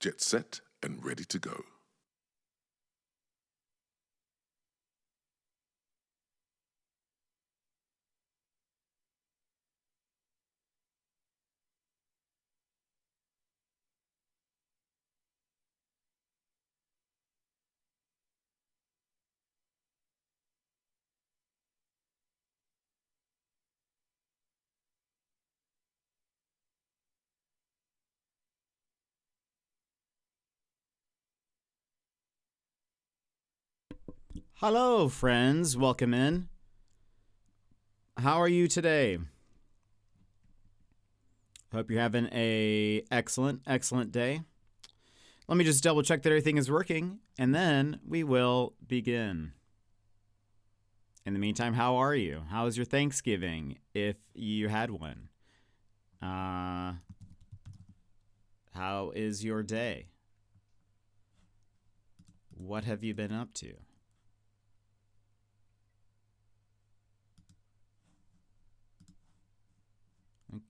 Jet set and ready to go. Hello, friends. Welcome in. How are you today? Hope you're having a excellent day. Let me just double check that everything is working, and then we will begin. In the meantime, how are you? How was your Thanksgiving, if you had one? How is your day? What have you been up to?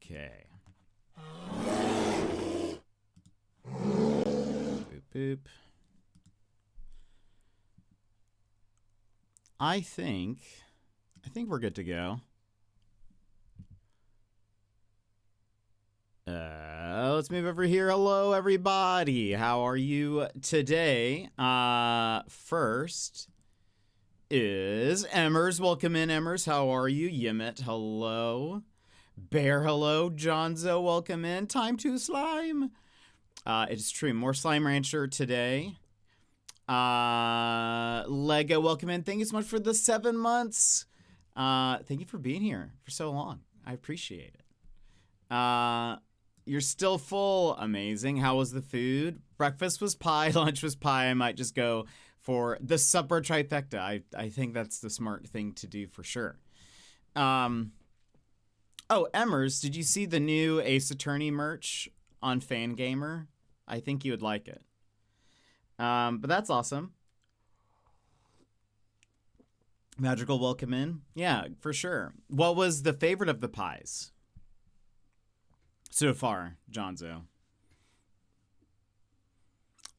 Okay. Boop, boop. I think we're good to go. Let's move over here. Hello, everybody. How are you today? First is Emmers. Welcome in, Emmers. How are you? Yimit, hello. Bear, hello. Johnzo, welcome in. Time to slime. It's true. More Slime Rancher today. Lego, welcome in. Thank you so much for the 7 months. Thank you for being here for so long. I appreciate it. You're still full. Amazing. How was the food? Breakfast was pie. Lunch was pie. I might just go for the supper trifecta. I think that's the smart thing to do for sure. Oh, Emmers, did you see the new Ace Attorney merch on Fangamer? I think you would like it. But that's awesome. Magical, welcome in. Yeah, for sure. What was the favorite of the pies so far, Johnzo?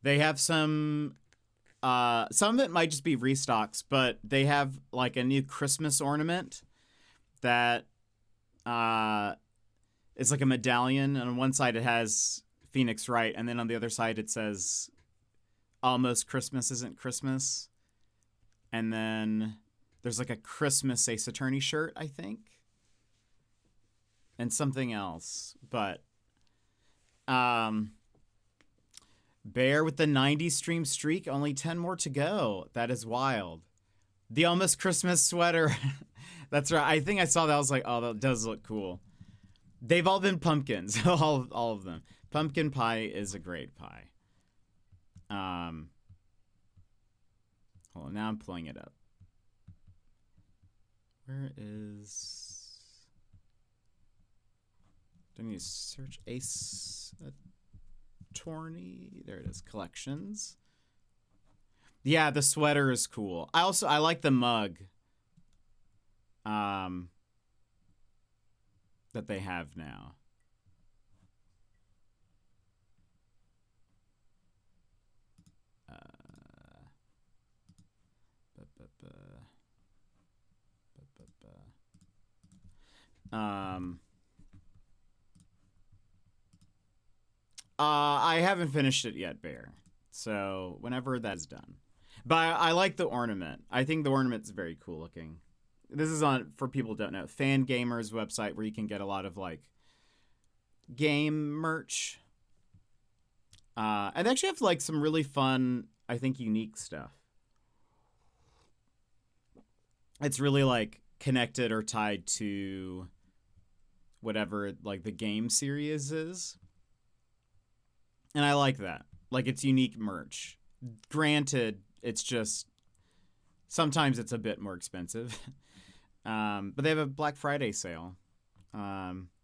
They have some of it might just be restocks, but they have like a new Christmas ornament that it's like a medallion, and on one side it has Phoenix Wright, and then on the other side it says Almost Christmas Isn't Christmas. And then there's like a Christmas Ace Attorney shirt, I think. And something else. But Bear with the 90 stream streak, only 10 more to go. That is wild. The Almost Christmas sweater. That's right. I think I saw that. I was like, oh, that does look cool. They've all been pumpkins. all of them. Pumpkin pie is a great pie. Hold on, now I'm pulling it up. Where is... Do I need to search Ace Attorney? There it is. Collections. Yeah, the sweater is cool. I like the mug. That they have now. I haven't finished it yet, Bear. So whenever that's done. But I like the ornament. I think the ornament's very cool looking. This is on, for people who don't know, Fangamer's website where you can get a lot of like game merch. And they actually have like some really fun, I think, unique stuff. It's really like connected or tied to whatever like the game series is. And I like that. Like, it's unique merch. Granted, it's just sometimes it's a bit more expensive. But they have a Black Friday sale. But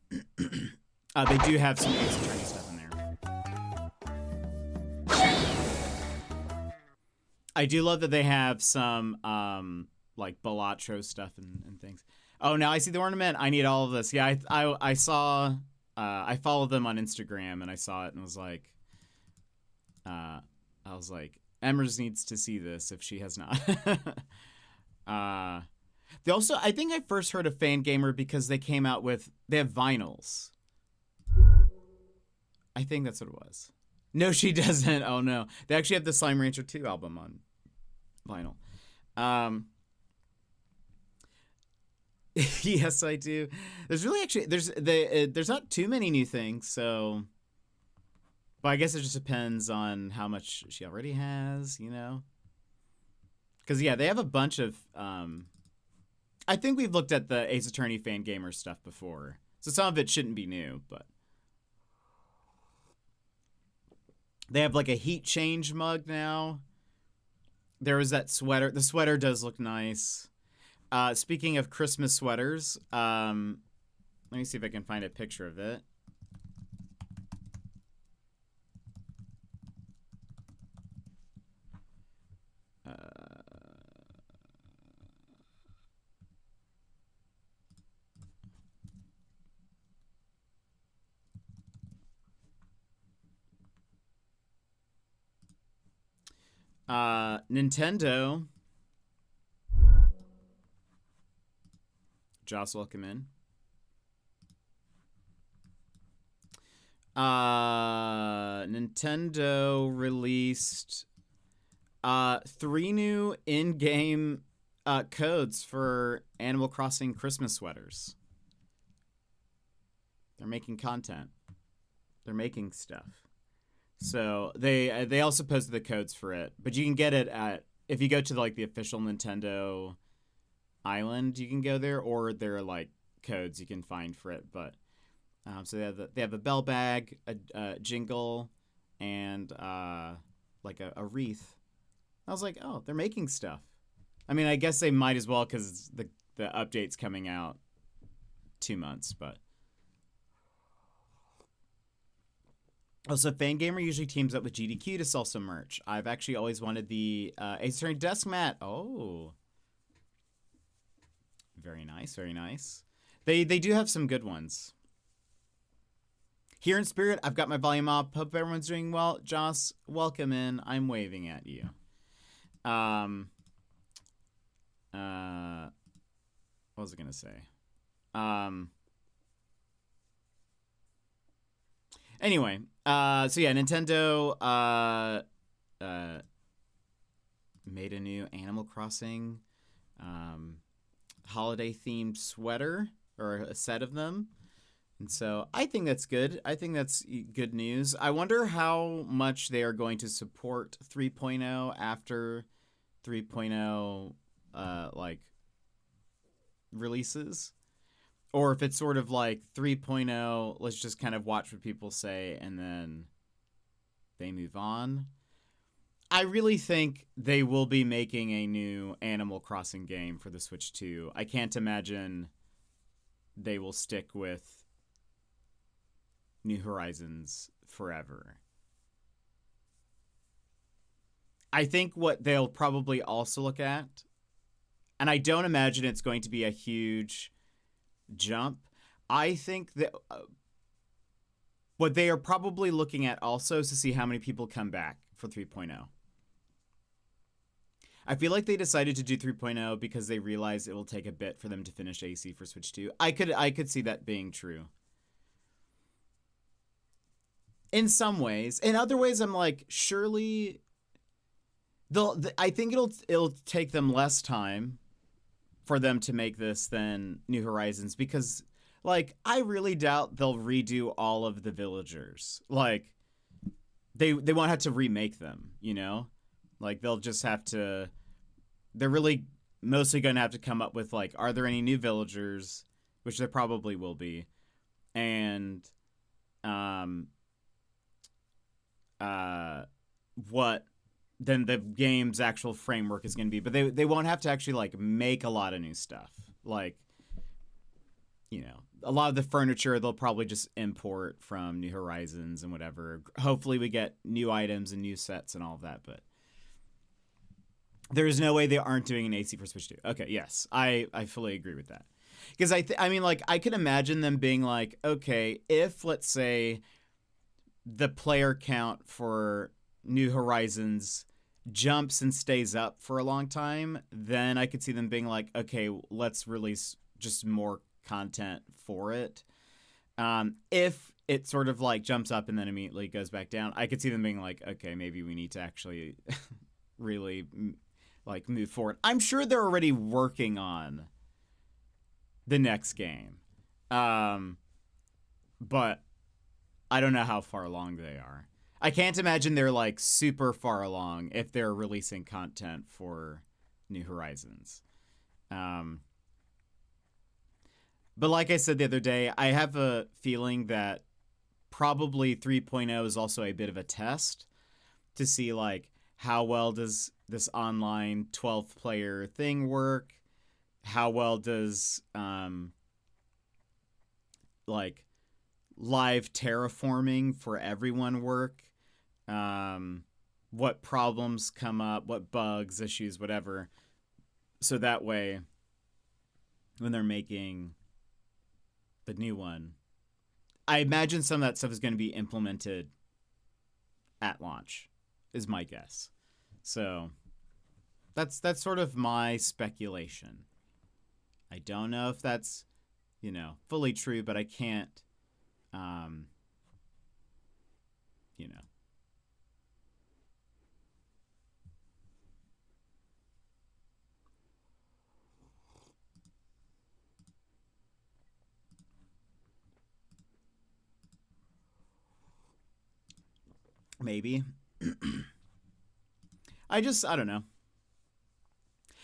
they do have some Ace Attorney stuff in there. I do love that they have some like Balatro stuff and things. Oh, now I see the ornament. I need all of this. Yeah, I saw. I followed them on Instagram and I saw it and was like, Emmers needs to see this if she has not. They also, I think I first heard of Fangamer because they came out with, they have vinyls. I think that's what it was. No, she doesn't. Oh no, they actually have the Slime Rancher 2 album on vinyl. Yes, I do. There's really actually there's not too many new things, so. But I guess it just depends on how much she already has, you know. Because yeah, they have a bunch of. I think we've looked at the Ace Attorney Fangamer stuff before, so some of it shouldn't be new, but. They have like a heat change mug now. There was that sweater. The sweater does look nice. Speaking of Christmas sweaters, let me see if I can find a picture of it. Nintendo. Joss, welcome in. Nintendo released 3 new in-game codes for Animal Crossing Christmas sweaters. They're making content. They're making stuff. So they also posted the codes for it, but you can get it at, if you go to like the official Nintendo island, you can go there, or there are like codes you can find for it. But so they have a bell bag, a jingle, and like a wreath. I was like, oh, they're making stuff. I mean, I guess they might as well because the update's coming out 2 months, but. Also, Fangamer usually teams up with GDQ to sell some merch. I've actually always wanted the Ace Attorney desk mat. Oh. Very nice, very nice. They do have some good ones. Here in spirit, I've got my volume up. Hope everyone's doing well. Joss, welcome in. I'm waving at you. What was I going to say? Anyway, so yeah, Nintendo made a new Animal Crossing holiday themed sweater, or a set of them. And so I think that's good. I think that's good news. I wonder how much they are going to support 3.0 after 3.0 like releases. Or if it's sort of like 3.0, let's just kind of watch what people say and then they move on. I really think they will be making a new Animal Crossing game for the Switch 2. I can't imagine they will stick with New Horizons forever. I think what they'll probably also look at, and I don't imagine it's going to be a huge jump. I think that what they are probably looking at also is to see how many people come back for 3.0. I feel like they decided to do 3.0 because they realized it will take a bit for them to finish AC for Switch 2. I could see that being true. In some ways. In other ways, I'm like, surely I think it'll take them less time for them to make this than New Horizons, because like I really doubt they'll redo all of the villagers. Like they won't have to remake them, you know? Like they'll just have to, they're really mostly going to have to come up with like, are there any new villagers, which there probably will be, and what then the game's actual framework is going to be. But they won't have to actually like make a lot of new stuff. Like, you know, a lot of the furniture they'll probably just import from New Horizons and whatever. Hopefully we get new items and new sets and all of that, but there is no way they aren't doing an AC for Switch 2. Okay, yes, I fully agree with that. Because I mean, like, I could imagine them being like, okay, if, let's say, the player count for New Horizons jumps and stays up for a long time, then I could see them being like, okay, let's release just more content for it. If it sort of like jumps up and then immediately goes back down, I could see them being like, okay, maybe we need to actually really like move forward. I'm sure they're already working on the next game. But I don't know how far along they are. I can't imagine they're like super far along if they're releasing content for New Horizons. But like I said the other day, I have a feeling that probably 3.0 is also a bit of a test to see like how well does this online 12 player thing work? How well does like live terraforming for everyone work? What problems come up, what bugs, issues, whatever. So that way, when they're making the new one, I imagine some of that stuff is going to be implemented at launch, is my guess. So that's sort of my speculation. I don't know if that's, fully true, but I can't, maybe. I don't know.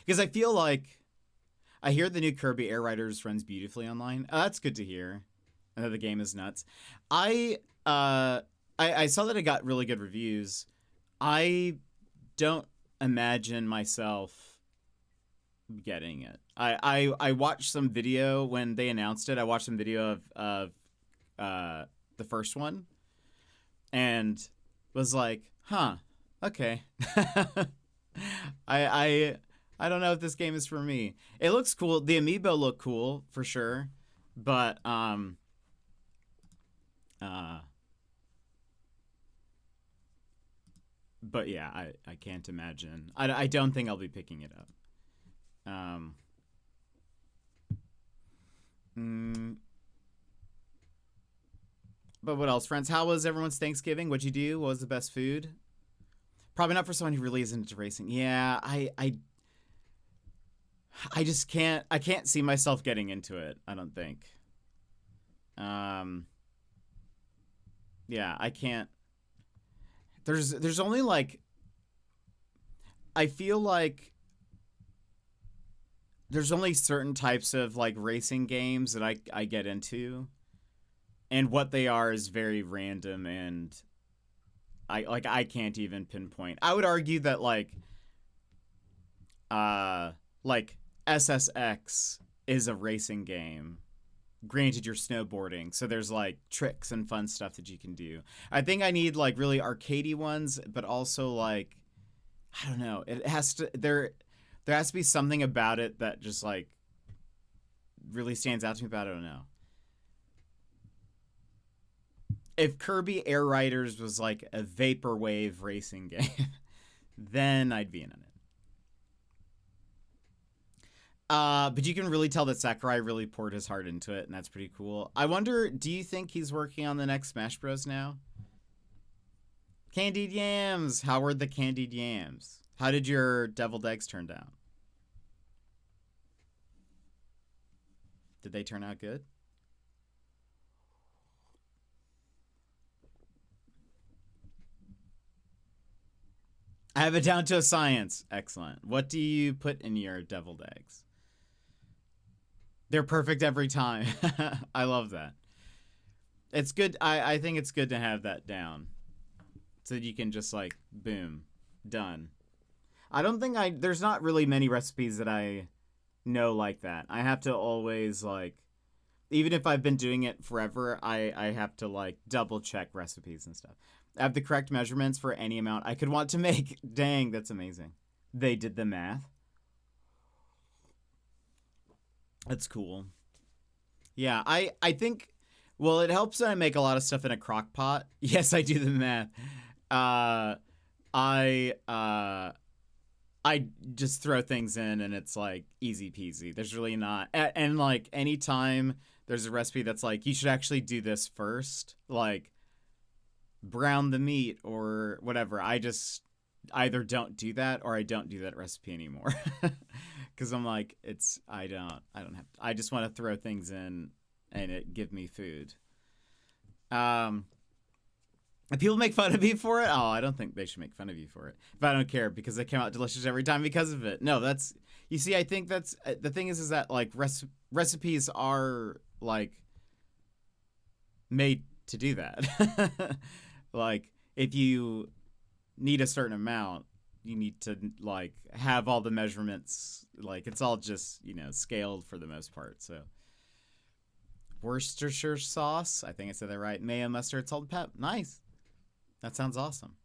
Because I feel like I hear the new Kirby Air Riders runs beautifully online. That's good to hear. And that the game is nuts. I saw that it got really good reviews. I don't imagine myself getting it. I watched some video when they announced it. I watched some video of the first one and was like, huh, okay. I don't know if this game is for me. It looks cool. The amiibo look cool for sure, but yeah, I can't imagine. I don't think I'll be picking it up. But what else, friends? How was everyone's Thanksgiving? What'd you do? What was the best food? Probably not for someone who really isn't into racing. Yeah, I just can't. I can't see myself getting into it. I don't think. Yeah, I can't. There's only like. I feel like there's only certain types of like racing games that I get into, and what they are is very random, and I can't even pinpoint. I would argue that like SSX is a racing game. Granted, you're snowboarding, so there's like tricks and fun stuff that you can do. I think I need like really arcadey ones, but also like I don't know. It has to there has to be something about it that just like really stands out to me. But I don't know. If Kirby Air Riders was like a vaporwave racing game, then I'd be in it. But you can really tell that Sakurai really poured his heart into it, and that's pretty cool. I wonder, do you think he's working on the next Smash Bros. Now? Candied yams! How were the candied yams? How did your deviled eggs turn out? Did they turn out good? I have it down to a science. Excellent. What do you put in your deviled eggs? They're perfect every time. I love that. It's good. I think it's good to have that down. So that you can just like, boom, done. I don't think there's not really many recipes that I know like that. I have to always like, even if I've been doing it forever, I have to like double check recipes and stuff. I have the correct measurements for any amount I could want to make. Dang, that's amazing. They did the math. That's cool. Yeah, I think, well, it helps that I make a lot of stuff in a crock pot. Yes, I do the math. I I just throw things in and it's like easy peasy. There's really not, and like anytime there's a recipe that's like you should actually do this first, like brown the meat or whatever. I just either don't do that or I don't do that recipe anymore. Because I'm like, I don't have, I just want to throw things in and it give me food. And people make fun of me for it. Oh, I don't think they should make fun of you for it. If I don't care because they come out delicious every time because of it. No, that's, you see, I think that's, the thing is that like recipes are like made to do that. Like if you need a certain amount, you need to like have all the measurements. Like it's all just, scaled for the most part. So Worcestershire sauce. I think I said that right. Mayo, mustard, salt, and pep. Nice. That sounds awesome.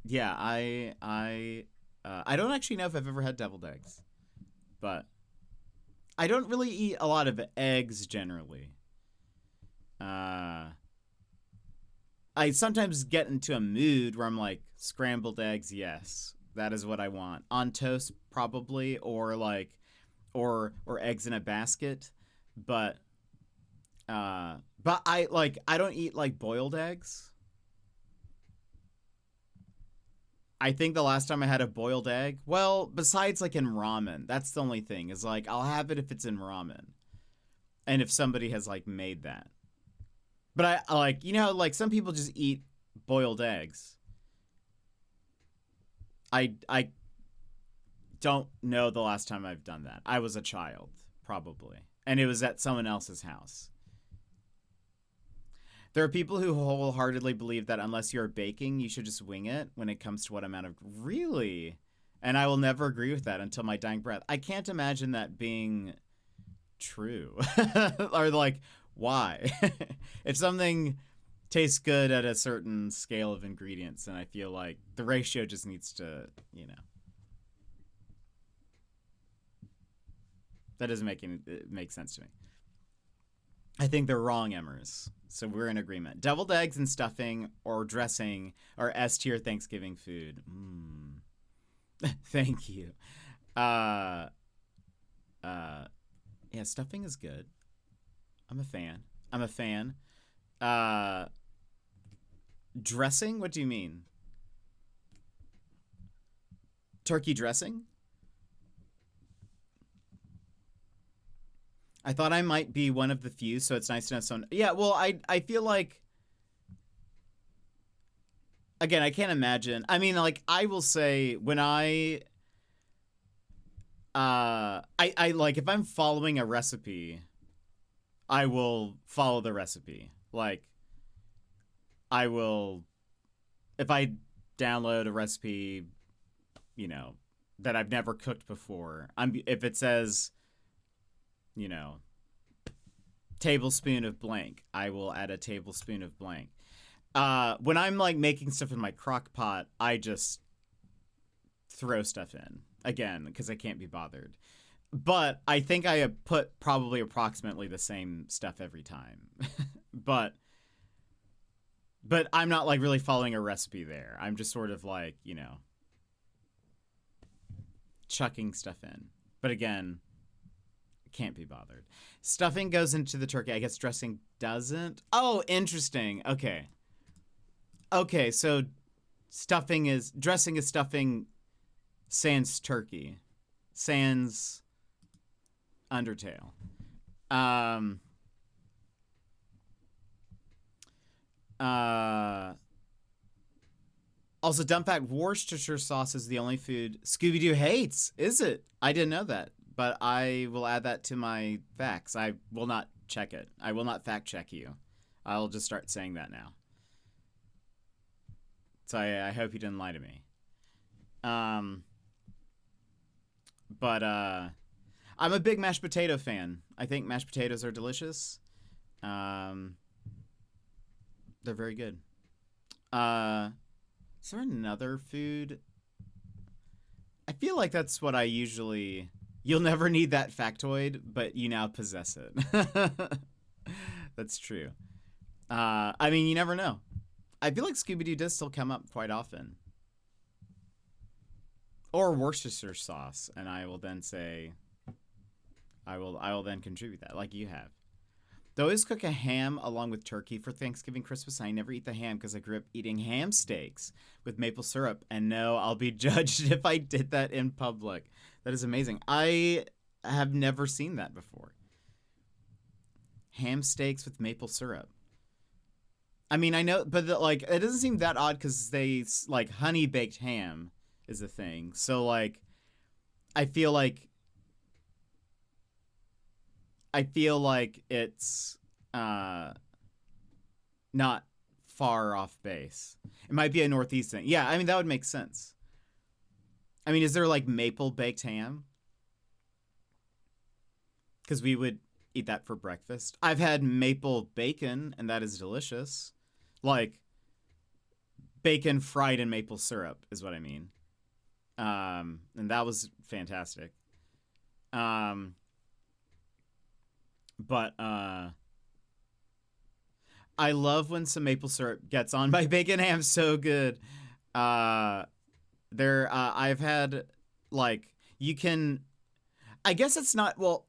Yeah, I don't actually know if I've ever had deviled eggs, but I don't really eat a lot of eggs generally. I sometimes get into a mood where I'm like, scrambled eggs, yes, that is what I want. On toast, probably, or like, or eggs in a basket, but I don't eat like boiled eggs. I think the last time I had a boiled egg, well, besides like in ramen, that's the only thing, is like I'll have it if it's in ramen. And if somebody has like made that. But I like, like some people just eat boiled eggs. I don't know the last time I've done that. I was a child, probably. And it was at someone else's house. There are people who wholeheartedly believe that unless you're baking, you should just wing it when it comes to what amount of... Really? And I will never agree with that until my dying breath. I can't imagine that being true. Or like, why? If something tastes good at a certain scale of ingredients, then I feel like the ratio just needs to, That doesn't make sense to me. I think they're wrong, Emmers. So we're in agreement. Deviled eggs and stuffing or dressing are S tier Thanksgiving food. Thank you. Yeah, stuffing is good. I'm a fan. Dressing? What do you mean? Turkey dressing? I thought I might be one of the few, so it's nice to know someone. Yeah, well, I feel like, again, I can't imagine. I mean, like, I will say when I like, if I'm following a recipe, I will follow the recipe. Like, I will, if I download a recipe, that I've never cooked before, if it says, tablespoon of blank, I will add a tablespoon of blank. When I'm like making stuff in my crock pot, I just throw stuff in again because I can't be bothered. But I think I have put probably approximately the same stuff every time. but I'm not like really following a recipe there. I'm just sort of like, chucking stuff in. But again, can't be bothered. Stuffing goes into the turkey. I guess dressing doesn't. Oh, interesting. Okay, so dressing is stuffing sans turkey. Sans Undertale. Also, dumb fact, Worcestershire sauce is the only food Scooby-Doo hates. Is it? I didn't know that. But I will add that to my facts. I will not check it. I will not fact check you. I'll just start saying that now. So I hope you didn't lie to me. But I'm a big mashed potato fan. I think mashed potatoes are delicious. They're very good. Is there another food? I feel like that's what I usually You'll never need that factoid, but you now possess it. That's true. I mean, you never know. I feel like Scooby-Doo does still come up quite often. Or Worcestershire sauce, and I will then say, I will then contribute that, like you have. They always cook a ham along with turkey for Thanksgiving, Christmas. I never eat the ham because I grew up eating ham steaks with maple syrup, and no, I'll be judged if I did that in public. That is amazing. I have never seen that before. Ham steaks with maple syrup. I mean, I know, but like, it doesn't seem that odd because they, like, honey baked ham is a thing. So, like, I feel like it's not far off base. It might be a Northeast thing. Yeah, I mean, that would make sense. I mean, is there, like, maple baked ham? Because we would eat that for breakfast. I've had maple bacon, and that is delicious. Like, bacon fried in maple syrup is what I mean. And that was fantastic. But I love when some maple syrup gets on my bacon ham. So good. I've had, like, you can, I guess it's not, well,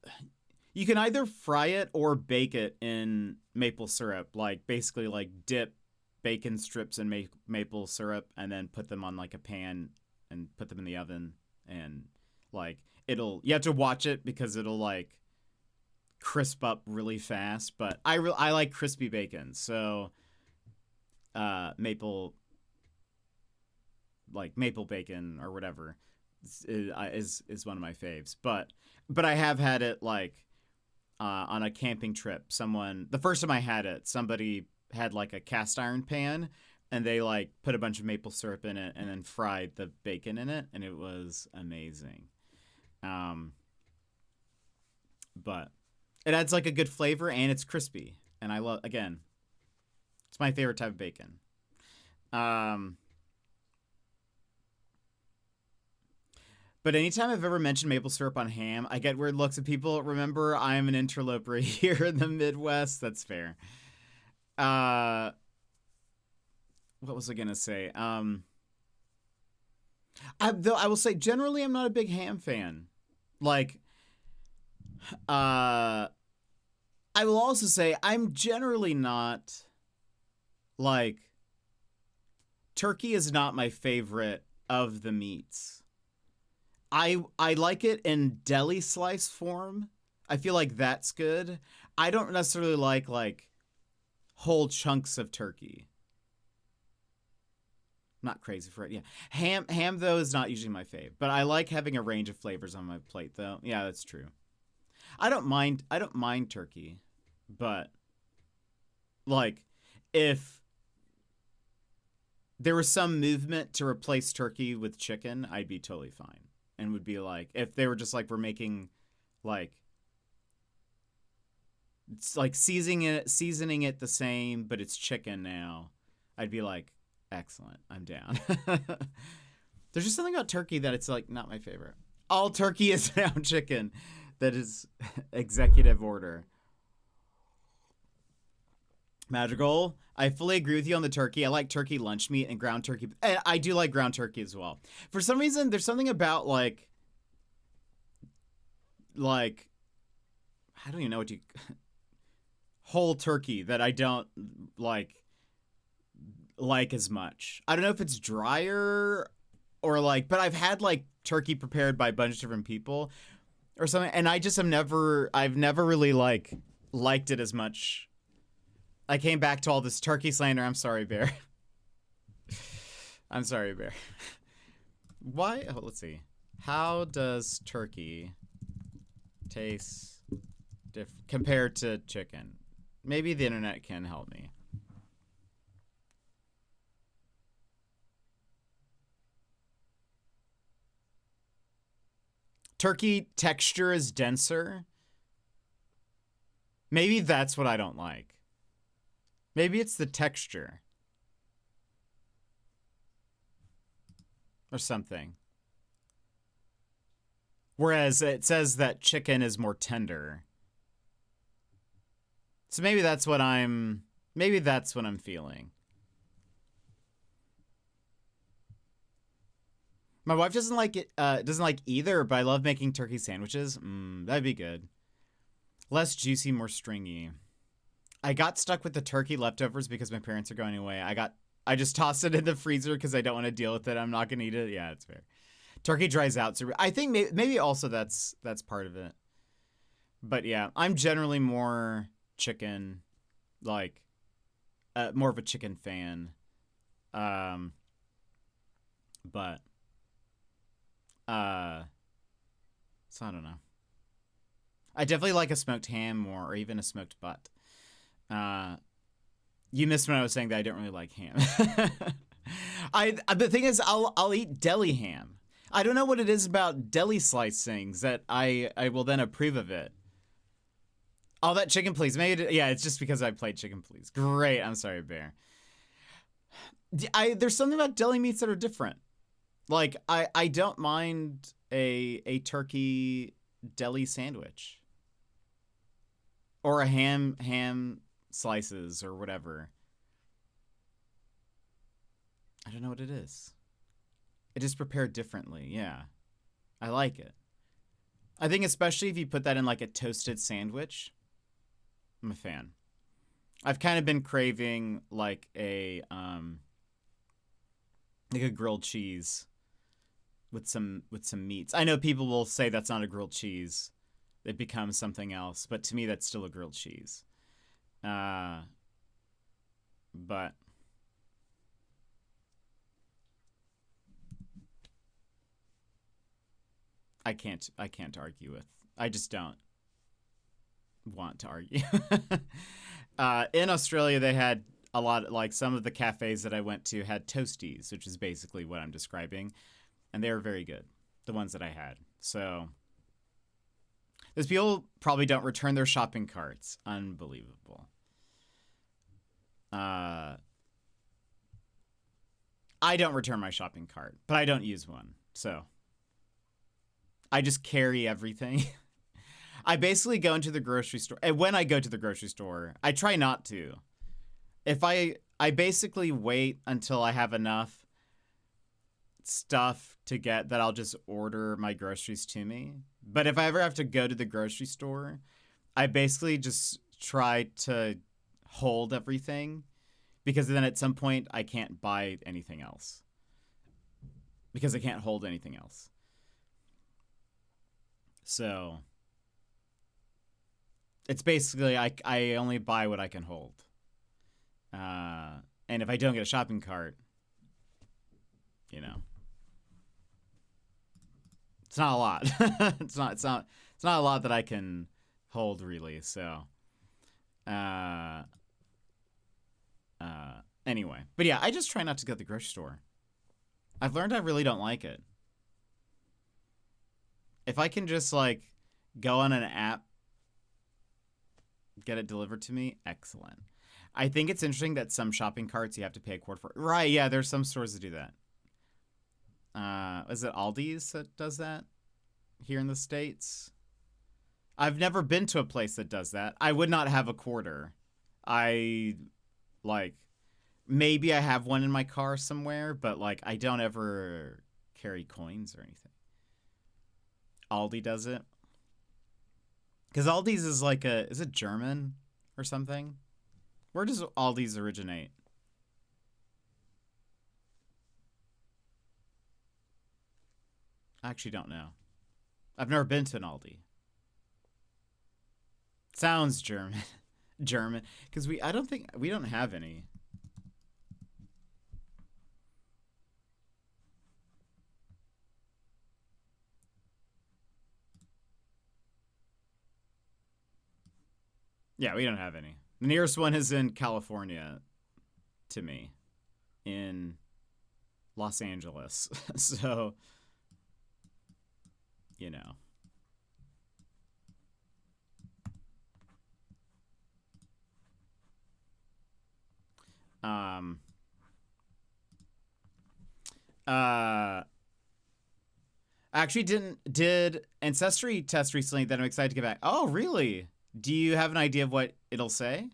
you can either fry it or bake it in maple syrup. Like, basically, like, dip bacon strips in maple syrup and then put them on, like, a pan and put them in the oven. And, like, you have to watch it because it'll, like, crisp up really fast. But I like crispy bacon. So, maple bacon or whatever is one of my faves. But I have had it, like, on a camping trip. The first time I had it, somebody had, like, a cast iron pan and they, like, put a bunch of maple syrup in it and then fried the bacon in it, and it was amazing. But it adds, like, a good flavor and it's crispy, and I love, again, it's my favorite type of bacon. But anytime I've ever mentioned maple syrup on ham, I get weird looks of people. Remember, I'm an interloper here in the Midwest. That's fair. What was I gonna say? I will say generally I'm not a big ham fan. Like, I will also say I'm generally not, like, turkey is not my favorite of the meats. I like it in deli slice form. I feel like that's good. I don't necessarily like whole chunks of turkey. I'm not crazy for it. Yeah. Ham though is not usually my fave, but I like having a range of flavors on my plate though. Yeah, that's true. I don't mind turkey, but, like, if there was some movement to replace turkey with chicken, I'd be totally fine. And would be like, if they were just like, we're making, like, it's like seasoning it the same, but it's chicken now, I'd be like, excellent, I'm down. There's just something about turkey that it's, like, not my favorite. All turkey is now chicken. That is executive order. Magical. I fully agree with you on the turkey. I like turkey lunch meat and ground turkey. And I do like ground turkey as well. For some reason, there's something about, like, I don't even know what whole turkey that I don't like as much. I don't know if it's drier or, like, but I've had, like, turkey prepared by a bunch of different people or something, and I've never really, like, liked it as much. I came back to all this turkey slander. I'm sorry, Bear. I'm sorry, Bear. Why? Oh, let's see. How does turkey taste compared to chicken? Maybe the internet can help me. Turkey texture is denser. Maybe that's what I don't like. Maybe it's the texture. Or something. Whereas it says that chicken is more tender. So maybe that's what I'm feeling. My wife doesn't like it, doesn't like either, but I love making turkey sandwiches. That'd be good. Less juicy, more stringy. I got stuck with the turkey leftovers because my parents are going away. I just tossed it in the freezer because I don't want to deal with it. I'm not gonna eat it. Yeah, it's fair. Turkey dries out, so I think maybe also that's part of it. But yeah, I'm generally more chicken, like more of a chicken fan. But so I don't know. I definitely like a smoked ham more, or even a smoked butt. You missed when I was saying that I don't really like ham. The thing is, I'll eat deli ham. I don't know what it is about deli slice things that I will then approve of it. Oh, that chicken please. Maybe yeah, it's just because I played chicken please. Great. I'm sorry, Bear. There's something about deli meats that are different. Like I don't mind a turkey deli sandwich. Or a ham slices or whatever. I don't know what it is. It is prepared differently, yeah. I like it. I think especially if you put that in like a toasted sandwich, I'm a fan. I've kind of been craving like a grilled cheese with some meats. I know people will say that's not a grilled cheese. It becomes something else, but to me that's still a grilled cheese. But I can't argue with. I just don't want to argue. In Australia, they had a lot, like some of the cafes that I went to had toasties, which is basically what I'm describing, and they were very good. The ones that I had. So those people probably don't return their shopping carts. Unbelievable. I don't return my shopping cart, but I don't use one. So I just carry everything. I basically go into the grocery store. And when I go to the grocery store, I try not to. If I basically wait until I have enough stuff to get that I'll just order my groceries to me. But if I ever have to go to the grocery store, I basically just try to hold everything because then at some point I can't buy anything else. Because I can't hold anything else. So it's basically I only buy what I can hold. And if I don't get a shopping cart, you know, it's not a lot. it's not a lot that I can hold really. So, anyway, but yeah, I just try not to go to the grocery store. I've learned I really don't like it. If I can just like go on an app, get it delivered to me, excellent. I think it's interesting that some shopping carts you have to pay a quarter for. Right, yeah, there's some stores that do that. Is it Aldi's that does that here in the States? I've never been to a place that does that. I would not have a quarter. Maybe I have one in my car somewhere, but like I don't ever carry coins or anything. Aldi does it. Because Aldi's is like is it German or something? Where does Aldi's originate? I actually don't know. I've never been to an Aldi. Sounds German. German. Because we don't have any. Yeah, we don't have any. The nearest one is in California to me. In Los Angeles. So, you know. I actually did ancestry test recently that I'm excited to get back. Oh, really? Do you have an idea of what it'll say?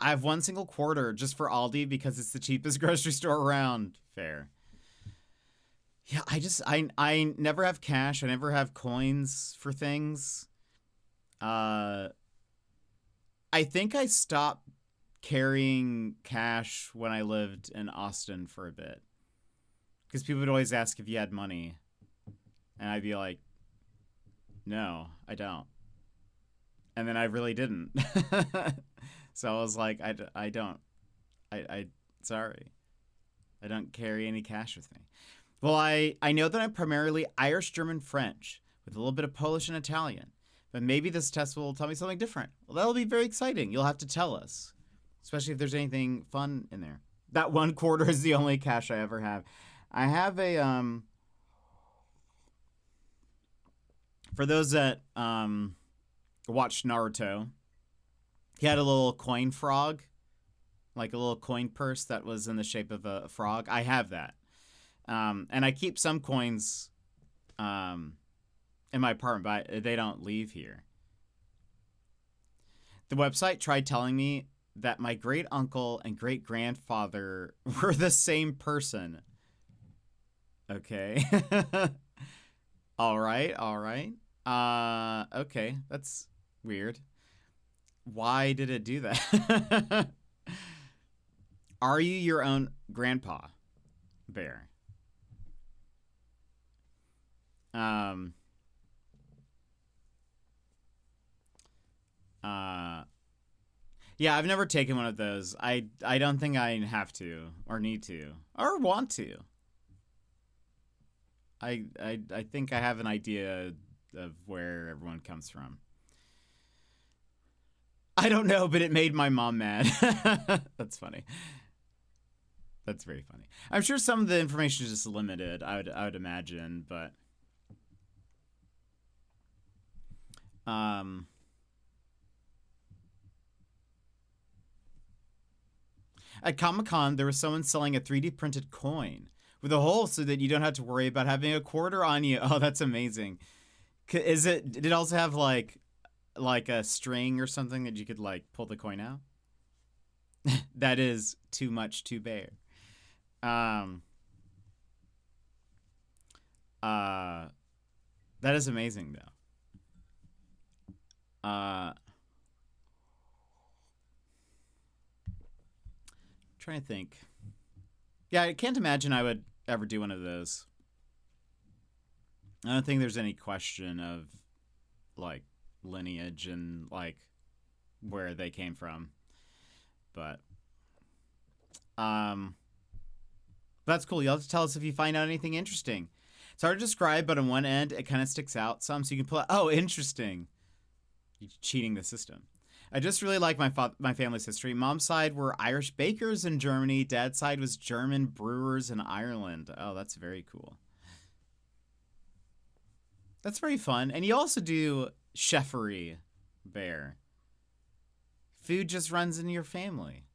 I have one single quarter just for Aldi because it's the cheapest grocery store around. Fair. Yeah, I never have cash. I never have coins for things. I think I stopped carrying cash when I lived in Austin for a bit. Because people would always ask if you had money. And I'd be like, no, I don't. And then I really didn't. So I was like, I don't. Sorry. I don't carry any cash with me. Well, I know that I'm primarily Irish, German, French, with a little bit of Polish and Italian. But maybe this test will tell me something different. Well, that'll be very exciting. You'll have to tell us. Especially if there's anything fun in there. That one quarter is the only cash I ever have. I have a, for those that watched Naruto, he had a little coin frog, like a little coin purse that was in the shape of a frog. I have that. And I keep some coins in my apartment, but they don't leave here. The website tried telling me that my great uncle and great grandfather were the same person. Okay. All right. Okay, that's weird. Why did it do that? Are you your own grandpa, Bear? Yeah, I've never taken one of those. I don't think I have to or need to or want to. I think I have an idea of where everyone comes from. I don't know, but it made my mom mad. That's funny. That's very funny. I'm sure some of the information is just limited, I would imagine, but at Comic-Con, there was someone selling a 3D printed coin with a hole so that you don't have to worry about having a quarter on you. Oh, that's amazing. Did it also have like a string or something that you could like pull the coin out? That is too much to bear. That is amazing though. Trying to think. Yeah, I can't imagine I would ever do one of those. I don't think there's any question of like lineage and like where they came from. But that's cool. You'll have to tell us if you find out anything interesting. It's hard to describe, but on one end it kind of sticks out some, so you can pull out, oh, interesting. You're cheating the system. I just really like my family's history. Mom's side were Irish bakers in Germany. Dad's side was German brewers in Ireland. Oh, that's very cool. That's very fun. And you also do chefery, Bear. Food just runs in your family.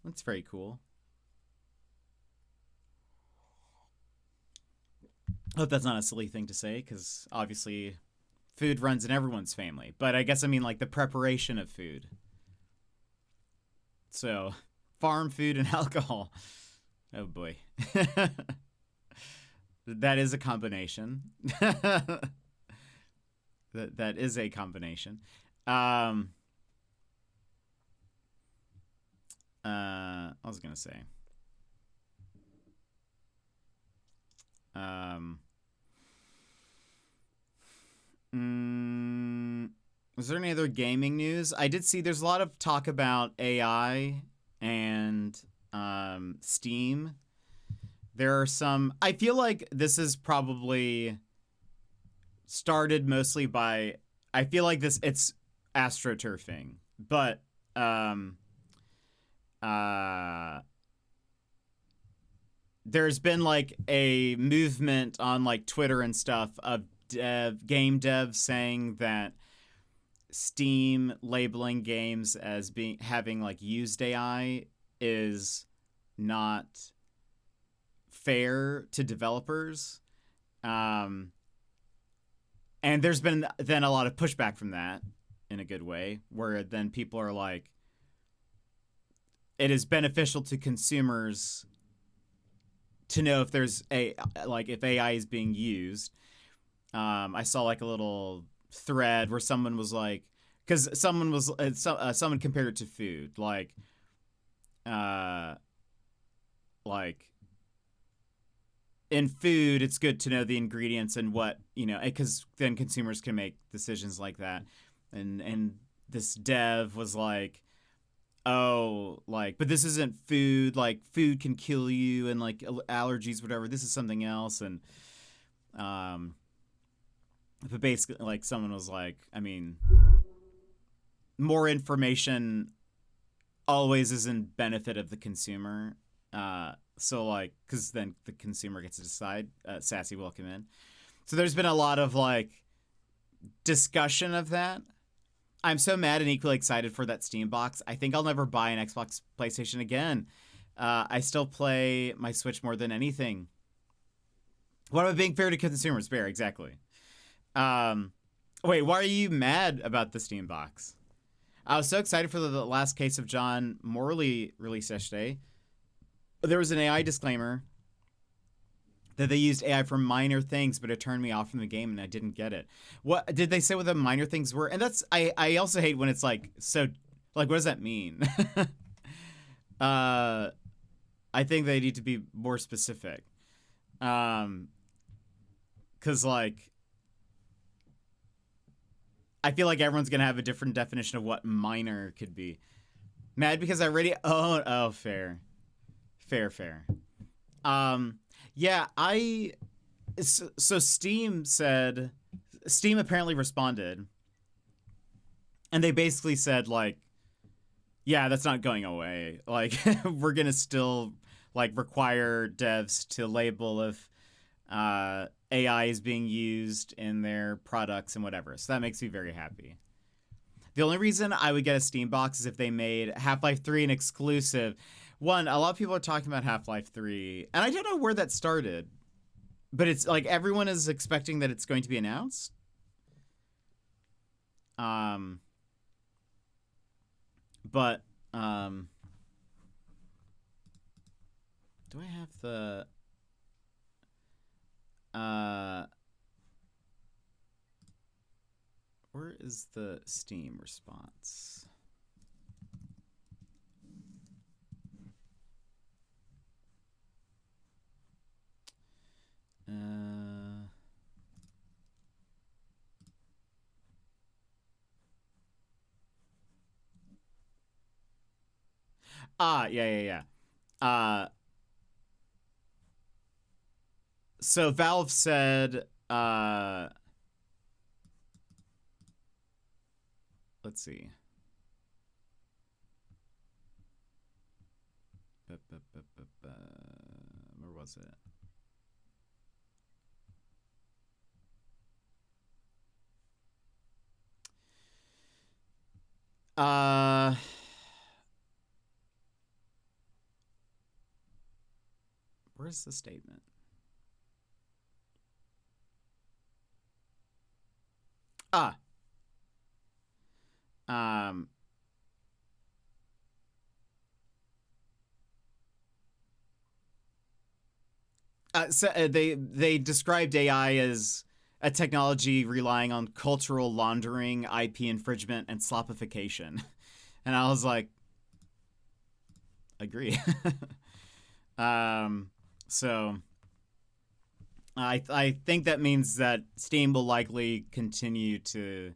That's very cool. I hope that's not a silly thing to say, because obviously food runs in everyone's family. But I guess I mean like the preparation of food. So, farm food and alcohol. Oh boy. That is a combination. That is a combination. I was gonna say. Was there any other gaming news? I did see there's a lot of talk about AI and Steam. There are some. I feel like this is probably started mostly by. I feel like it's astroturfing, but there's been like a movement on like Twitter and stuff of game devs saying that Steam labeling games as having like used AI is not fair to developers, And there's been then a lot of pushback from that in a good way, where then people are like, it is beneficial to consumers to know if there's if AI is being used. I saw like a little thread where someone was like, because someone compared it to food, like in food, it's good to know the ingredients and what, because then consumers can make decisions like that. And this dev was like, oh, like, but this isn't food. Like, food can kill you and like allergies, whatever. This is something else. And but basically, like, someone was like, I mean, more information always is in benefit of the consumer. So like, because then the consumer gets to decide. Sassy, welcome in. So there's been a lot of like discussion of that. I'm so mad and equally excited for that Steam box. I think I'll never buy an Xbox PlayStation again. I still play my Switch more than anything. What am I being fair to consumers? Fair, exactly. Wait, why are you mad about the Steam box? I was so excited for the last Case of John Morley release yesterday. There was an AI disclaimer that they used AI for minor things, but it turned me off from the game and I didn't get it. What did they say what the minor things were? And that's, I also hate when it's like, so, like, what does that mean? I think they need to be more specific. Cause like, I feel like everyone's gonna have a different definition of what minor could be. Mad because I already, oh, fair. Yeah, so Steam apparently responded, and they basically said like, yeah, that's not going away. Like, we're gonna still like require devs to label if AI is being used in their products and whatever. So that makes me very happy. The only reason I would get a Steam box is if they made Half-Life 3 an exclusive. One, a lot of people are talking about Half-Life 3, and I don't know where that started, but it's like everyone is expecting that it's going to be announced. But do I have the where is the Steam response? Yeah. So Valve said, let's see. Where was it? Where's the statement? They described AI as a technology relying on cultural laundering, IP infringement, and slopification, and I was like, agree. So I think that means that Steam will likely continue to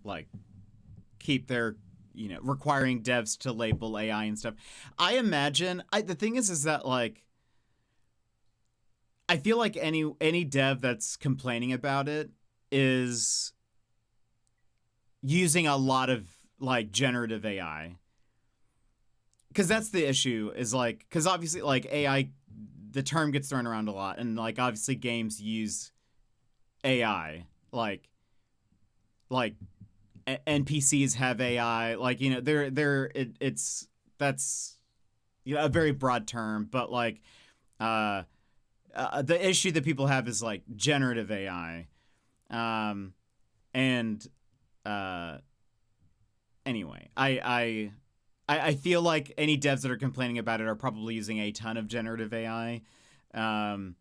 like keep their requiring devs to label AI and stuff. I imagine the thing is that like I feel like any dev that's complaining about it is using a lot of like generative AI. Because that's the issue is like, because obviously like AI, the term gets thrown around a lot, and like obviously games use AI, like NPCs have AI, like that's a very broad term, but like the issue that people have is like generative AI. And anyway, I feel like any devs that are complaining about it are probably using a ton of generative AI. And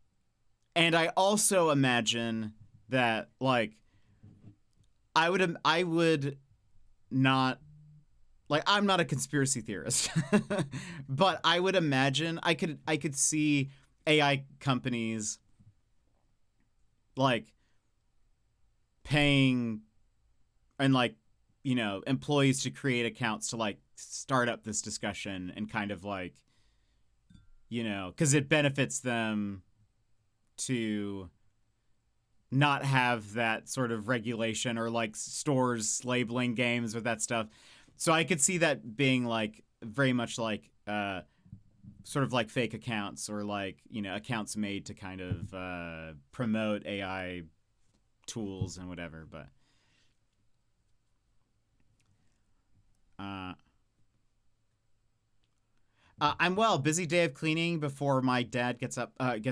I also imagine that like I would not, like, I'm not a conspiracy theorist, but I would imagine I could see AI companies like paying and like, employees to create accounts to like start up this discussion and kind of like, because it benefits them to not have that sort of regulation or like stores labeling games with that stuff. So I could see that being like very much like sort of like fake accounts or like, accounts made to kind of promote AI tools and whatever. But I'm well. Busy day of cleaning before my dad gets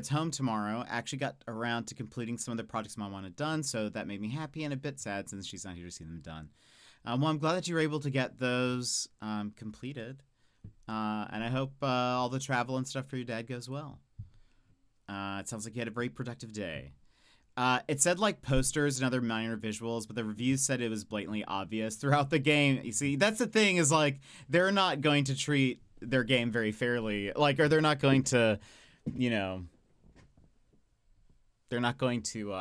home tomorrow. Actually got around to completing some of the projects Mom wanted done, so that made me happy and a bit sad since she's not here to see them done. Well, I'm glad that you were able to get those completed, and I hope all the travel and stuff for your dad goes well. It sounds like you had a very productive day. It said like posters and other minor visuals, but the reviews said it was blatantly obvious throughout the game. You see, that's the thing, is like they're not going to treat their game very fairly, like, or they're not going to, they're not going to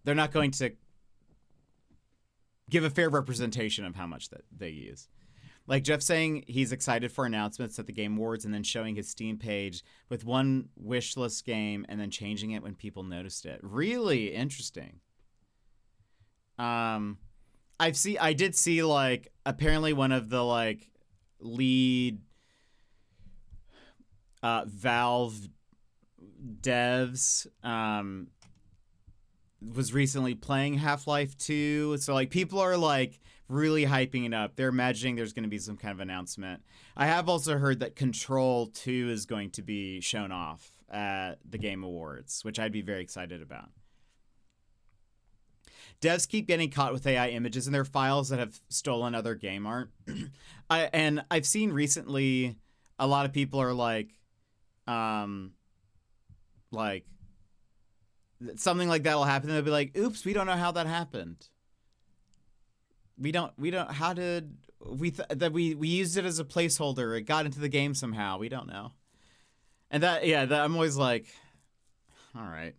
they're not going to give a fair representation of how much that they use. Like Jeff saying he's excited for announcements at the Game Awards and then showing his Steam page with one wish list game and then changing it when people noticed it. Really interesting. I did see like apparently one of the like lead Valve devs was recently playing Half-Life 2, so like people are like really hyping it up. They're imagining there's going to be some kind of announcement. I have also heard that Control 2 is going to be shown off at the Game Awards, which I'd be very excited about. Devs keep getting caught with AI images in their files that have stolen other game art. And I've seen recently a lot of people are like something like that will happen. They'll be like, oops, we don't know how that happened. We don't, how did that we used it as a placeholder. It got into the game somehow. We don't know. And that I'm always like, all right.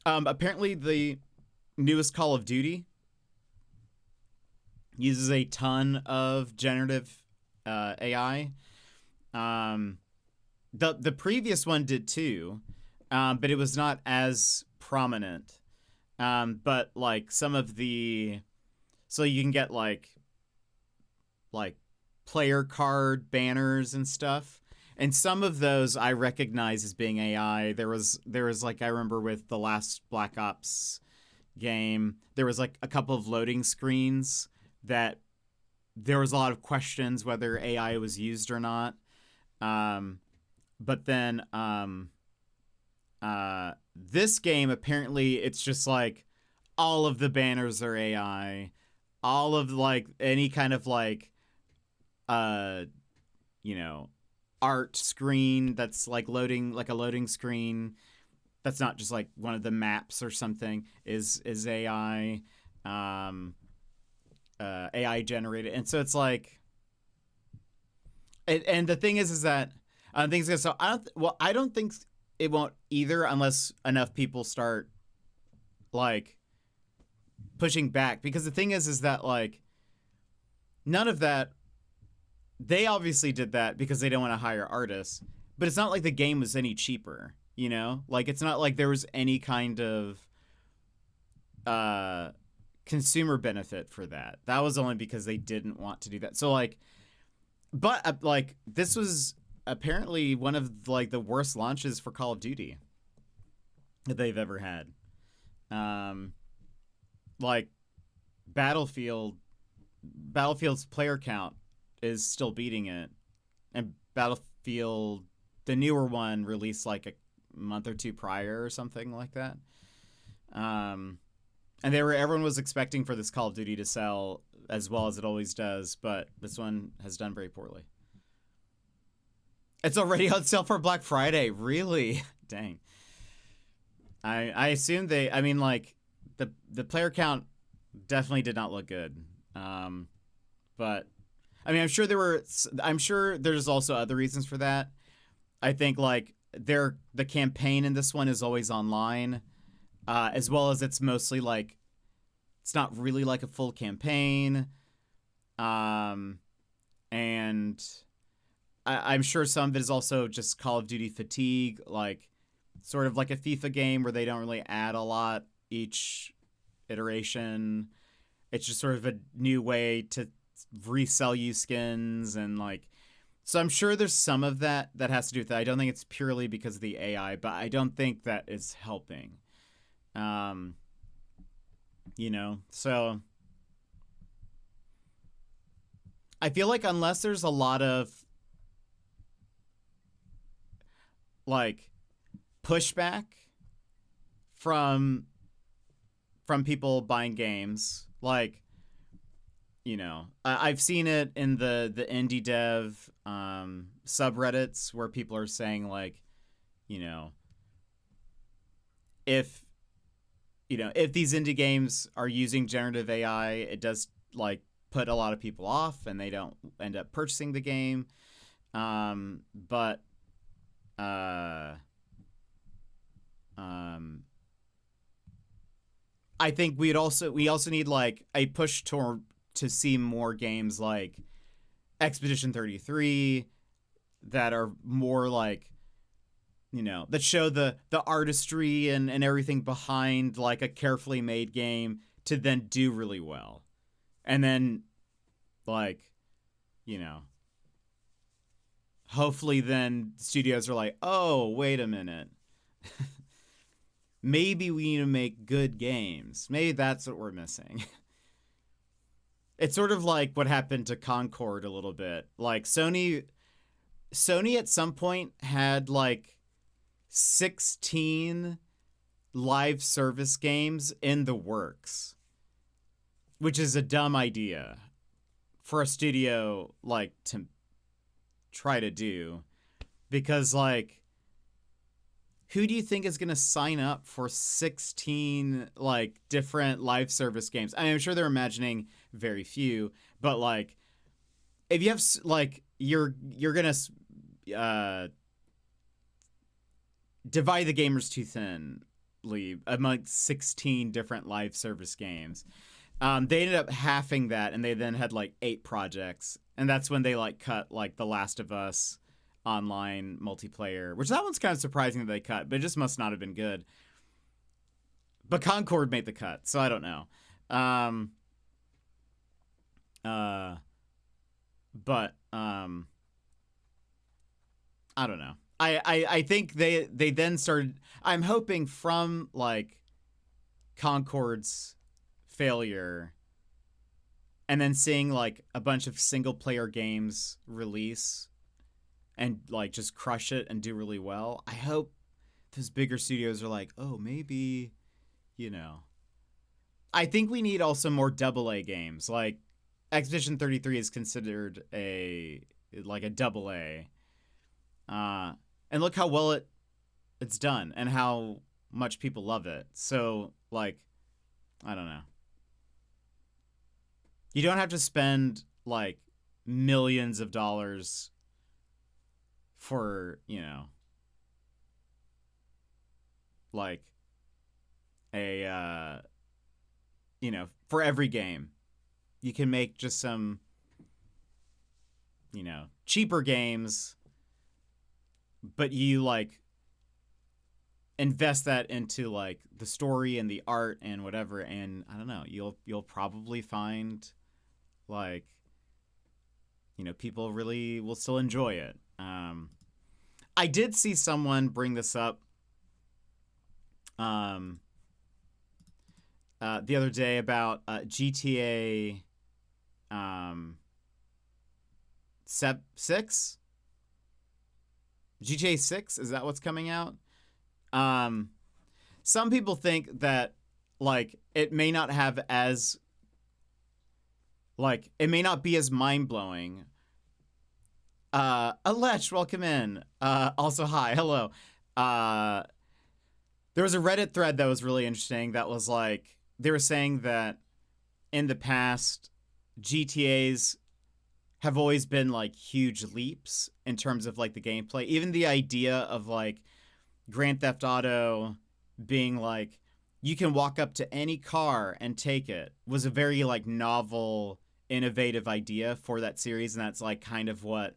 Apparently the newest Call of Duty uses a ton of generative AI. The previous one did too, but it was not as prominent. But like some of so you can get like player card banners and stuff. And some of those I recognize as being AI. There was like, I remember with the last Black Ops game, there was like a couple of loading screens that there was a lot of questions whether AI was used or not. But then this game, apparently it's just like all of the banners are AI. All of like any kind of like art screen that's like loading, like a loading screen that's not just like one of the maps or something is AI. AI generated. And so it's like and the thing is that so I don't think it won't either, unless enough people start like pushing back, because the thing is that like none of that, they obviously did that because they don't want to hire artists, but it's not like the game was any cheaper, like it's not like there was any kind of consumer benefit for that. That was only because they didn't want to do that. So like, but like this was apparently one of like the worst launches for Call of Duty that they've ever had. like Battlefield's player count is still beating it, and Battlefield, the newer one, released like a month or two prior or something like that. And everyone was expecting for this Call of Duty to sell as well as it always does, but this one has done very poorly. It's already on sale for Black Friday. Really? Dang. I assume like the player count definitely did not look good. But I mean, I'm sure there's also other reasons for that. I think like the campaign in this one is always online, as well as it's mostly like, it's not really like a full campaign. And I'm sure some of it is also just Call of Duty fatigue, like sort of like a FIFA game where they don't really add a lot each iteration. It's just sort of a new way to resell you skins, and like, so I'm sure there's some of that has to do with that. I don't think it's purely because of the AI, but I don't think that is helping. So I feel like unless there's a lot of like pushback from people buying games, like, I've seen it in the indie dev subreddits where people are saying like, if these indie games are using generative AI, it does like put a lot of people off and they don't end up purchasing the game. But I think we also need like a push to see more games like Expedition 33 that are more like, that show the artistry and everything behind like a carefully made game to then do really well. And then like, hopefully then studios are like, oh, wait a minute. Maybe we need to make good games. Maybe that's what we're missing. It's sort of like what happened to Concord a little bit. Like Sony at some point had like 16 live service games in the works, which is a dumb idea for a studio like to try to do, because like, who do you think is going to sign up for 16 like different live service games? I mean, I'm sure they're imagining very few, but like, if you have like, you're going to divide the gamers too thinly among 16 different live service games. They ended up halving that, and they then had like 8 projects, and that's when they like cut like The Last of Us online multiplayer, which that one's kind of surprising that they cut, but it just must not have been good. But Concord made the cut, so I don't know. But I don't know. I think they then started, I'm hoping from like Concord's failure and then seeing like a bunch of single player games release and like just crush it and do really well. I hope those bigger studios are like, oh, maybe, I think we need also more AA games. Like Expedition 33 is considered a AA. And look how well it's done and how much people love it. So like, I don't know. You don't have to spend like millions of dollars for, like a, for every game. You can make just some, cheaper games, but you like invest that into like the story and the art and whatever, and I don't know, you'll probably find like, people really will still enjoy it. I did see someone bring this up the other day about GTA 6. GTA 6, is that what's coming out? Some people think that like it may not have as like it may not be as mind-blowing. Alech, welcome in. Also hi, hello. There was a Reddit thread that was really interesting that was like they were saying that in the past GTAs have always been like huge leaps in terms of like the gameplay. Even the idea of like Grand Theft Auto being like you can walk up to any car and take it was a very like novel, innovative idea for that series, and that's like kind of what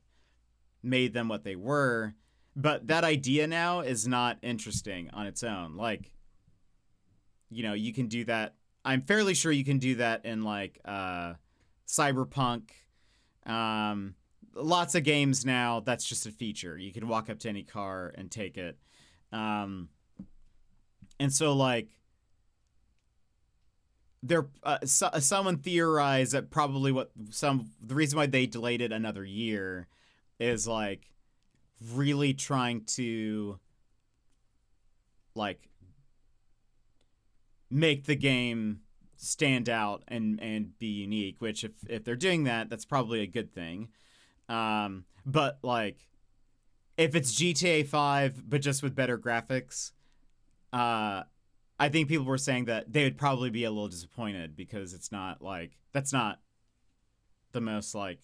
made them what they were. But that idea now is not interesting on its own. Like, you know, you can do that. I'm fairly sure you can do that in like Cyberpunk. Lots of games now, that's just a feature. You can walk up to any car and take it. And so like there someone theorized that probably the reason why they delayed it another year is like really trying to like make the game stand out and be unique, which if they're doing that, that's probably a good thing. But like if it's GTA 5 but just with better graphics, I think people were saying that they would probably be a little disappointed because it's not like that's not the most like,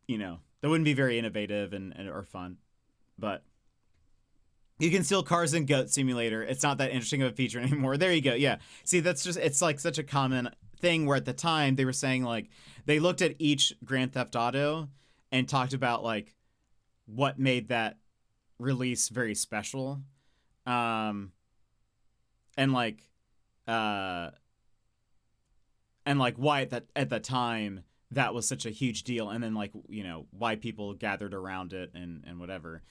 you know, that wouldn't be very innovative and or fun. But you can steal cars in Goat Simulator. It's not that interesting of a feature anymore. There you go. Yeah. See, that's just, it's like such a common thing where at the time they were saying like they looked at each Grand Theft Auto and talked about like what made that release very special. And like why at the time that was such a huge deal, and then like, you know, why people gathered around it and whatever.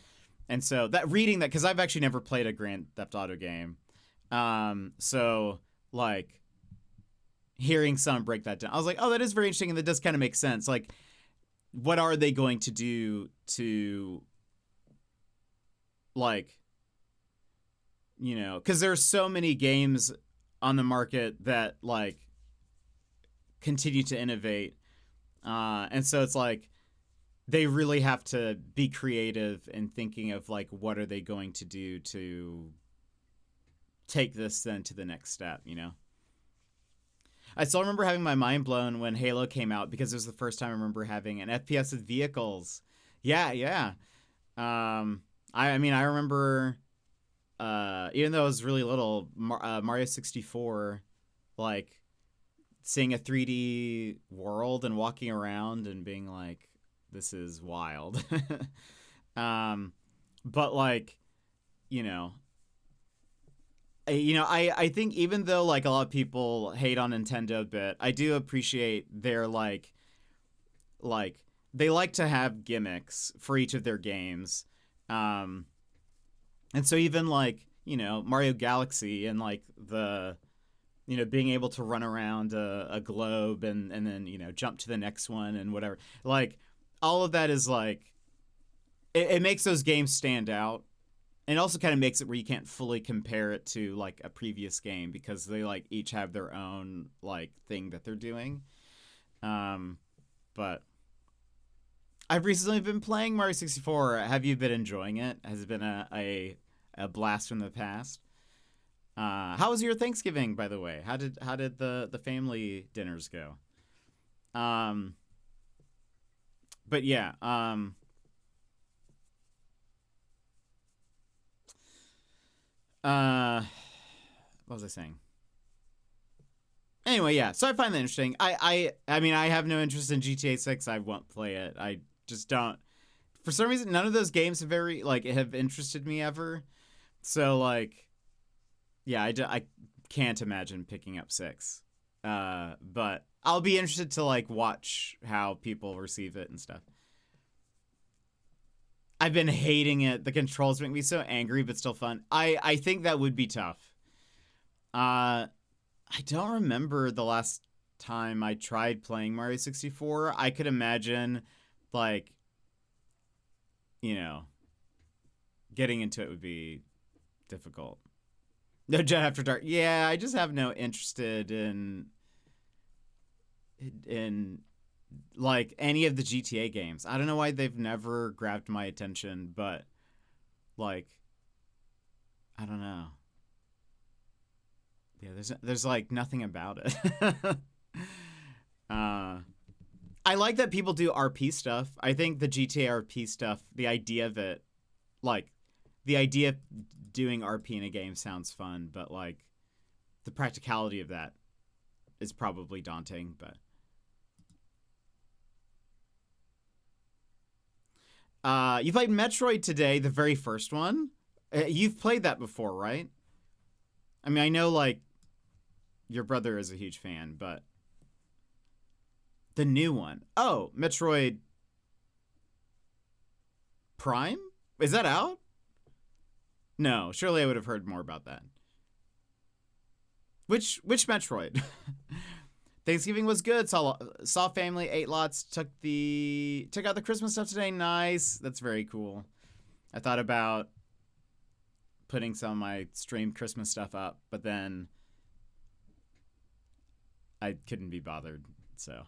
And so that reading that, because I've actually never played a Grand Theft Auto game, so like hearing someone break that down, I was like, oh, that is very interesting, and that does kind of make sense. Like, what are they going to do to like, you know, because there's so many games on the market that like continue to innovate, and so it's like they really have to be creative in thinking of like what are they going to do to take this then to the next step, you know. I still remember having my mind blown when Halo came out because it was the first time I remember having an FPS with vehicles. Yeah. I mean, I remember, even though I was really little, Mario 64, like seeing a 3D world and walking around and being like, this is wild. But like, you know, I think even though like a lot of people hate on Nintendo a bit, I do appreciate their like they like to have gimmicks for each of their games. And so even like, you know, Mario Galaxy and like the, you know, being able to run around a globe and then, you know, jump to the next one and whatever, like all of that is like, it makes those games stand out. And it also kind of makes it where you can't fully compare it to like a previous game because they like each have their own like thing that they're doing. But I've recently been playing Mario 64. Have you been enjoying it? Has it been a blast from the past? How was your Thanksgiving, by the way? How did the family dinners go? But yeah, what was I saying? Anyway, yeah. So I find that interesting. I mean, I have no interest in GTA 6. I won't play it. I just don't. For some reason, none of those games have interested me ever. So like, yeah, I can't imagine picking up 6. But I'll be interested to like watch how people receive it and stuff. I've been hating it. The controls make me so angry, but still fun. I think that would be tough. I don't remember the last time I tried playing Mario 64. I could imagine, like, you know, getting into it would be difficult. No Jet After Dark. Yeah, I just have no interest in like any of the GTA games. I don't know why they've never grabbed my attention, but like I don't know. Yeah, there's like nothing about it. I like that people do RP stuff. I think the GTA RP stuff, the idea of it, like the idea of doing RP in a game sounds fun, but like the practicality of that is probably daunting, but you played Metroid today, the very first one. You've played that before, right? I mean, I know like your brother is a huge fan, but the new one. Oh, Metroid Prime? Is that out? No, surely I would have heard more about that. Which Metroid? Thanksgiving was good. Saw family, ate lots, took out the Christmas stuff today. Nice. That's very cool. I thought about putting some of my streamed Christmas stuff up, but then I couldn't be bothered. So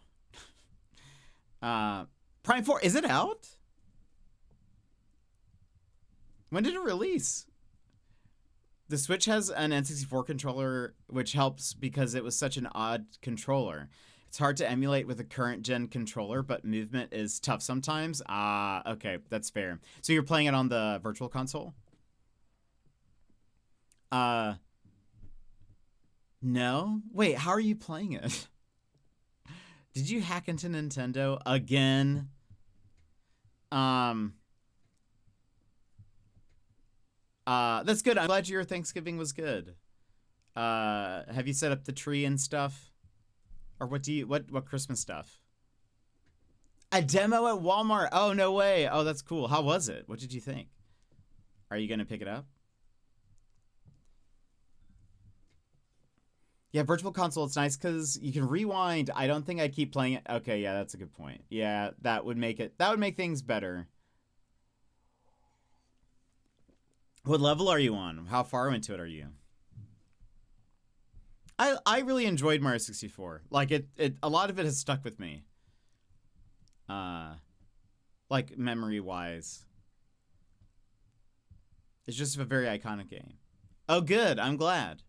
Prime 4, is it out? When did it release? The Switch has an N64 controller, which helps because it was such an odd controller. It's hard to emulate with a current gen controller, but movement is tough sometimes. Okay, that's fair. So you're playing it on the Virtual Console? No? Wait, how are you playing it? Did you hack into Nintendo again? That's good. I'm glad your Thanksgiving was good. Have you set up the tree and stuff? Or what Christmas stuff? A demo at Walmart. Oh, no way. Oh, that's cool. How was it? What did you think? Are you going to pick it up? Yeah, Virtual Console, it's nice because you can rewind. I don't think I'd keep playing it. Okay, yeah, that's a good point. Yeah, that would make things better. What level are you on? How far into it are you? I really enjoyed Mario 64. Like it a lot of it has stuck with me. Like memory wise. It's just a very iconic game. Oh good, I'm glad.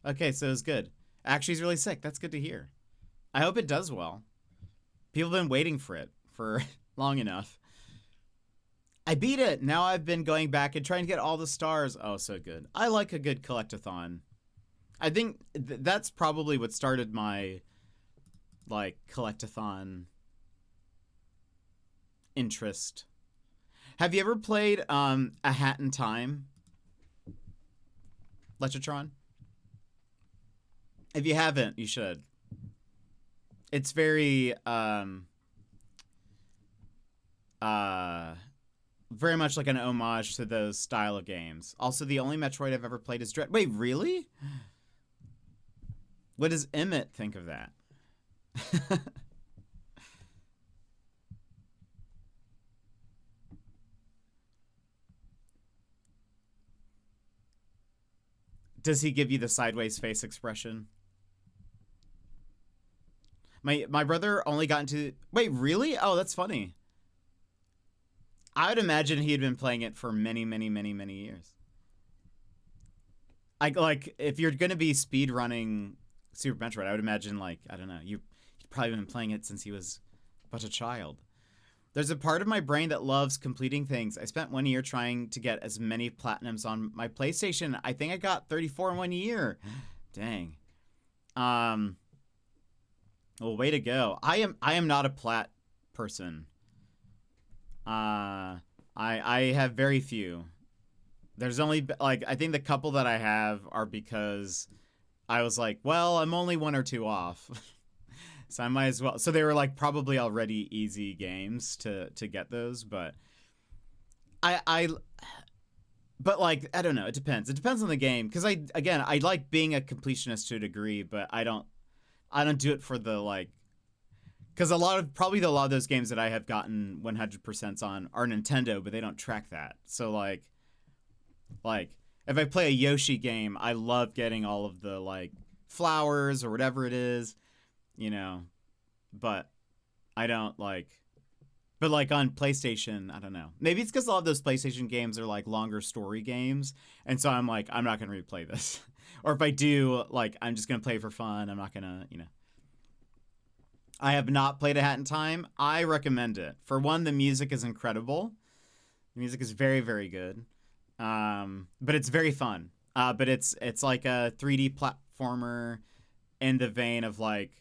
Okay, so it's good. Actually, he's really sick. That's good to hear. I hope it does well. People have been waiting for it for long enough. I beat it. Now I've been going back and trying to get all the stars. Oh, so good. I like a good collectathon. I think that's probably what started my like collectathon interest. Have you ever played A Hat in Time? Lechatron? If you haven't, you should. It's very very much like an homage to those style of games. Also, the only Metroid I've ever played is Dread. Wait, really? What does Emmett think of that? Does he give you the sideways face expression? My brother only got into... Wait, really? Oh, that's funny. I would imagine he had been playing it for many, many, many, many years. Like, if you're going to be speed running Super Metroid, I would imagine, like, I don't know, he'd probably been playing it since he was but a child. There's a part of my brain that loves completing things. I spent 1 year trying to get as many platinums on my PlayStation. I think I got 34 in 1 year. Dang. Well, way to go. I am not a plat person. I have very few. There's only like I think the couple that I have are because I was like, well, I'm only 1 or 2 off. So I might as well. So they were like probably already easy games to get those, but I But like, I don't know. It depends. It depends on the game. Because I like being a completionist to a degree, but I don't do it for the like. Because a lot of those games that I have gotten 100% on are Nintendo, but they don't track that. So like if I play a Yoshi game, I love getting all of the like flowers or whatever it is, you know. But I don't like. But like on PlayStation, I don't know. Maybe it's because a lot of those PlayStation games are like longer story games, and so I'm like, I'm not gonna replay this. Or if I do, like, I'm just gonna play it for fun. I'm not gonna, you know. I have not played A Hat in Time. I recommend it. For one, the music is incredible. The music is very, very good. But it's very fun. But it's like a 3D platformer in the vein of like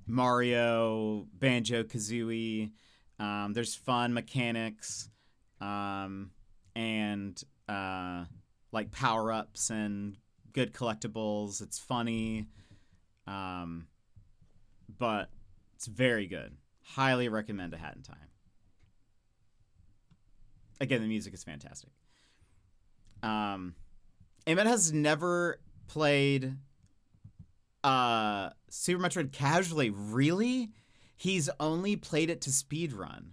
Mario, Banjo-Kazooie. There's fun mechanics, and like power-ups and good collectibles. It's funny, but it's very good. Highly recommend A Hat in Time. Again, the music is fantastic. Emmett has never played Super Metroid casually. Really? He's only played it to speedrun.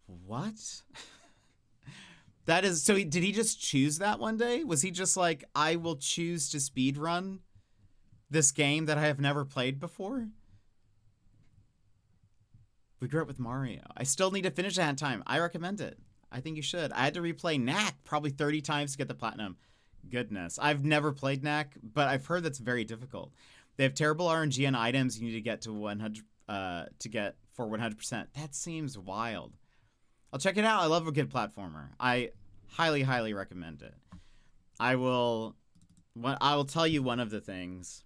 What? That is so. Did he just choose that one day? Was he just like, I will choose to speedrun this game that I have never played before? We grew up with Mario. I still need to finish that in time. I recommend it. I think you should. I had to replay Knack probably 30 times to get the platinum. Goodness. I've never played Knack, but I've heard that's very difficult. They have terrible RNG on items you need to get to 100 to get for 100%. That seems wild. I'll check it out. I love a good platformer. I highly, highly recommend it. I will tell you one of the things,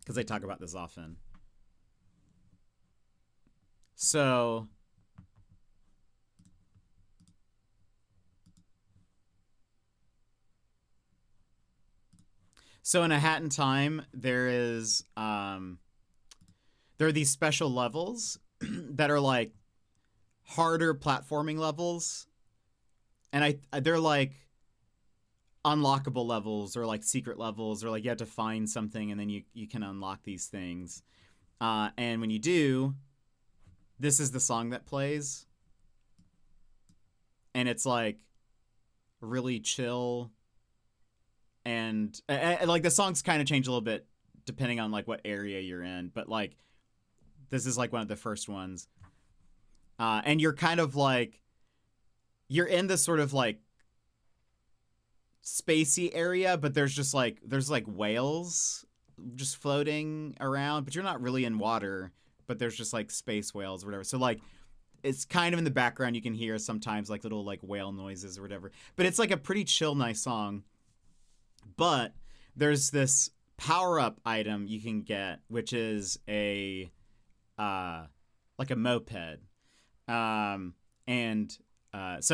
because I talk about this often. So in A Hat in Time, there are these special levels that are like harder platforming levels, and they're like unlockable levels or like secret levels, or like you have to find something and then you can unlock these things. And when you do, this is the song that plays, and it's like really chill. And like the songs kind of change a little bit depending on like what area you're in, but like this is like one of the first ones. And you're kind of like, you're in this sort of like spacey area, but there's like whales just floating around, but you're not really in water, but there's just like space whales or whatever. So like it's kind of in the background. You can hear sometimes like little like whale noises or whatever, but it's like a pretty chill, nice song. But there's this power-up item you can get, which is a like a moped. So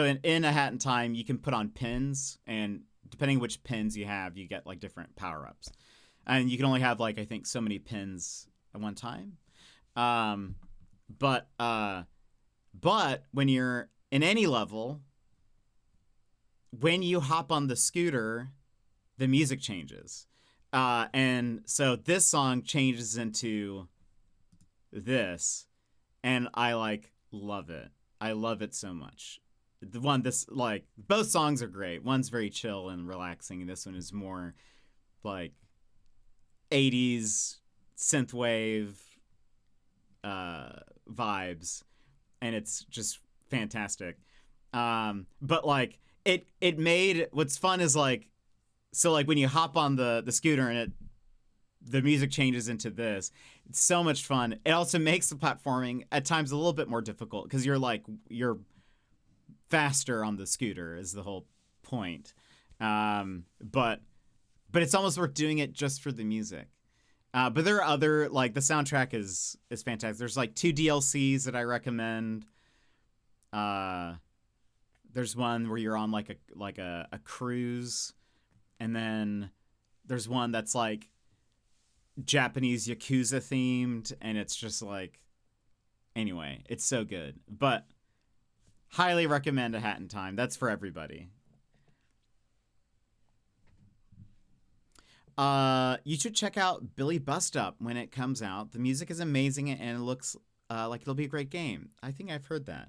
in A Hat in Time, you can put on pins, and depending which pins you have, you get like different power-ups. And you can only have like, I think, so many pins at one time. But when you're in any level, when you hop on the scooter, the music changes. And so this song changes into this, and I like love it. I love it so much. Both songs are great. One's very chill and relaxing, and this one is more like 80s synthwave vibes, and it's just fantastic. But like it made, what's fun is like, so like when you hop on the scooter and the music changes into this, it's so much fun. It also makes the platforming at times a little bit more difficult because you're faster on the scooter is the whole point. But it's almost worth doing it just for the music. But there are other, like, the soundtrack is fantastic. There's like 2 DLCs that I recommend. There's one where you're on like a cruise. And then there's one that's like Japanese Yakuza themed, and it's just like, anyway, it's so good. But Highly recommend A Hat in Time. That's for everybody. You should check out Billy Bust Up when it comes out. The music is amazing and it looks like it'll be a great game. I think I've heard that.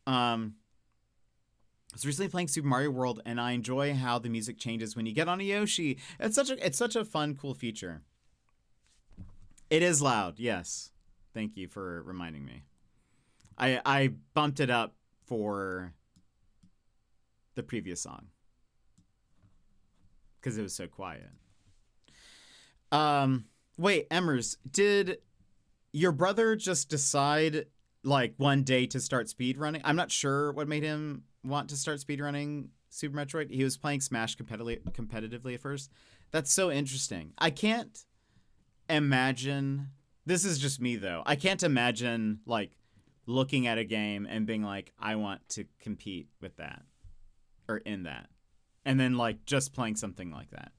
I was recently playing Super Mario World and I enjoy how the music changes when you get on a Yoshi. It's such a fun, cool feature. It is loud, yes. Thank you for reminding me. I bumped it up for the previous song because it was so quiet. Wait, Emmers, did your brother just decide like one day to start speedrunning? I'm not sure what made him want to start speedrunning Super Metroid. He was playing Smash competitively at first. That's so interesting. I can't imagine. This is just me though. I can't imagine like looking at a game and being like, I want to compete with that or in that. And then like just playing something like that.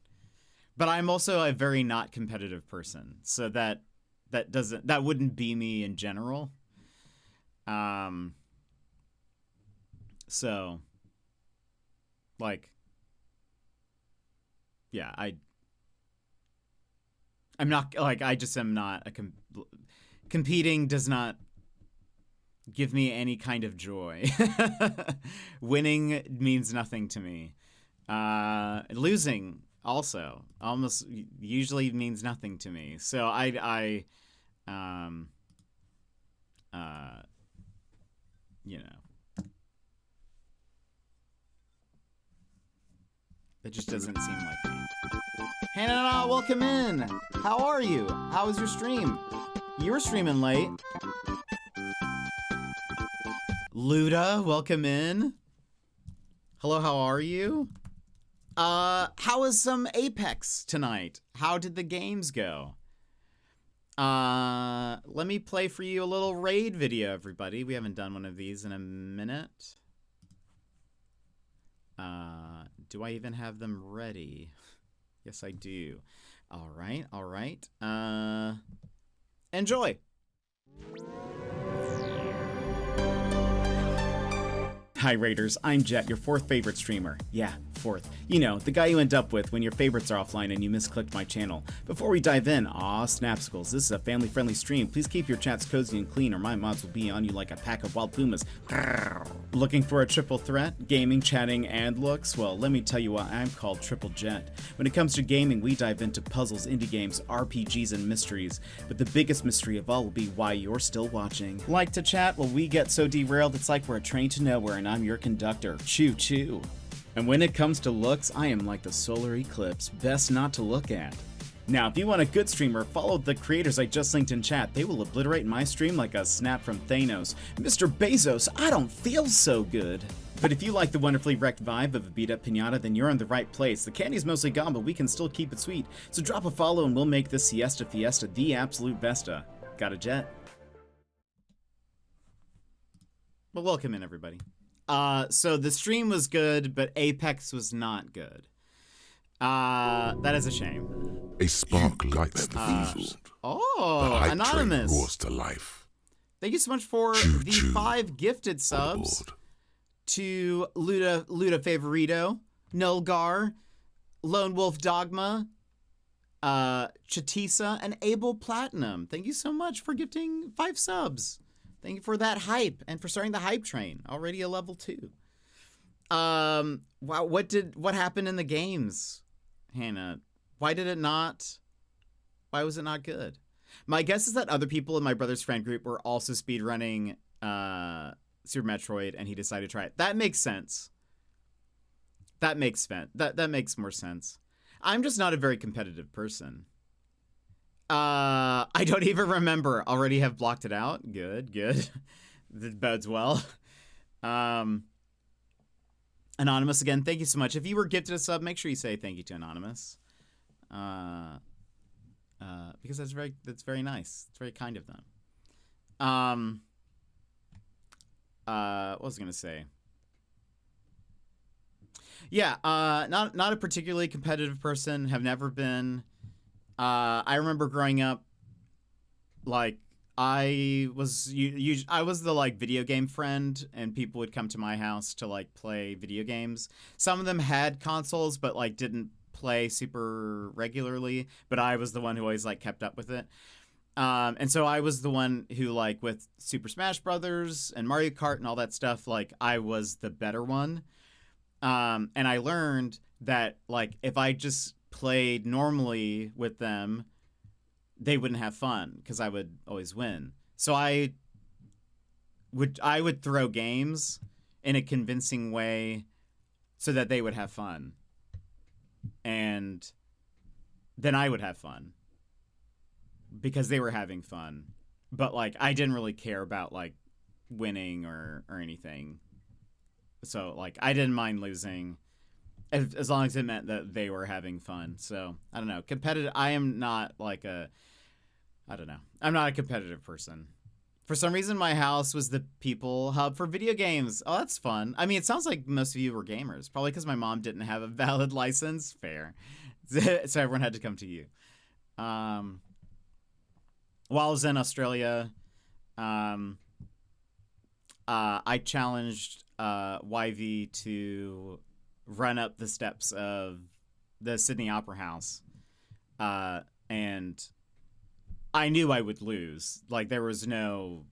But I'm also a very not competitive person. So that wouldn't be me in general. So like, yeah, I'm not like, I just am not competing does not give me any kind of joy. Winning means nothing to me. Losing also almost usually means nothing to me. So you know, that just doesn't seem like me. Hannah, welcome in. How are you? How was your stream? You were streaming late. Luda, welcome in. Hello, how are you? How was some Apex tonight? How did the games go? Let me play for you a little raid video, everybody. We haven't done one of these in a minute. Do I even have them ready? Yes, I do. All right, all right. Enjoy. Hi Raiders, I'm Jet, your fourth favorite streamer. Yeah, fourth. You know, the guy you end up with when your favorites are offline and you misclicked my channel. Before we dive in, snapsicles, this is a family-friendly stream. Please keep your chats cozy and clean or my mods will be on you like a pack of wild pumas. Looking for a triple threat? Gaming, chatting, and looks? Well, let me tell you why I'm called Triple Jet. When it comes to gaming, we dive into puzzles, indie games, RPGs, and mysteries. But the biggest mystery of all will be why you're still watching. Like to chat? Well, we get so derailed it's like we're a train to nowhere and I'm your conductor. Choo choo. And when it comes to looks, I am like the solar eclipse, best not to look at. Now, if you want a good streamer, follow the creators I just linked in chat. They will obliterate my stream like a snap from Thanos. Mr. Bezos, I don't feel so good. But if you like the wonderfully wrecked vibe of a beat-up pinata, then you're in the right place. The candy's mostly gone, but we can still keep it sweet. So drop a follow and we'll make this Siesta Fiesta the absolute besta. Got a jet? Well, welcome in, everybody. So the stream was good, but Apex was not good. That is a shame. A spark lights the field. Oh, The hype Anonymous. train roars to life. Thank you so much for the 5 gifted subs Aboard. to Luda Favorito, Nulgar, Lone Wolf Dogma, Chatisa, and Abel Platinum. Thank you so much for gifting 5 subs. Thank you for that hype and for starting the hype train. Already a level 2. Wow, what happened in the games, Hannah? Why was it not good? My guess is that other people in my brother's friend group were also speedrunning Super Metroid and he decided to try it. That makes sense. That makes more sense. I'm just not a very competitive person. I don't even remember. Already have blocked it out. Good. That bodes well. Anonymous again, thank you so much. If you were gifted a sub, make sure you say thank you to Anonymous. Because that's very nice. It's very kind of them. What was I gonna say? Yeah, not a particularly competitive person. Have never been. I remember growing up, like I was I was the like video game friend, and people would come to my house to like play video games. Some of them had consoles, but like didn't play super regularly. But I was the one who always like kept up with it. And so I was the one who like with Super Smash Brothers and Mario Kart and all that stuff. Like I was the better one. And I learned that like if I just played normally with them, they wouldn't have fun because I would always win. So I would throw games in a convincing way so that they would have fun. And then I would have fun because they were having fun. But like I didn't really care about like winning or anything. So like I didn't mind losing as long as it meant that they were having fun. So I don't know. Competitive. I am not like I don't know. I'm not a competitive person. For some reason, my house was the people hub for video games. Oh, that's fun. I mean, it sounds like most of you were gamers. Probably because my mom didn't have a valid license. Fair. So everyone had to come to you. While I was in Australia, I challenged YV to run up the steps of the Sydney Opera House. And I knew I would lose. Like, there was no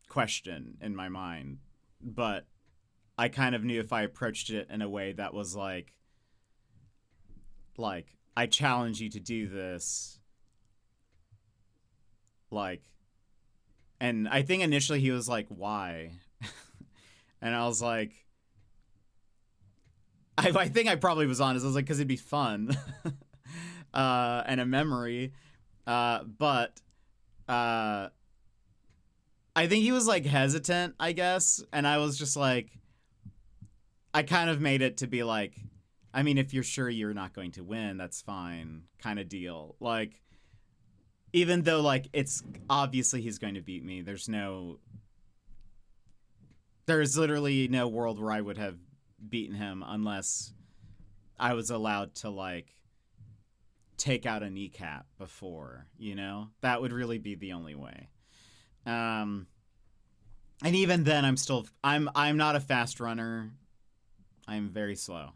question in my mind. But I kind of knew if I approached it in a way that was like, I challenge you to do this. Like, and I think initially he was like, why? And I was like, I think I probably was honest. I was like, because it'd be fun. And a memory. But I think he was like hesitant, I guess. And I was just like, I kind of made it to be like, I mean, if you're sure you're not going to win, that's fine, kind of deal. Like, even though like it's obviously he's going to beat me, there's literally no world where I would have beaten him unless I was allowed to like take out a kneecap before, you know? That would really be the only way. And even then I'm not a fast runner. I'm very slow.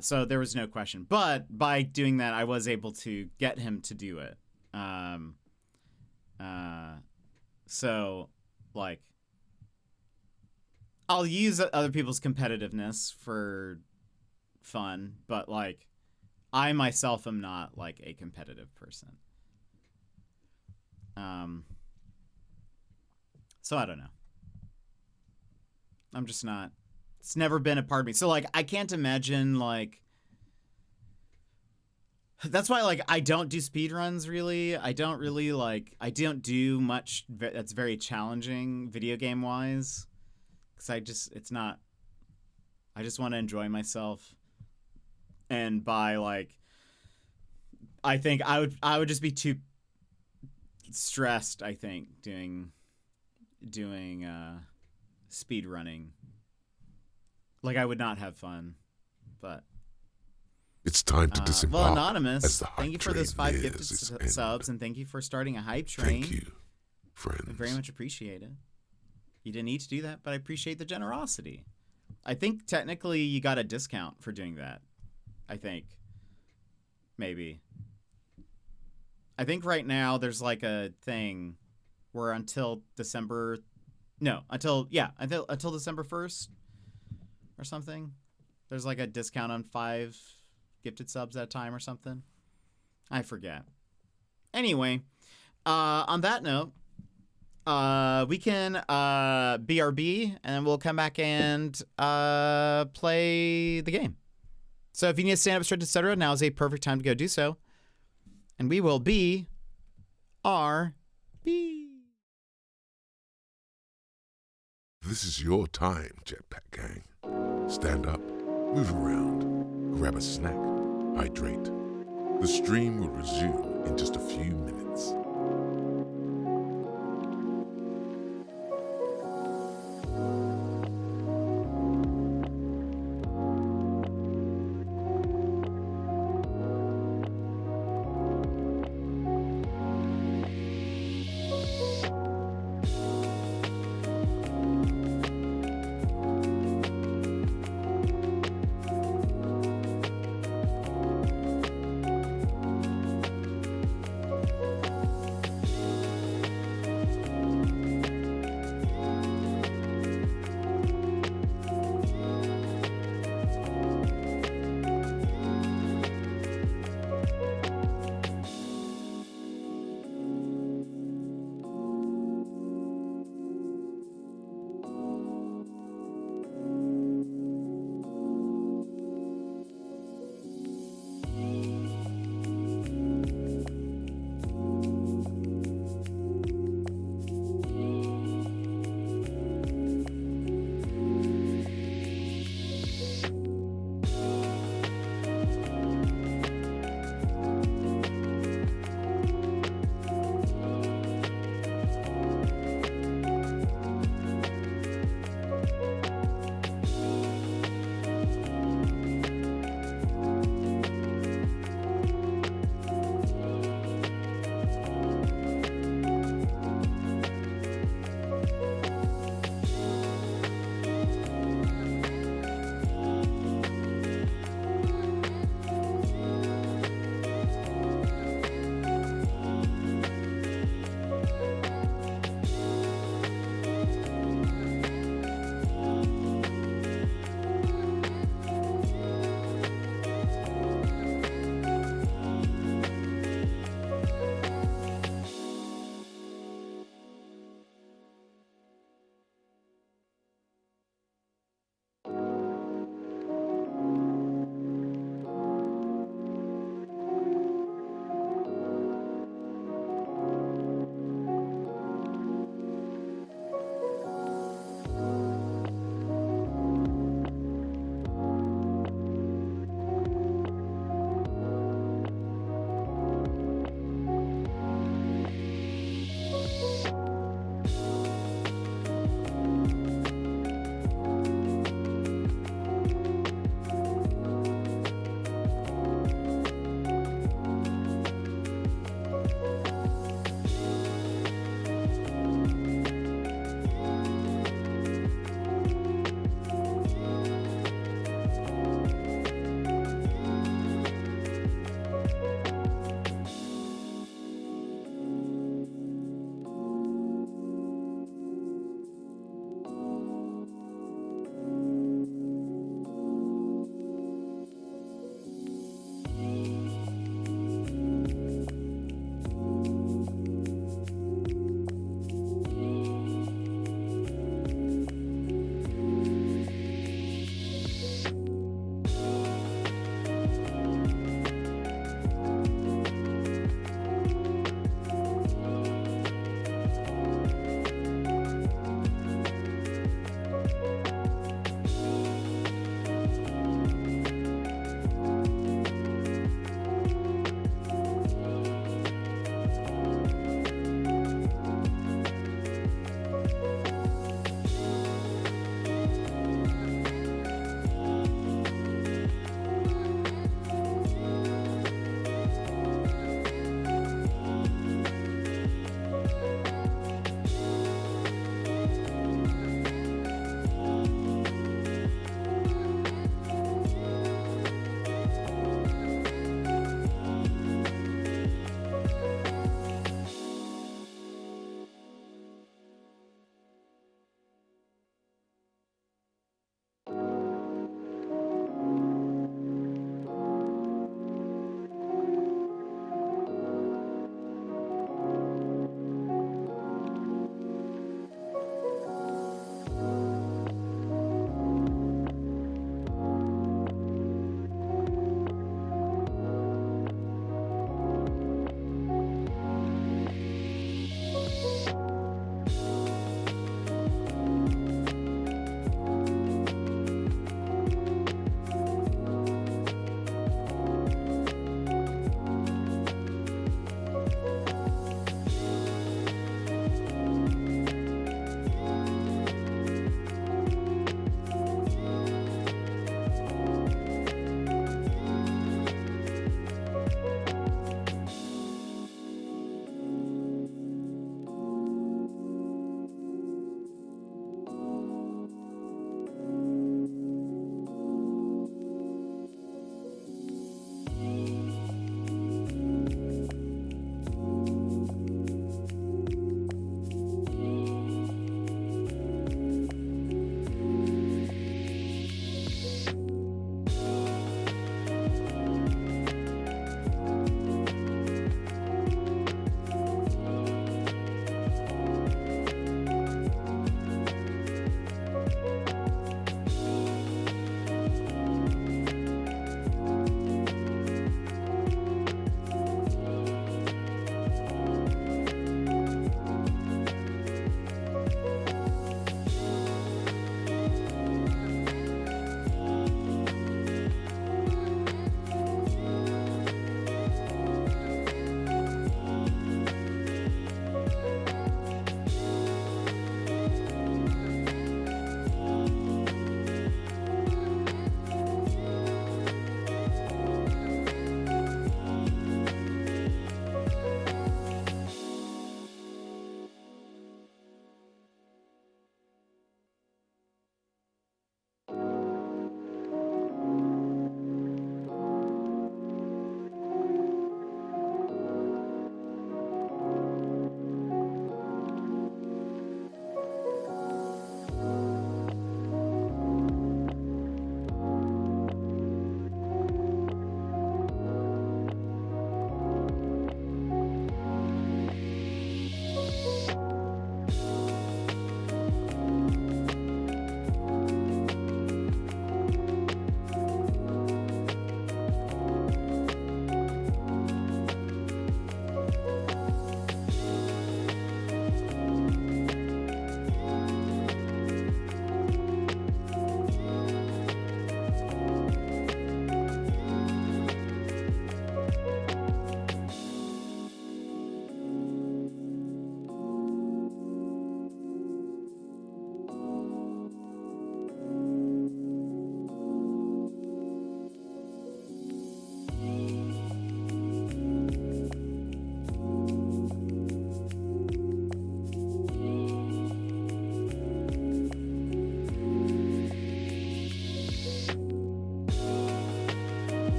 So there was no question. But by doing that, I was able to get him to do it. So like I'll use other people's competitiveness for fun, but like I myself am not like a competitive person. So I don't know. I'm just not. It's never been a part of me. So like I can't imagine like. That's why like I don't do speedruns really. I don't really like. I don't do much that's very challenging video game wise. Because it's not. I just want to enjoy myself. And by like, I think I would just be too stressed. I think doing speed running. Like I would not have fun, but it's time to disembark. Well, Anonymous, as the hype thank you for those 5 train gifted nears its end. subs, and thank you for starting a hype train. Thank you, friends. I very much appreciate it. You didn't need to do that, but I appreciate the generosity. I think technically you got a discount for doing that. I think. Maybe. I think right now there's like a thing where until December 1st or something. There's like a discount on 5 gifted subs at a time or something. I forget. Anyway, on that note, we can BRB and then we'll come back and play the game. So if you need to stand up, stretch, etc., now is a perfect time to go do so. And we will be RB. This is your time, Jetpack Gang. Stand up, move around, grab a snack, hydrate. The stream will resume in just a few minutes.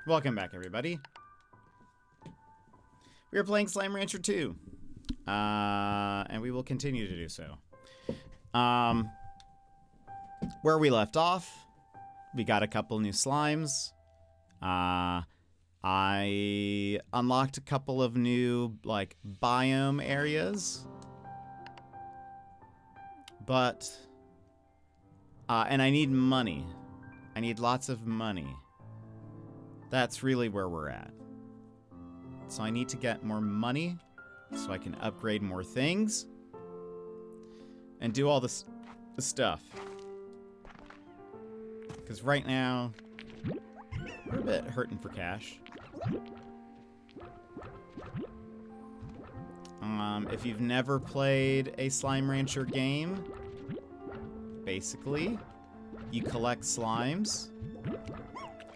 Welcome back, everybody. We are playing Slime Rancher 2. And we will continue to do so. Where we left off, we got a couple new slimes. I unlocked a couple of new, like, biome areas. But, and I need money. I need lots of money. That's really where we're at. So I need to get more money so I can upgrade more things and do all this stuff. Because right now, we're a bit hurting for cash. If you've never played a Slime Rancher game, basically, you collect slimes,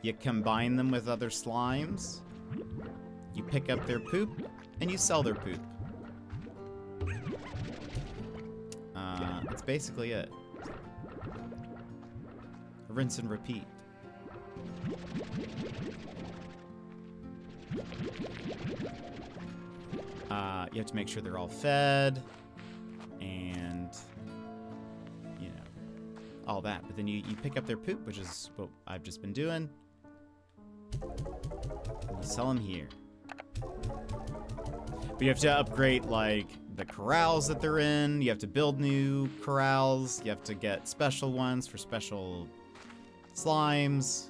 you combine them with other slimes, you pick up their poop, and you sell their poop. That's basically it. Rinse and repeat. You have to make sure they're all fed, and, you know, all that. But then you pick up their poop, which is what I've just been doing. And you sell them here. But you have to upgrade, like, the corrals that they're in. You have to build new corrals. You have to get special ones for special slimes.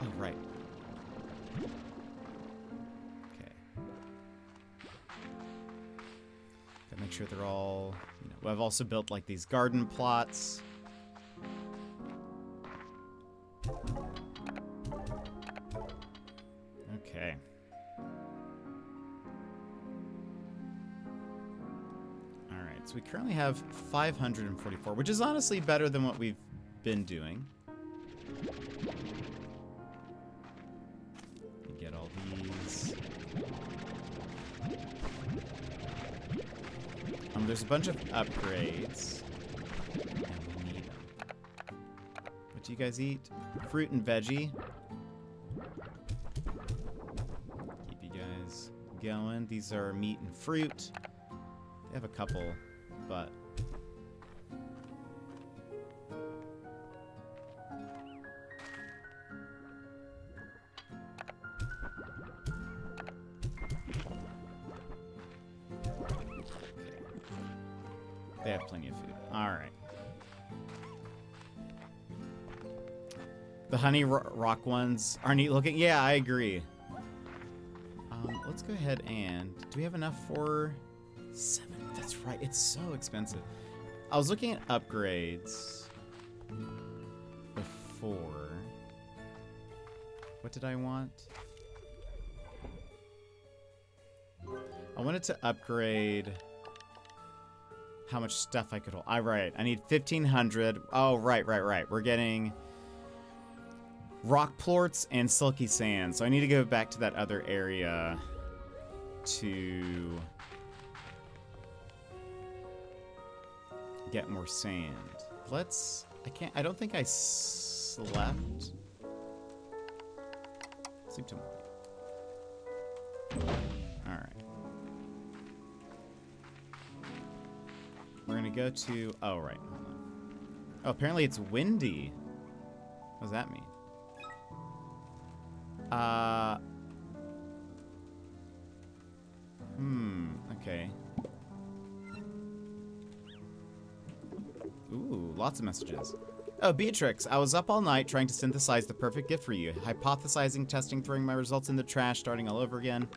Oh, right. Okay. Gotta make sure they're all, you know, I've also built, like, these garden plots. Okay. Alright, so we currently have 544, which is honestly better than what we've been doing. Get all these. There's a bunch of upgrades. And we need them. What do you guys eat? Fruit and veggie. Keep you guys going. These are meat and fruit. They have a couple, but... They have plenty of food. Alright. The honey rock ones are neat looking. Yeah, I agree. Let's go ahead and... Do we have enough for 7? That's right. It's so expensive. I was looking at upgrades before. What did I want? I wanted to upgrade... how much stuff I could hold. Right. I need 1,500. Oh, right. We're getting rock plorts and silky sand. So I need to go back to that other area to get more sand. I don't think I slept. Sleep tomorrow. Alright. We're gonna go to... Oh, right. Hold on. Oh, apparently it's windy. What does that mean? Okay. Ooh, lots of messages. Oh, Beatrix, I was up all night trying to synthesize the perfect gift for you. Hypothesizing, testing, throwing my results in the trash, starting all over again.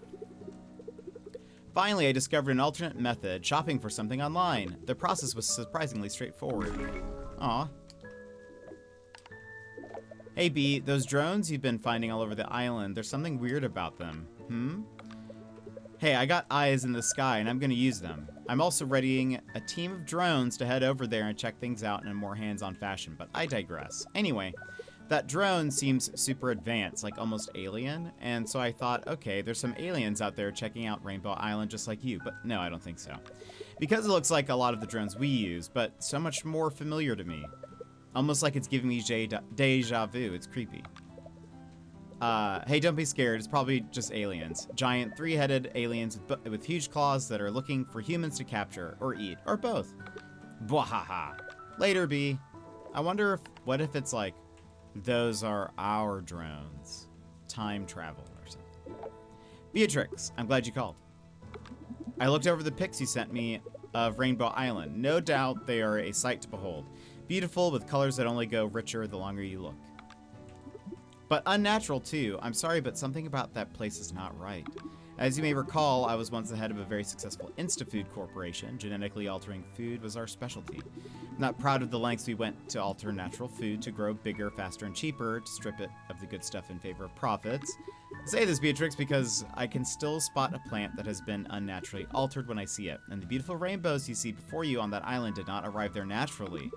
Finally, I discovered an alternate method, shopping for something online. The process was surprisingly straightforward. Aw. Hey, B, those drones you've been finding all over the island, there's something weird about them. Hey, I got eyes in the sky, and I'm gonna use them. I'm also readying a team of drones to head over there and check things out in a more hands-on fashion, but I digress. Anyway, That drone seems super advanced, like almost alien, and so I thought, okay, there's some aliens out there checking out Rainbow Island just like you, but no, I don't think so. Because it looks like a lot of the drones we use, but so much more familiar to me. Almost like it's giving me deja vu. It's creepy. Hey, don't be scared. It's probably just aliens. Giant three-headed aliens with huge claws that are looking for humans to capture or eat, or both. Bwahaha. Later, B. I wonder what if it's like, those are our drones. Time travel or something. Beatrix, I'm glad you called. I looked over the pics you sent me of Rainbow Island. No doubt they are a sight to behold. Beautiful with colors that only go richer the longer you look. But unnatural too. I'm sorry, but something about that place is not right. As you may recall, I was once the head of a very successful Insta-Food corporation. Genetically altering food was our specialty. I'm not proud of the lengths we went to alter natural food to grow bigger, faster, and cheaper, to strip it of the good stuff in favor of profits. I say this, Beatrix, because I can still spot a plant that has been unnaturally altered when I see it, and the beautiful rainbows you see before you on that island did not arrive there naturally.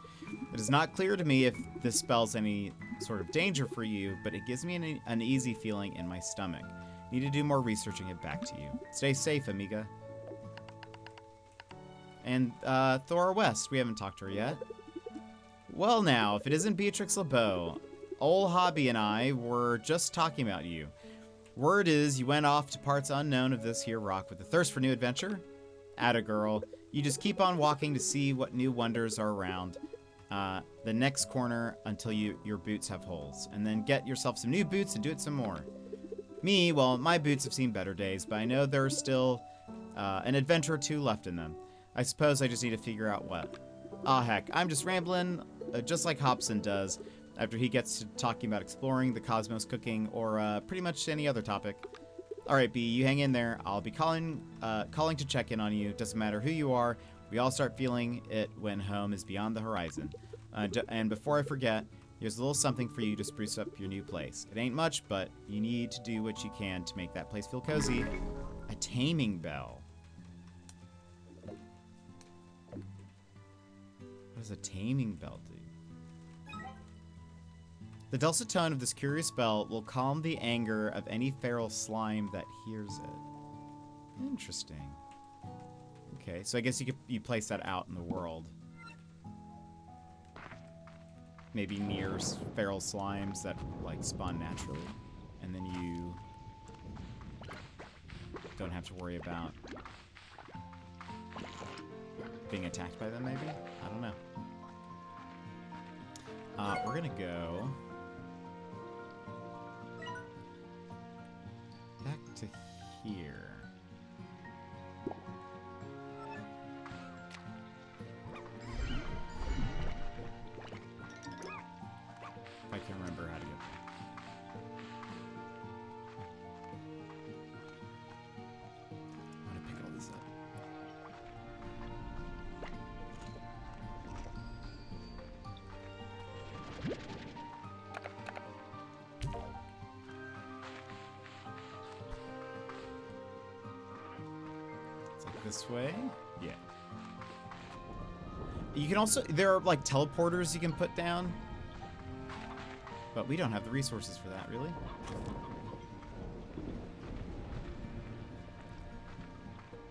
It is not clear to me if this spells any sort of danger for you, but it gives me an uneasy feeling in my stomach. Need to do more research and get back to you. Stay safe, amiga. And Thora West, we haven't talked to her yet. Well now, if it isn't Beatrix LeBeau, old Hobby and I were just talking about you. Word is you went off to parts unknown of this here rock with a thirst for new adventure. Atta girl, you just keep on walking to see what new wonders are around the next corner until your boots have holes. And then get yourself some new boots and do it some more. Me, well, my boots have seen better days, but I know there's still an adventure or two left in them. I suppose I just need to figure out what. Aw, heck, I'm just rambling, just like Hobson does, after he gets to talking about exploring the cosmos, cooking, or pretty much any other topic. Alright, B, you hang in there. I'll be calling to check in on you. Doesn't matter who you are. We all start feeling it when home is beyond the horizon. And before I forget, here's a little something for you to spruce up your new place. It ain't much, but you need to do what you can to make that place feel cozy. A taming bell. What does a taming bell do? The dulcet tone of this curious bell will calm the anger of any feral slime that hears it. Interesting. Okay, so I guess you place that out in the world. Maybe near feral slimes that like spawn naturally, and then you don't have to worry about being attacked by them. Maybe, I don't know. We're gonna go back to here. I can remember how to get there. I'm gonna pick all these up. It's like this way? Yeah. You can also, there are like teleporters you can put down. But we don't have the resources for that, really.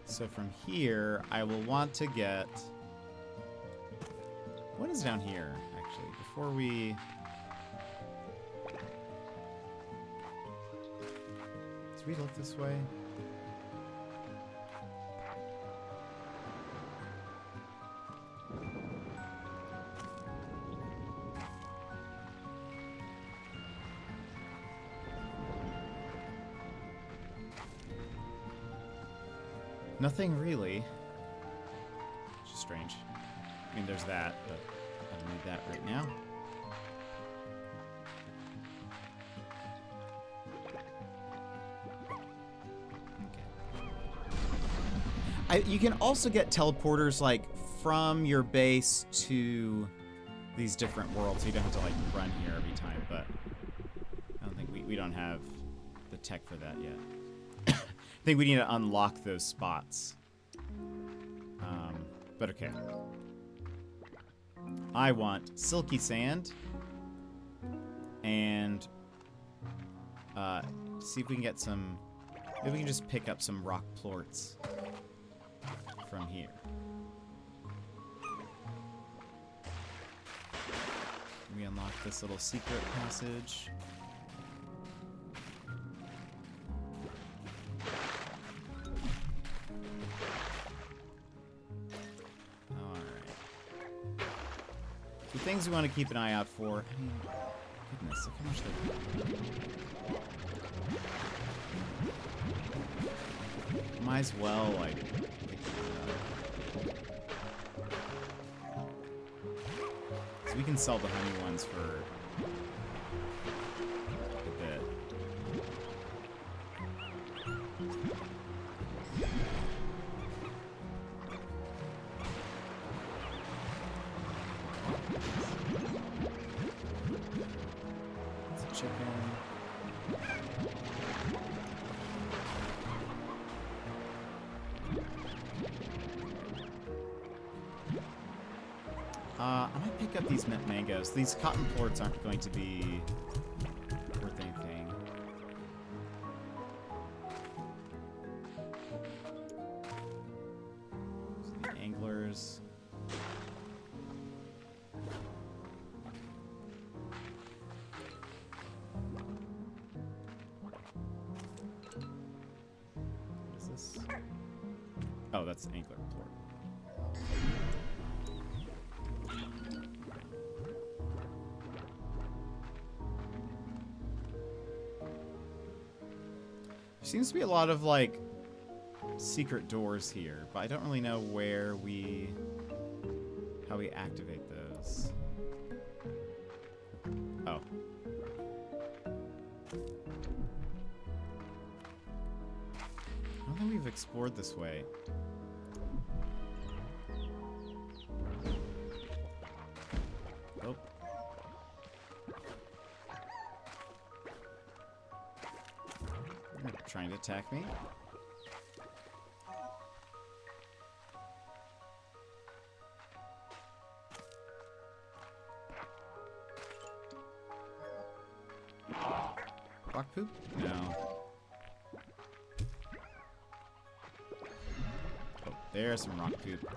So from here, I will want to get... What is down here, actually? Before we... Did we look this way? Nothing really. Which is strange. I mean, there's that, but I don't need that right now. Okay. You can also get teleporters, like, from your base to these different worlds. So you don't have to, like, run here every time, but I don't think we don't have the tech for that yet. I think we need to unlock those spots. But okay. I want silky sand and see if we can get some. Maybe we can just pick up some rock plorts from here. We unlock this little secret passage. The things we want to keep an eye out for. I mean, goodness, look how much they. Might as well, like. So we can sell the honey ones for a bit. I might pick up these mint mangoes. These cotton plorts aren't going to be worth anything. The anglers. What is this? Oh, that's the angler plort. Seems to be a lot of, like, secret doors here, but I don't really know where how we activate those. Oh. I don't think we've explored this way. Oh. Trying to attack me. Rock poop? No. Oh, there's some rock poop.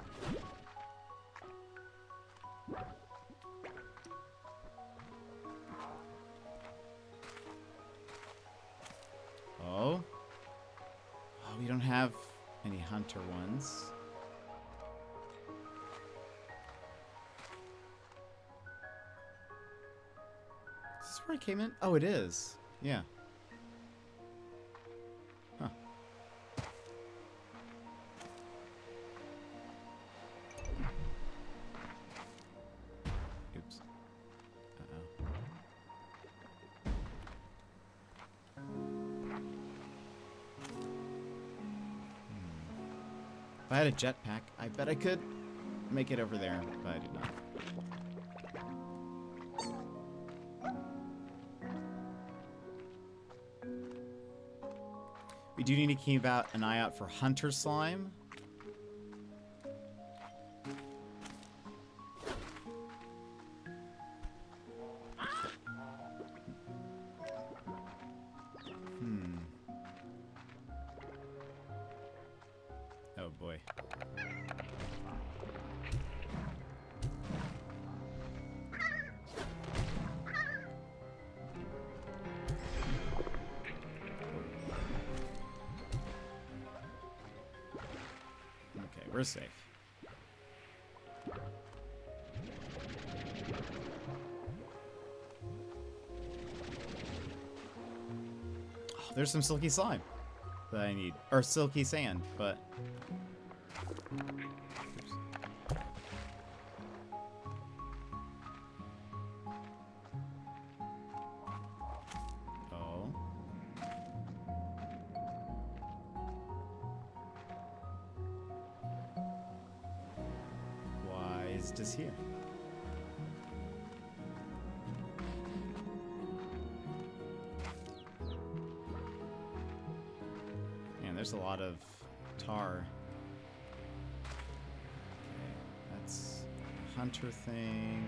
Oh. Oh, we don't have any hunter ones. Is this where I came in? Oh, it is. Yeah. Huh. Oops. Uh-oh. If I had a jetpack, I bet I could make it over there, but I did not. We do need to keep an eye out for hunter slime. Oh boy. Okay, we're safe. Oh, there's some silky slime that I need. Or silky sand, but... Oops. Oh. Why is this here? Man, there's a lot of tar. Okay, that's a hunter thing.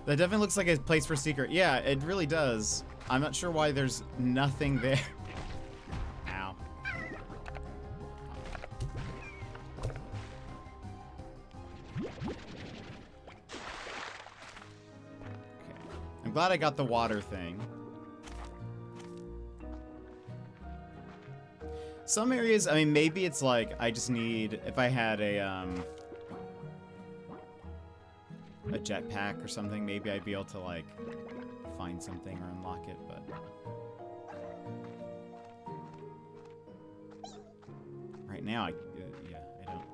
That definitely looks like a place for secret. Yeah, it really does. I'm not sure why there's nothing there. Ow. Okay. I'm glad I got the water thing. Some areas, I mean, maybe it's like I just need, if I had a jetpack or something, maybe I'd be able to like find something or unlock it, but right now, yeah, I don't.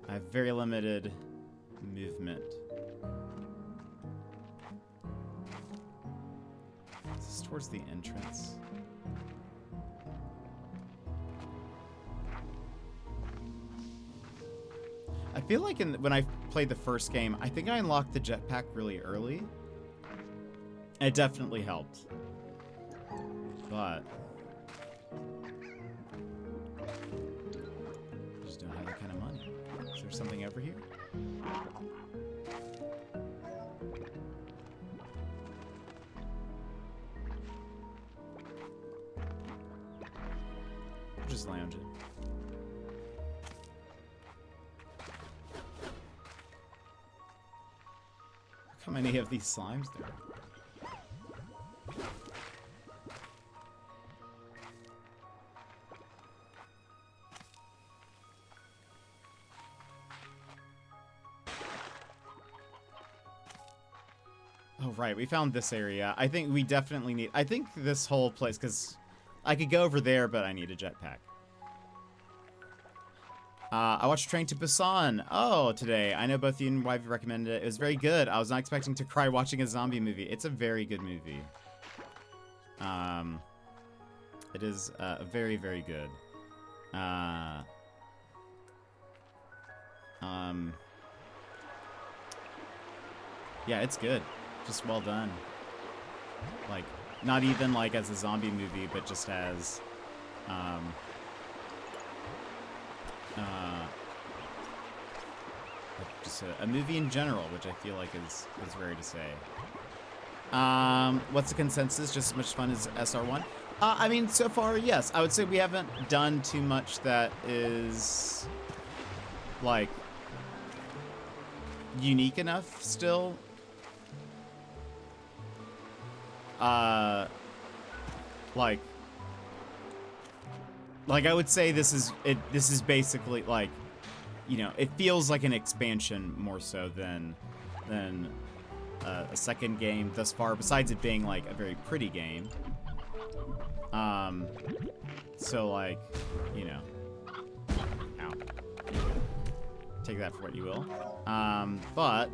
I have very limited movement. Is this towards the entrance? I feel like when I played the first game, I think I unlocked the jetpack really early. It definitely helped. But I just don't have that kind of money. Is there something over here? Just lounging. How many of these slimes there are? Oh, right. We found this area. I think we definitely need... I think this whole place... Because I could go over there, but I need a jetpack. I watched Train to Busan. Oh, today. I know both you and wife recommended it. It was very good. I was not expecting to cry watching a zombie movie. It's a very good movie. It is very, very good. Yeah, it's good. Just well done. Like, not even like as a zombie movie, but just as just a movie in general, which I feel like is rare to say. What's the consensus? Just as much fun as SR1? I mean, so far, yes. I would say we haven't done too much that is like unique enough still. Like I would say this is basically like, you know, it feels like an expansion more so than a second game thus far, besides it being like a very pretty game. So like, you know, ow. Take that for what you will. But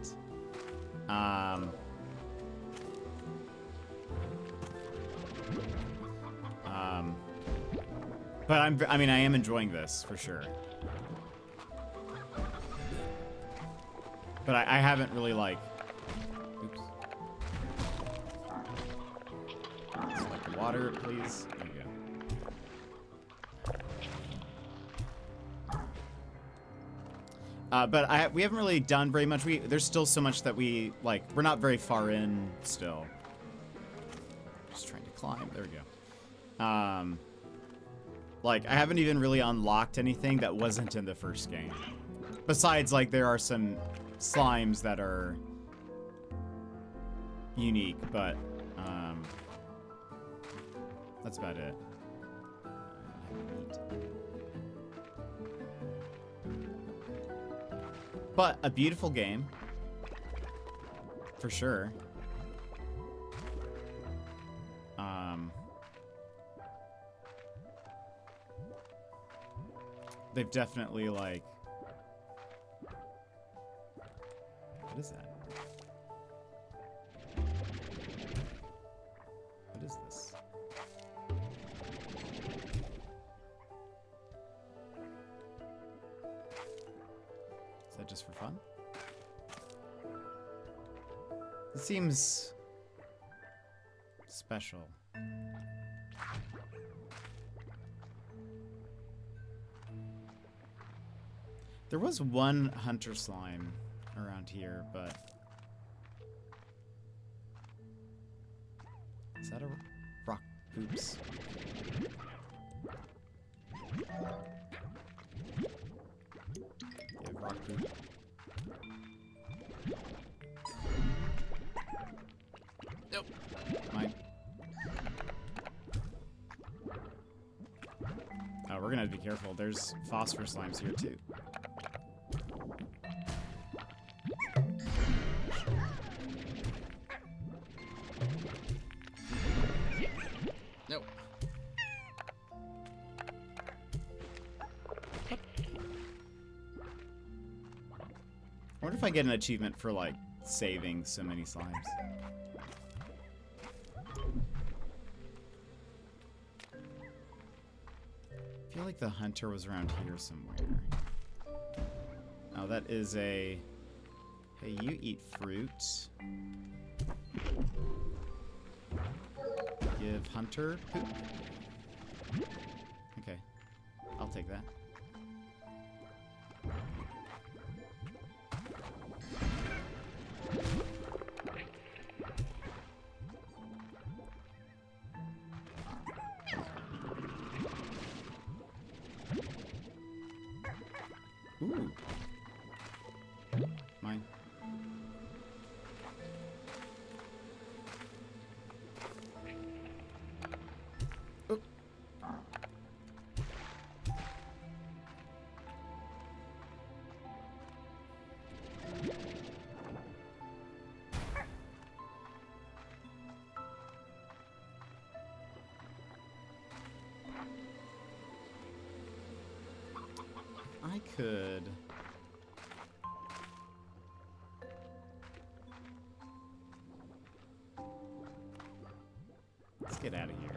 I mean, I am enjoying this for sure. But I haven't really like, oops. Select the water, please. There you go. But we haven't really done very much. There's still so much that we're not very far in still. Just trying to climb. There we go. Like, I haven't even really unlocked anything that wasn't in the first game. Besides, like, there are some slimes that are unique, but, that's about it. But a beautiful game. For sure. They've definitely, like... What is that? What is this? Is that just for fun? It seems... special. There was one hunter slime around here, but that a rock? Oops. Yeah, rock poop. Nope. Mine. Oh, we're gonna have to be careful. There's phosphor slimes here too. Nope. I wonder if I get an achievement for, like, saving so many slimes. I feel like the hunter was around here somewhere. Oh, that is a... Hey, you eat fruit. Give hunter poop. Okay. I'll take that. Ooh. Mine. Oh. I could... Let's get out of here.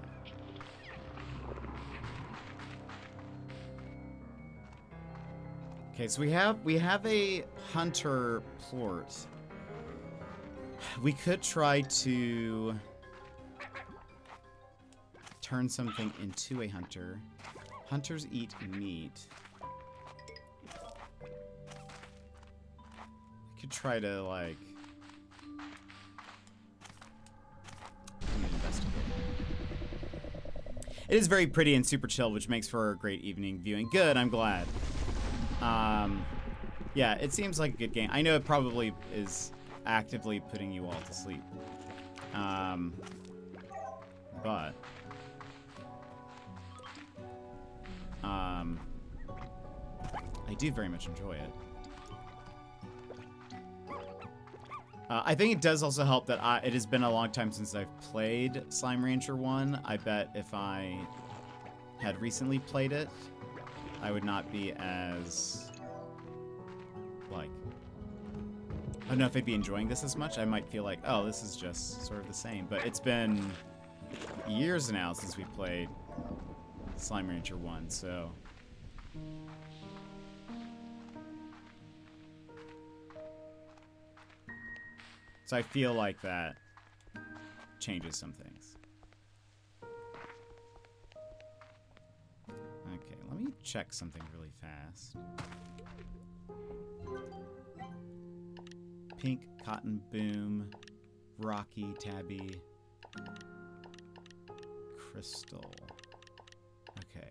Okay, so we have a hunter plort. We could try to turn something into a hunter. Hunters eat meat. We could try to, like... investigate. It is very pretty and super chill, which makes for a great evening viewing. Good, I'm glad. Yeah, it seems like a good game. I know it probably is actively putting you all to sleep. But... I do very much enjoy it. I think it does also help that it has been a long time since I've played Slime Rancher 1. I bet if I had recently played it, I would not be as, like, I don't know if I'd be enjoying this as much. I might feel like, oh, this is just sort of the same. But it's been years now since we played Slime Rancher 1, so... So I feel like that changes some things. Okay, let me check something really fast. Pink, Cotton Boom, Rocky, Tabby, Crystal. Okay.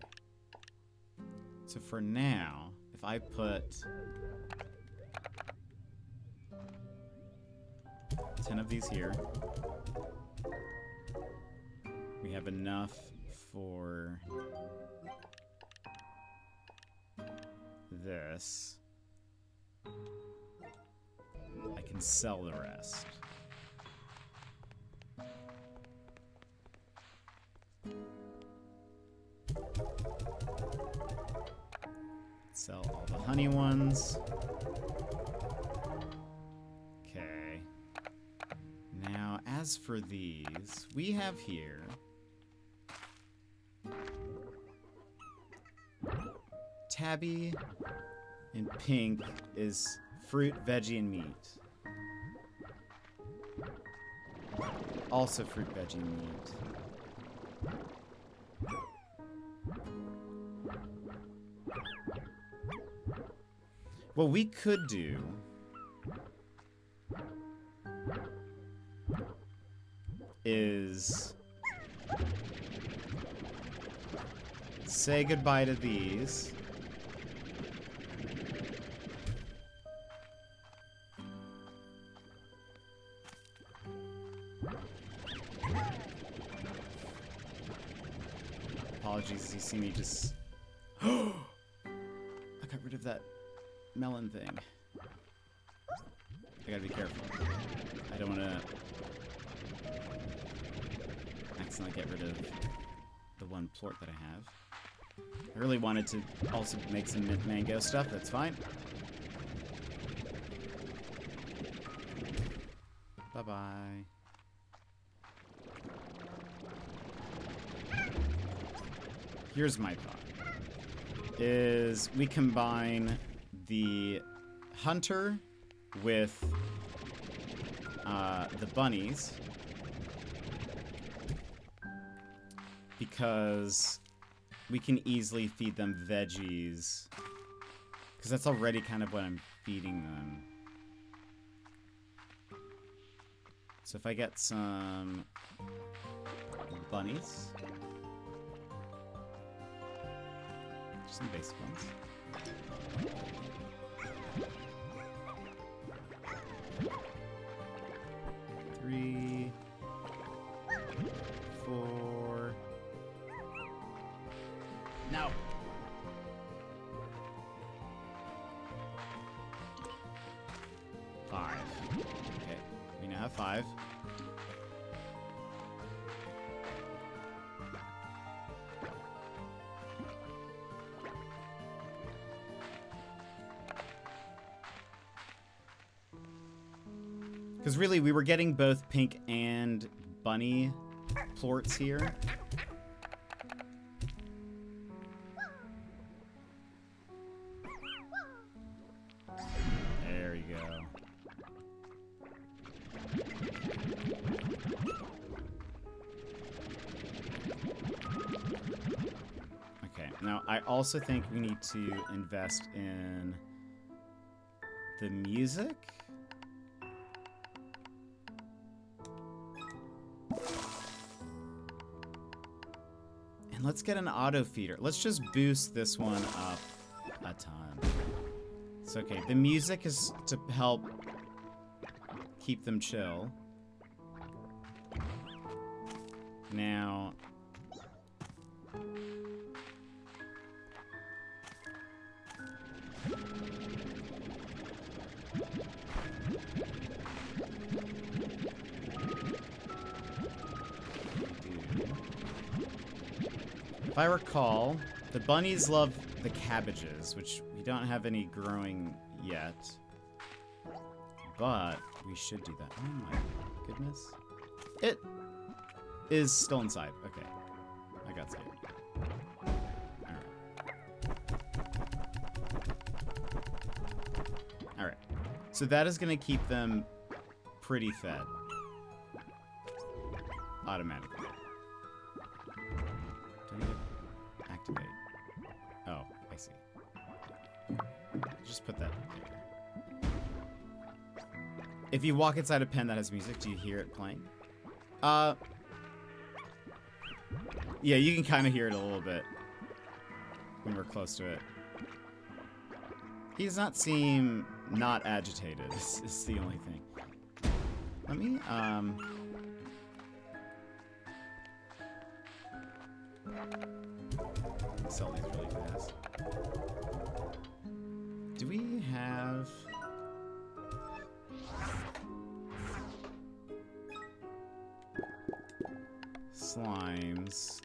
So for now, if I put 10 of these here, we have enough for this. I can sell the rest. Sell all the honey ones. Okay. Now, as for these, we have here Tabby and Pink is fruit, veggie, and meat. Also fruit, veggie, and meat. What we could do is say goodbye to these. Apologies, you see me just... I got rid of that melon thing. I gotta be careful. I don't want to accidentally get rid of the one plort that I have. I really wanted to also make some mint mango stuff. That's fine. Bye-bye. Here's my thought. Is we combine the hunter with the bunnies, because we can easily feed them veggies, because that's already kind of what I'm feeding them. So if I get some bunnies, just some basic ones. 3, 4. No. Five. Okay, we now have 5. Because really, we were getting both pink and bunny plorts here. There you go. Okay, now I also think we need to invest in the music. And let's get an auto feeder. Let's just boost this one up a ton. It's okay. The music is to help keep them chill. Now, if I recall, the bunnies love the cabbages, which we don't have any growing yet. But we should do that. Oh my goodness. It is still inside. Okay. I got scared. Alright. Alright. So that is going to keep them pretty fed. Automatically. Activate. Oh, I see. Just put that there. If you walk inside a pen that has music, do you hear it playing? Yeah, you can kind of hear it a little bit when we're close to it. He does not seem not agitated. It's the only thing. Let me, sell these really fast. Do we have... slimes?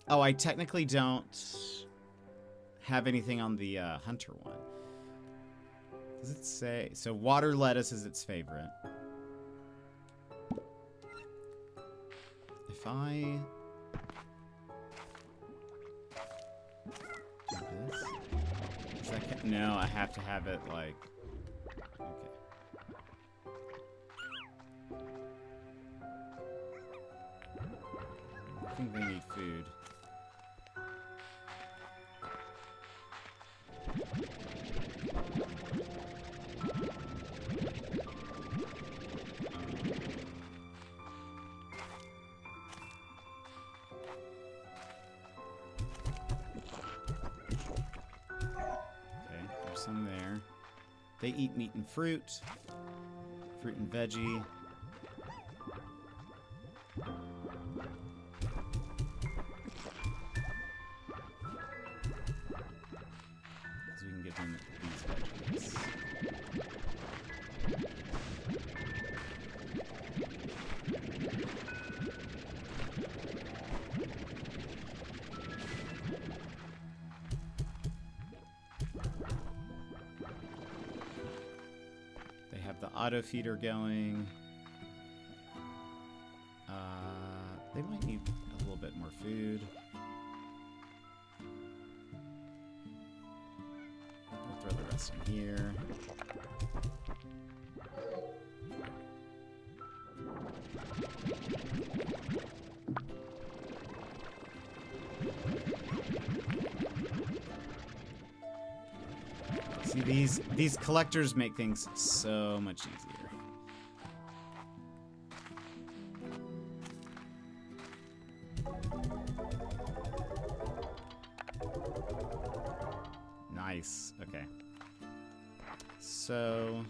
Oh, I technically don't have anything on the hunter one. Does it say? So water lettuce is its favorite. If I do this, no, I have to have it like. Okay. I think they need food. They eat meat and fruit. Fruit and veggie. So we can give them these veggies. They have the auto feeder going. They might need a little bit more food. We'll throw the rest in here. See, these collectors make things so much easier. Nice. Okay. So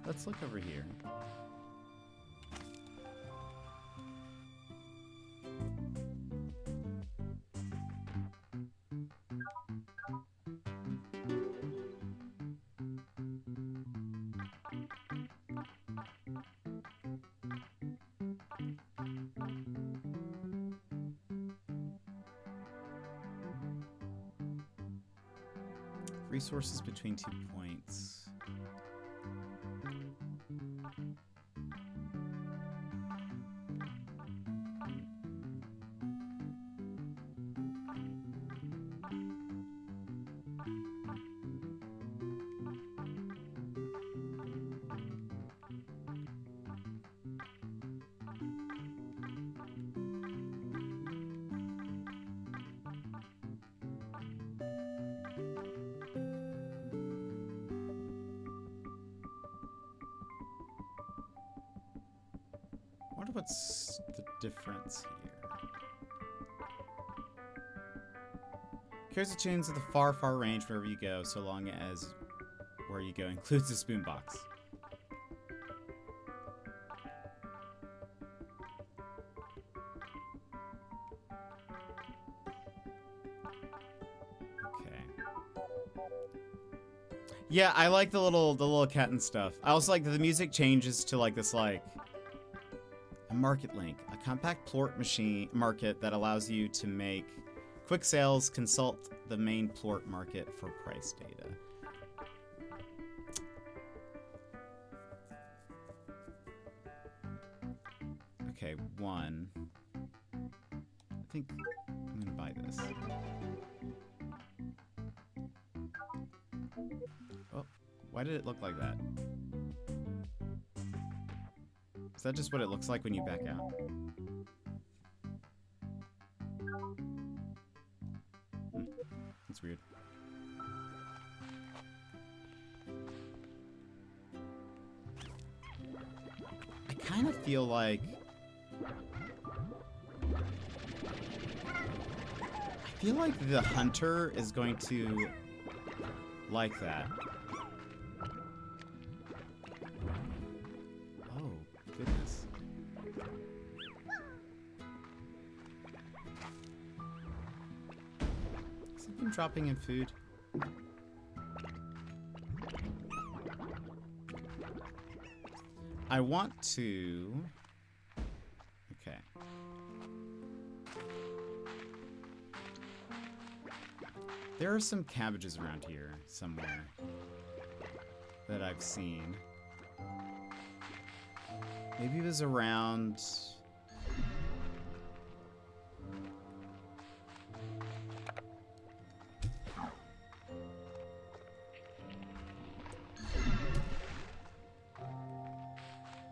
let's look over here. Resources between 2 points. I wonder what's the difference here. Carries the tunes of the far, far range wherever you go, so long as where you go includes the spoon box. Okay. Yeah, I like the little cat and stuff. I also like that the music changes to like this like a market link, a compact plort machine market that allows you to make quick sales. Consult the main plort market for price data. Okay, one. I think I'm gonna buy this. Oh, why did it look like that? Is that just what it looks like when you back out? That's weird. I kind of feel like... I feel like the hunter is going to like that. Goodness. Is it been dropping in food? I want to... Okay. There are some cabbages around here somewhere that I've seen. Maybe it was around...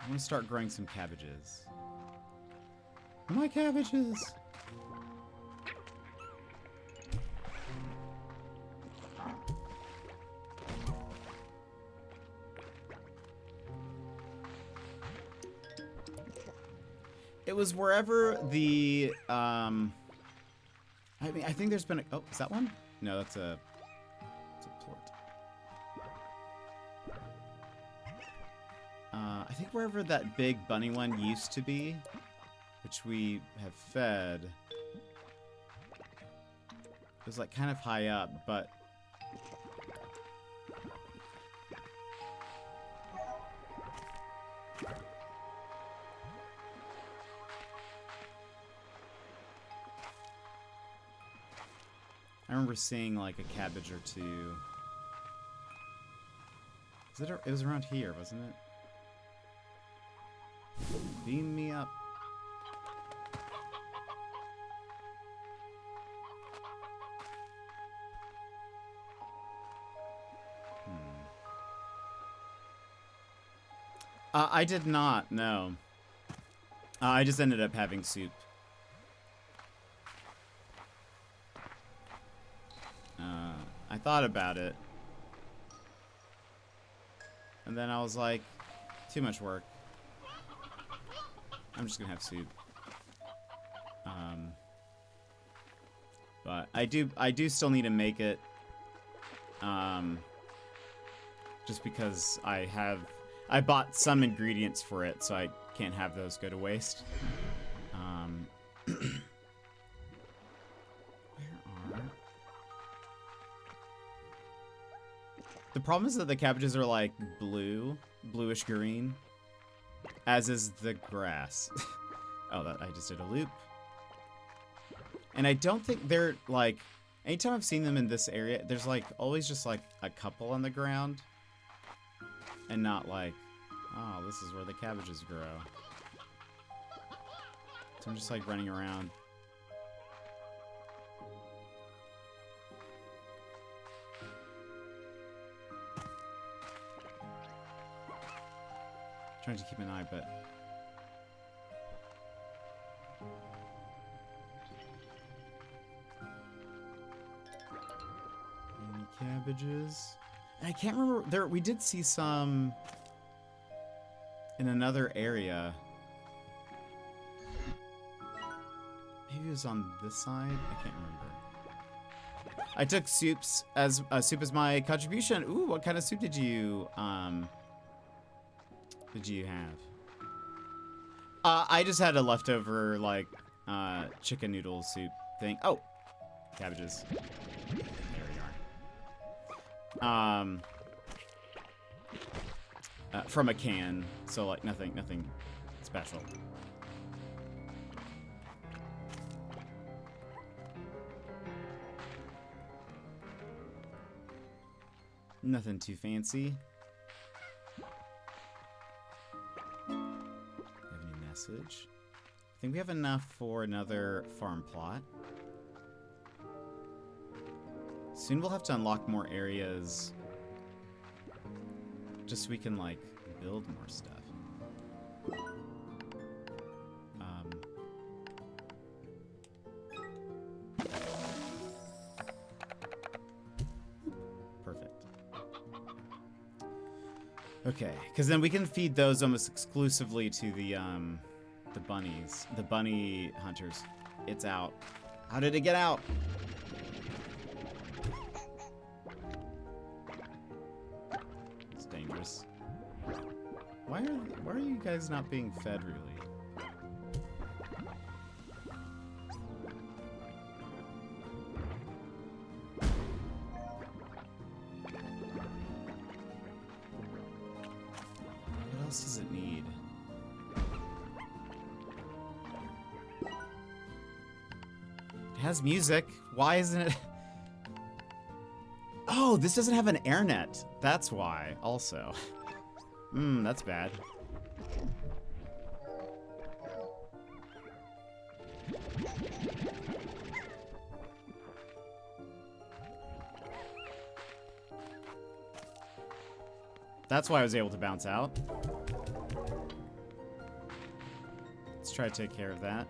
I want to start growing some cabbages. My cabbages! It was wherever the, I mean, I think there's been a, oh, is that one? No, that's a plort. I think wherever that big bunny one used to be, which we have fed, it was like kind of high up, but I remember seeing like a cabbage or two. It was around here, wasn't it? Beam me up. I did not, no. I just ended up having soup. I thought about it. And then I was like, too much work. I'm just gonna have soup. But I do still need to make it. Just because I bought some ingredients for it, so I can't have those go to waste. The problem is that the cabbages are like bluish green, as is the grass. Oh, I just did a loop. And I don't think they're like, anytime I've seen them in this area, there's like always just like a couple on the ground. And not like, oh, this is where the cabbages grow. So I'm just like running around. Trying to keep an eye, but any cabbages? I can't remember. There, we did see some in another area. Maybe it was on this side. I can't remember. I took soup as my contribution. Ooh, what kind of soup did you have? I just had a leftover like chicken noodle soup thing. Oh, cabbages. There we are. From a can, so like nothing special. Nothing too fancy. Message. I think we have enough for another farm plot. Soon we'll have to unlock more areas just so we can like build more stuff. Perfect. Okay, because then we can feed those almost exclusively to the bunnies, the bunny hunters. It's out. How did it get out? It's dangerous. Why are you guys not being fed really? What else does it need? It has music. Why isn't it? Oh, this doesn't have an air net. That's why, also. That's bad. That's why I was able to bounce out. Let's try to take care of that.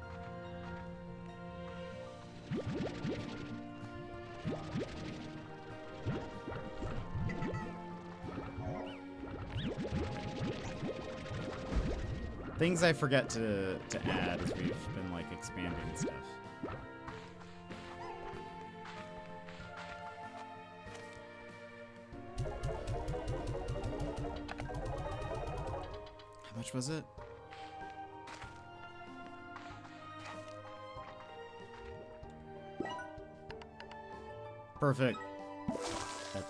Things I forget to add as we've been like expanding stuff. How much was it? Perfect.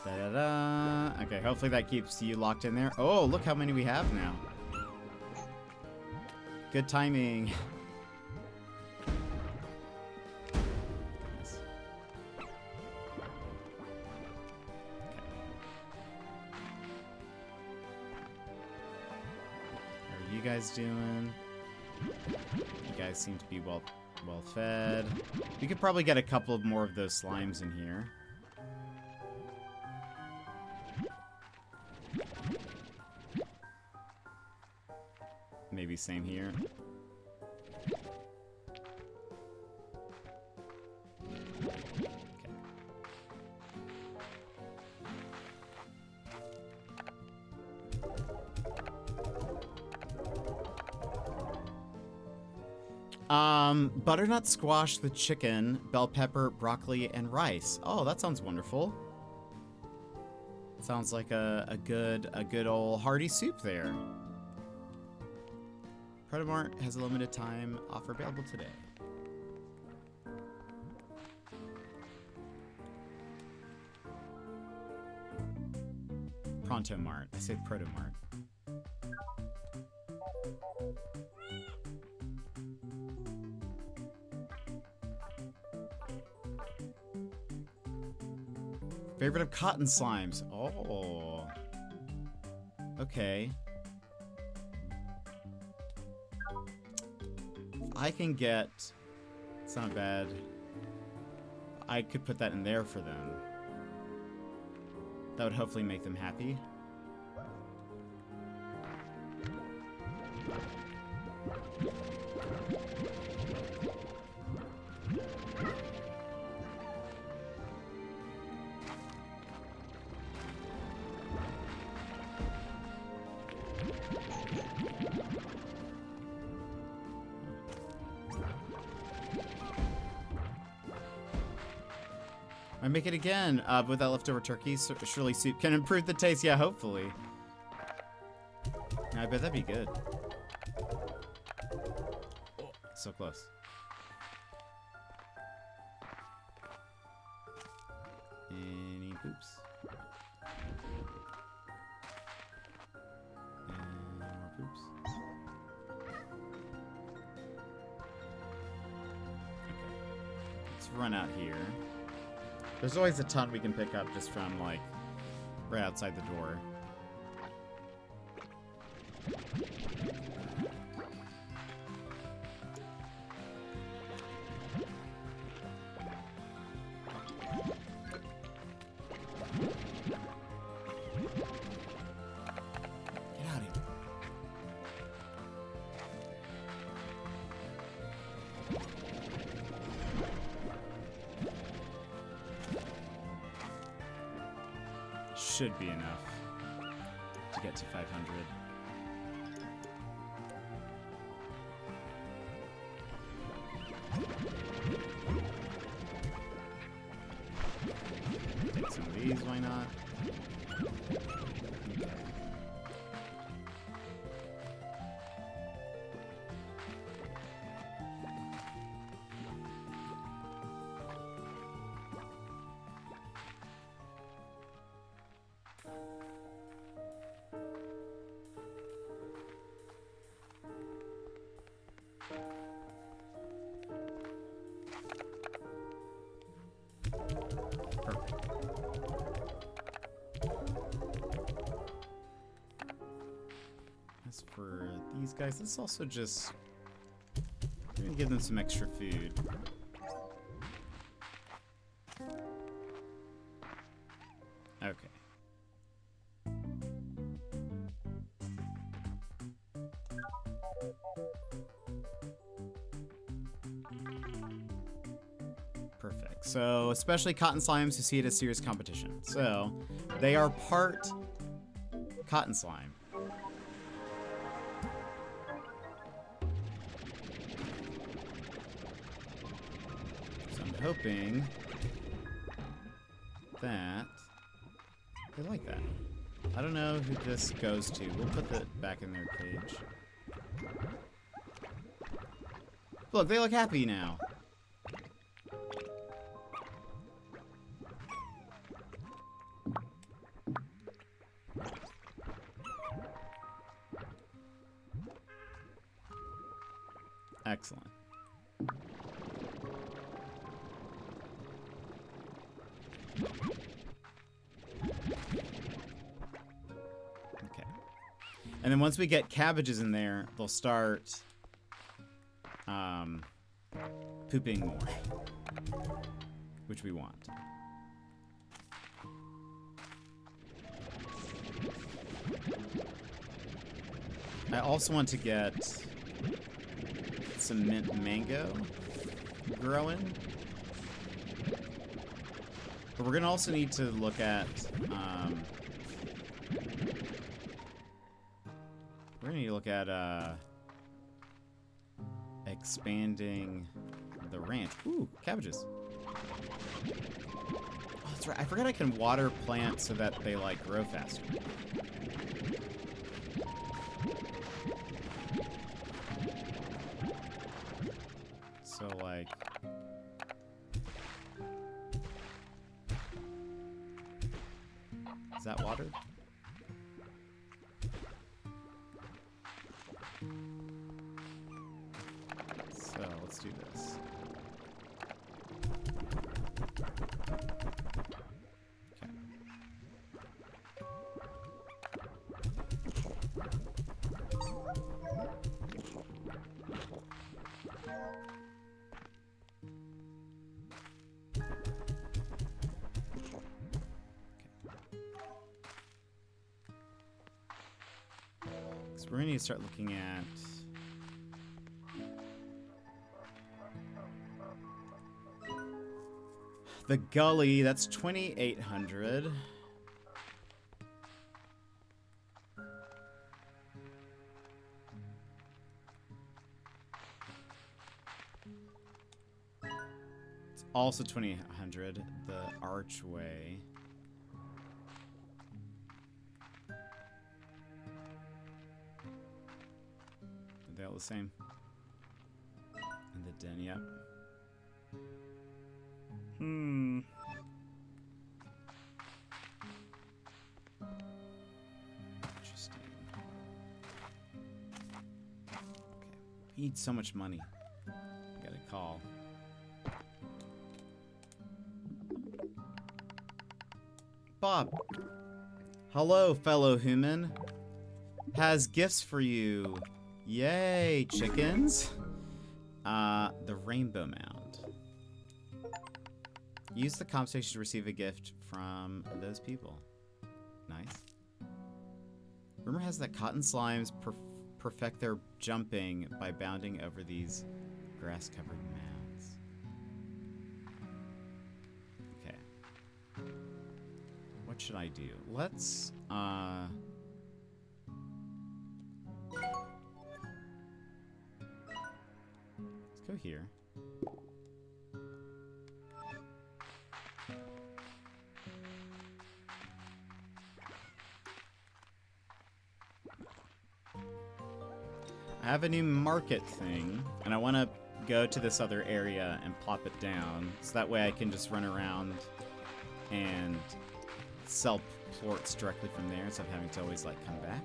Da-da-da-da. Okay, hopefully that keeps you locked in there. Oh, look how many we have now. Good timing. Nice. How are you guys doing? You guys seem to be well fed. We could probably get a couple of more of those slimes in here. Maybe same here. Butternut squash with chicken, bell pepper, broccoli, and rice. Oh, that sounds wonderful. Sounds like a good old hearty soup there. Predamart has a limited time offer available today. Pronto Mart. I say Protomart. Favorite of cotton slimes. Oh. Okay. I can get... It's not bad. I could put that in there for them. That would hopefully make them happy. I make it again with that leftover turkey. Surely soup can improve the taste. Yeah, hopefully. I bet that'd be good. Oh, so close. Any poops? And more poops. Okay. Let's run out here. There's always a ton we can pick up just from, like, right outside the door. Get out of here. Should be enough to get to 500. Take some of these, why not? Okay. As for these guys, let's also just... we're gonna give them some extra food. Okay. Perfect. So, especially cotton slimes who see it as serious competition. So, they are part cotton slime. So I'm hoping that they like that. I don't know who this goes to. We'll put it back in their cage. Look, they look happy now. Excellent. Okay. And then once we get cabbages in there, they'll start pooping more, which we want. I also want to get some mint mango growing. But we're gonna also need to look at expanding the ranch. Ooh, cabbages. Oh, that's right. I forgot I can water plants so that they like grow faster. So like is that watered? So let's do this. Okay. So we're gonna need to start looking at the gully. That's 2,800. It's also 2,800. The archway. Are they all the same? And the den, yep. Interesting. Okay. We need so much money. I gotta call. Bob. Hello, fellow human. Has gifts for you. Yay, chickens. The rainbow mound. Use the comp station to receive a gift from those people. Nice. Rumor has that cotton slimes perfect their jumping by bounding over these grass-covered mounds. Okay. What should I do? Let's go here. I have a new market thing, and I want to go to this other area and plop it down, so that way I can just run around and sell plorts directly from there instead of having to always, like, come back.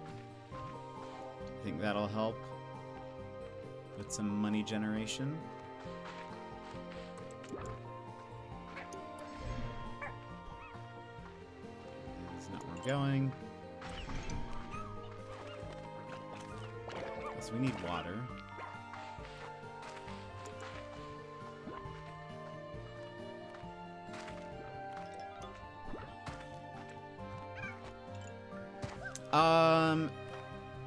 I think that'll help with some money generation. That's not where I'm going. So we need water.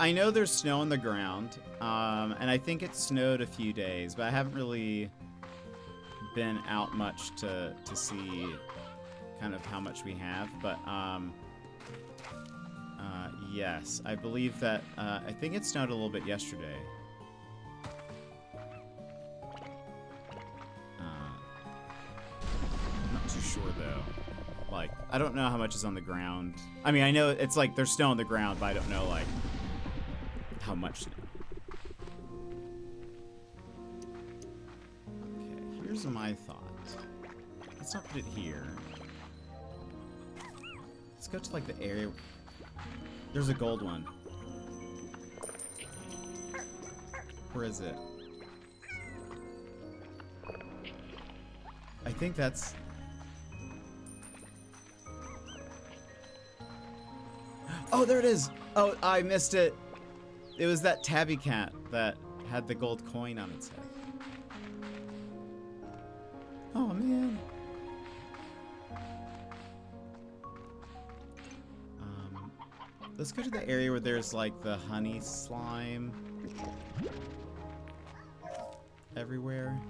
I know there's snow on the ground, and I think it snowed a few days, but I haven't really been out much to see kind of how much we have, but yes, I believe that, I think it snowed a little bit yesterday. I'm not too sure, though. Like, I don't know how much is on the ground. I mean, I know it's like there's snow on the ground, but I don't know, like, how much snow. Okay, here's my thought. Let's not put it here. Let's go to, like, the area. There's a gold one. Where is it? I think that's... Oh, there it is! Oh, I missed it. It was that tabby cat that had the gold coin on its head. Oh, man. Let's go to the area where there's, like, the honey slime everywhere.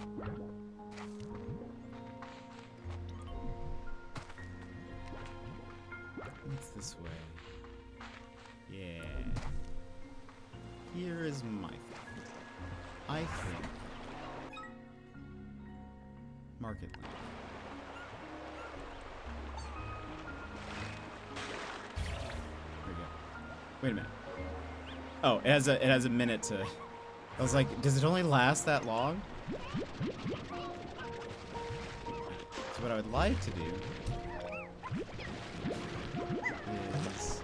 What's this way? Yeah. Here is my thing. I think Market Link. There we go. Wait a minute. Oh, it has a minute to. I was like, does it only last that long? So what I would like to do is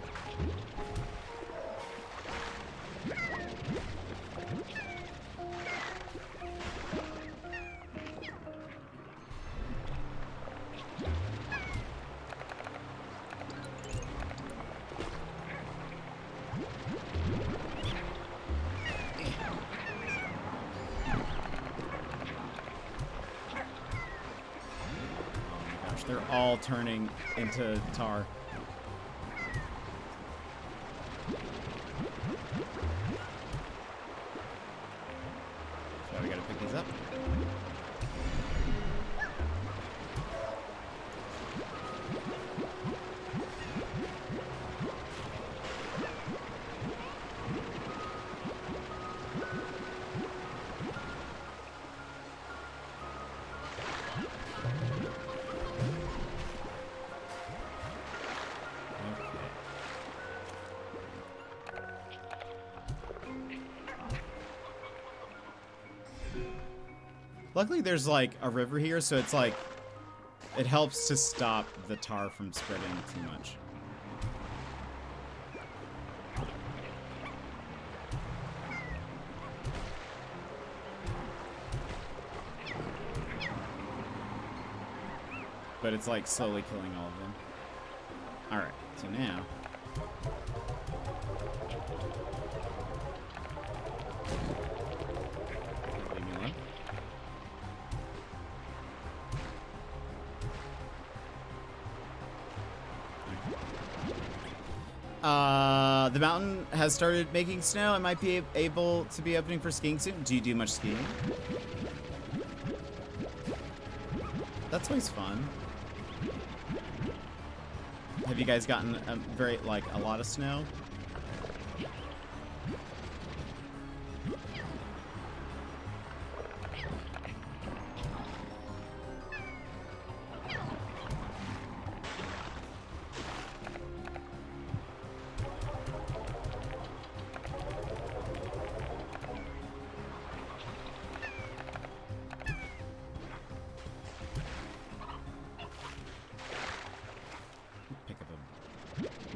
they're all turning into tar. So we gotta pick these up. Luckily, there's like a river here, so it's like it helps to stop the tar from spreading too much. But it's like slowly killing all of them. All right, so now. Leave me alone. The mountain has started making snow. I might be able to be opening for skiing soon. Do you do much skiing? That's always fun. Have you guys gotten a lot of snow?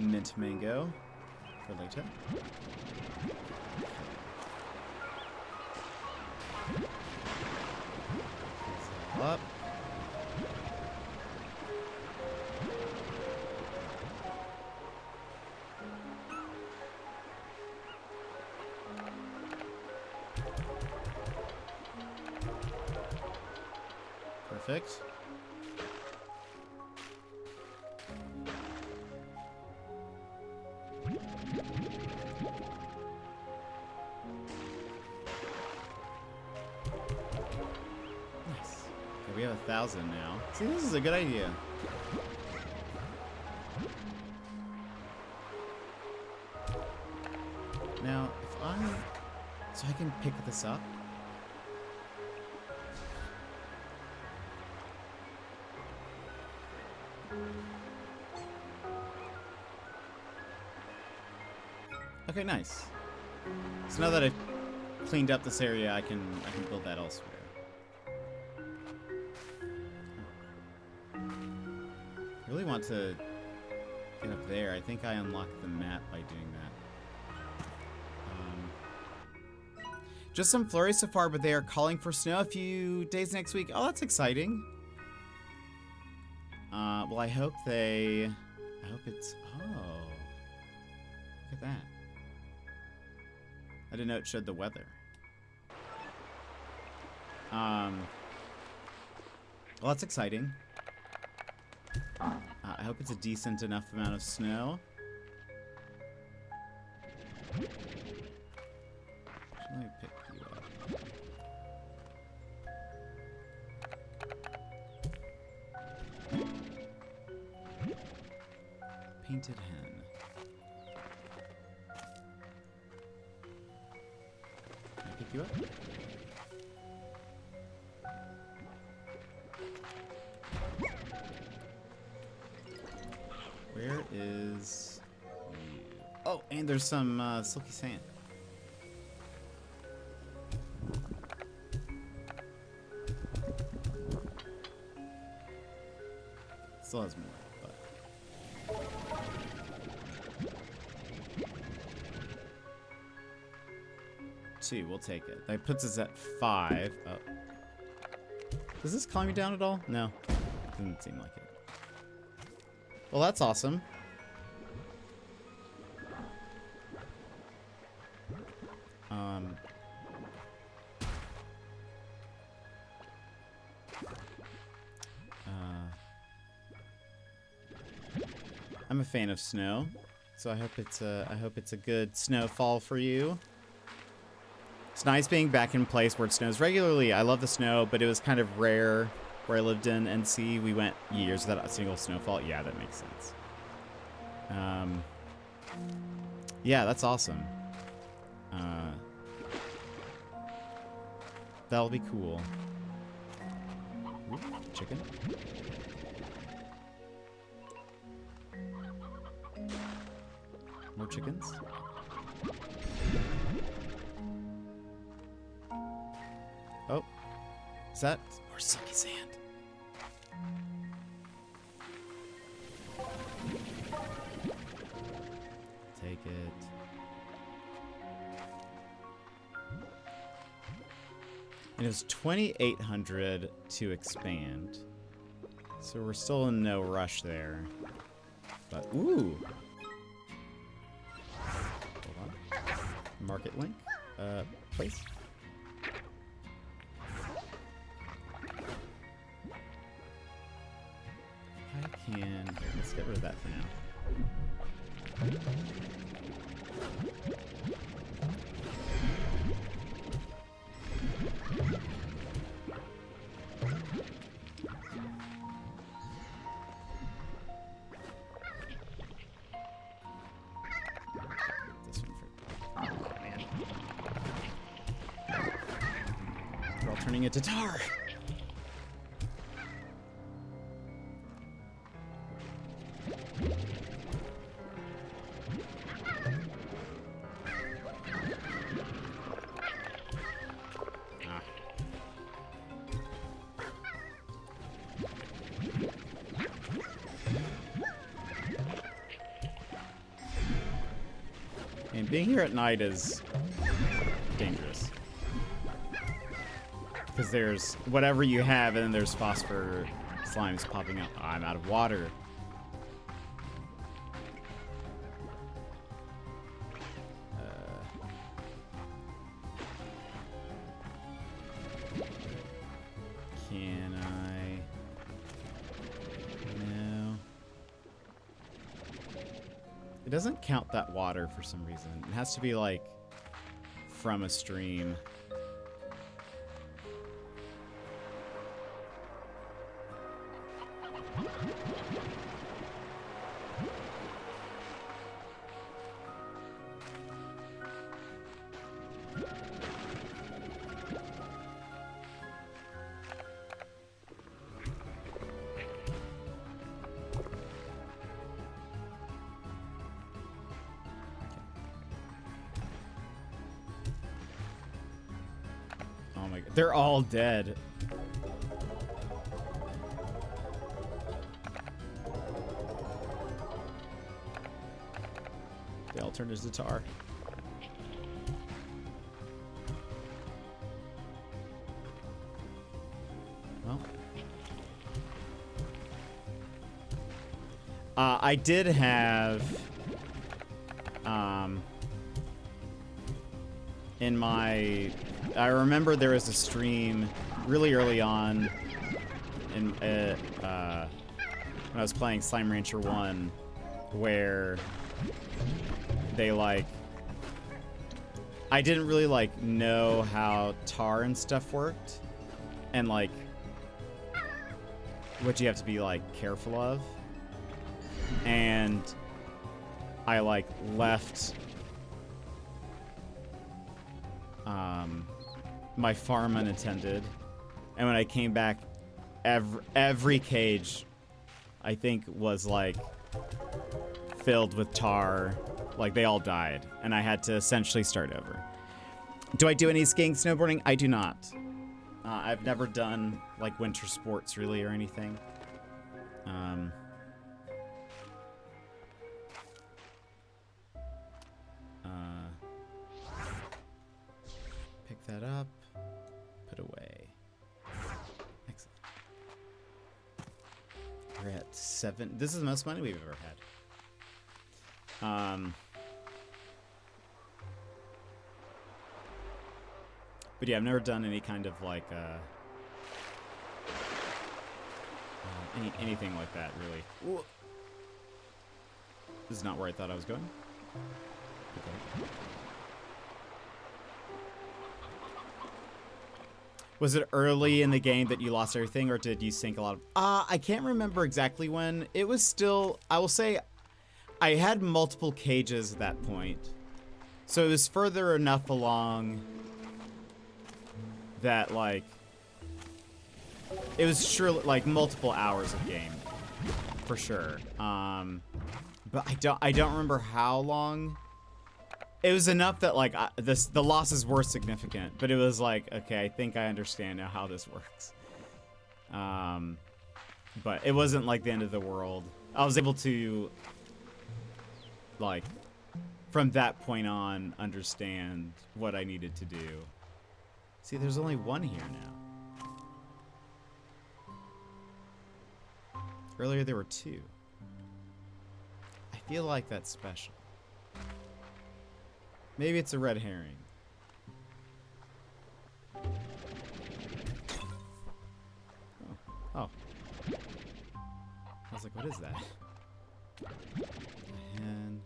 Mint mango for later. Up. Perfect. We have 1,000 now. See, this is a good idea. Now, if so I can pick this up. Okay, nice. So now that I've cleaned up this area, I can build that elsewhere. I really want to get up there. I think I unlocked the map by doing that. Just some flurries so far, but they are calling for snow a few days next week. Oh, that's exciting. Well, I hope it's... Oh. Look at that. I didn't know it showed the weather. Well, that's exciting. I hope it's a decent enough amount of snow. Let me pick you up. Painted hen. Can I pick you up? Where is you? Oh, and there's some silky sand. Still has more, but... Two, we'll take it. That puts us at 5. Oh. Does this calm me down at all? No. Doesn't seem like it. Well, that's awesome. I'm a fan of snow, so I hope it's a good snowfall for you. It's nice being back in a place where it snows regularly. I love the snow, but it was kind of rare where I lived in NC. We went years without a single snowfall. Yeah, that makes sense. Yeah, that's awesome. That'll be cool. Ooh, chicken. More chickens. Oh, is that more silky sand? Take it. And it was 2,800 to expand, so we're still in no rush there. But ooh. Market link, place. Let's get rid of that for now. This one for... Oh, man. We're all turning into tar. And being here at night is dangerous. Because there's whatever you have, and then there's phosphor slimes popping up. Oh, I'm out of water. Can I? No. It doesn't count that water for some reason. It has to be like from a stream. Oh my god. They're all dead. They all turned into tar. Well. I did have... in my... I remember there was a stream really early on in, when I was playing Slime Rancher 1 where they, like... I didn't really, like, know how tar and stuff worked and, like, what you have to be, like, careful of. And I, like, left... my farm unattended, and when I came back, every cage, I think, was like filled with tar. Like they all died, and I had to essentially start over. Do I do any skiing, snowboarding? I do not. I've never done like winter sports really or anything. Pick that up. Put away. Excellent. We're at 7. This is the most money we've ever had. But yeah, I've never done any kind of like anything like that really. Ooh. This is not where I thought I was going. Okay. Was it early in the game that you lost everything, or did you sink a lot of... I can't remember exactly when. It was still... I will say I had multiple cages at that point. So it was further enough along that, like... It was surely, like, multiple hours of game. For sure. But I don't remember how long... It was enough that, like, the losses were significant, but it was like, okay, I think I understand now how this works. But it wasn't, like, the end of the world. I was able to, like, from that point on, understand what I needed to do. See, there's only one here now. Earlier there were 2. I feel like that's special. Maybe it's a red herring. Oh. I was like, what is that? And...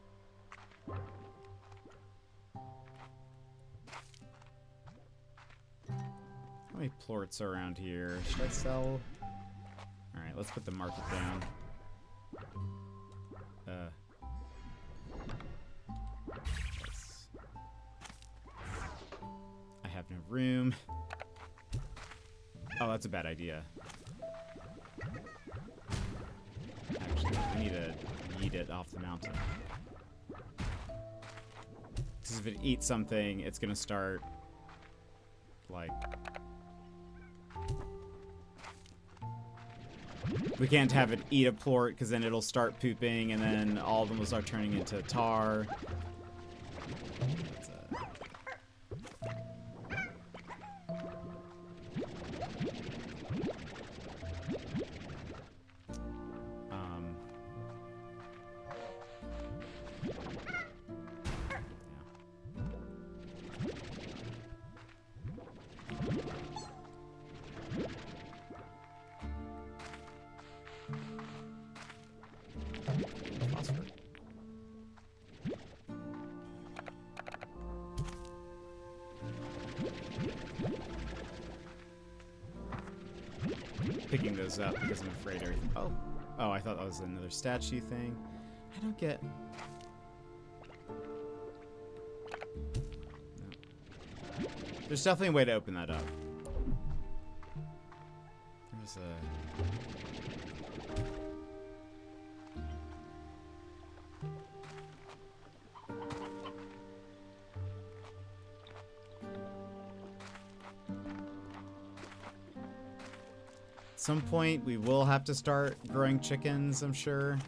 how many plorts are around here? Should I sell? Alright, let's put the market down. I have no room. Oh, that's a bad idea. Actually, I need to yeet it off the mountain. Because if it eats something, it's gonna start, like... We can't have it eat a plort, because then it'll start pooping, and then all of them will start turning into tar. Picking those up because I'm afraid everything... Oh, I thought that was another statue thing. I don't get... No. There's definitely a way to open that up. There's a... some point we will have to start growing chickens, I'm sure.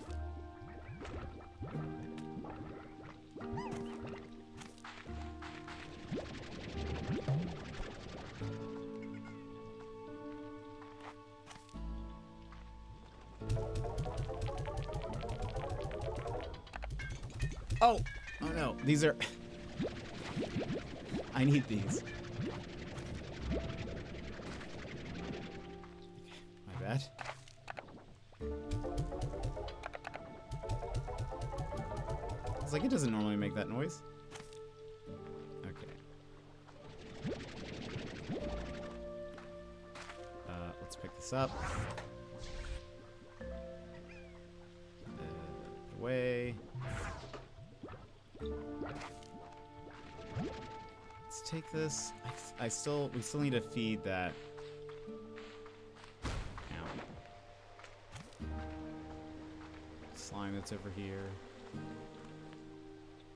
Oh! Oh no, these are... I need these. My bad. It's like it doesn't normally make that noise. Okay. Let's pick this up. Put it away. Let's take this. We still need to feed that. Ow. Slime that's over here.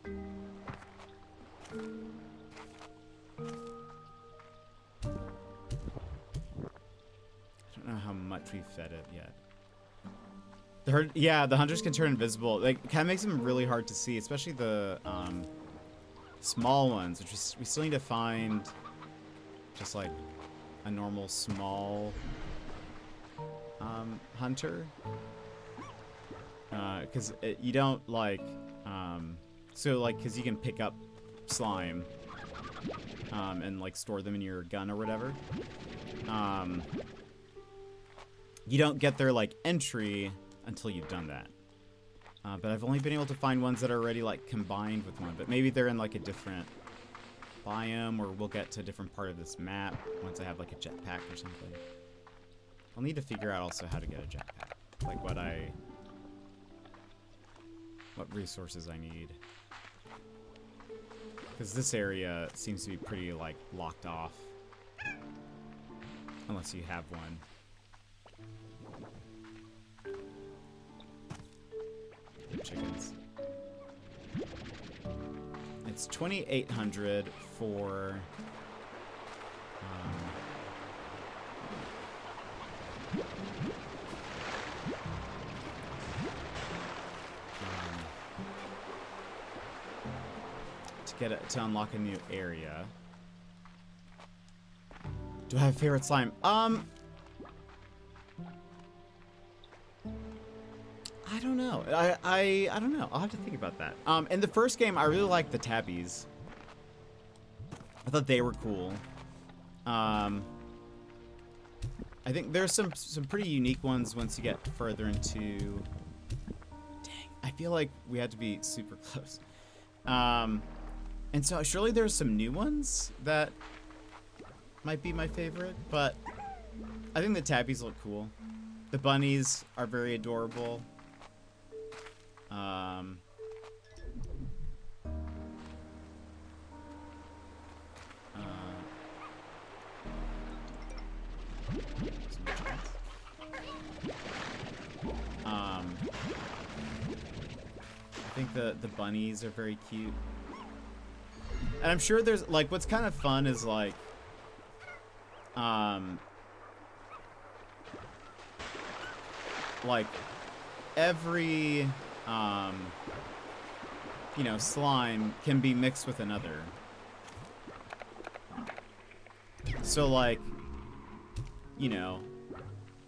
I don't know how much we fed it yet. Yeah, the hunters can turn invisible. Like, it kind of makes them really hard to see, especially the small ones, which is, we still need to find just like a normal small hunter, because you don't like so like because you can pick up slime and like store them in your gun or whatever. You don't get their like entry until you've done that. But I've only been able to find ones that are already like combined with one, but maybe they're in like a different biome, or we'll get to a different part of this map once I have like a jetpack or something. I'll need to figure out also how to get a jetpack, like what resources I need, because this area seems to be pretty like locked off unless you have one. Chickens. It's 2,800 for to unlock a new area. Do I have a favorite slime? I don't know. I don't know. I'll have to think about that. In the first game, I really liked the tabbies. I thought they were cool. I think there's some pretty unique ones once you get further into... Dang, I feel like we had to be super close. And so surely there's some new ones that might be my favorite, but I think the tabbies look cool. The bunnies are very adorable. I think the bunnies are very cute. And I'm sure there's like what's kind of fun is like every you know, slime can be mixed with another. So like, you know,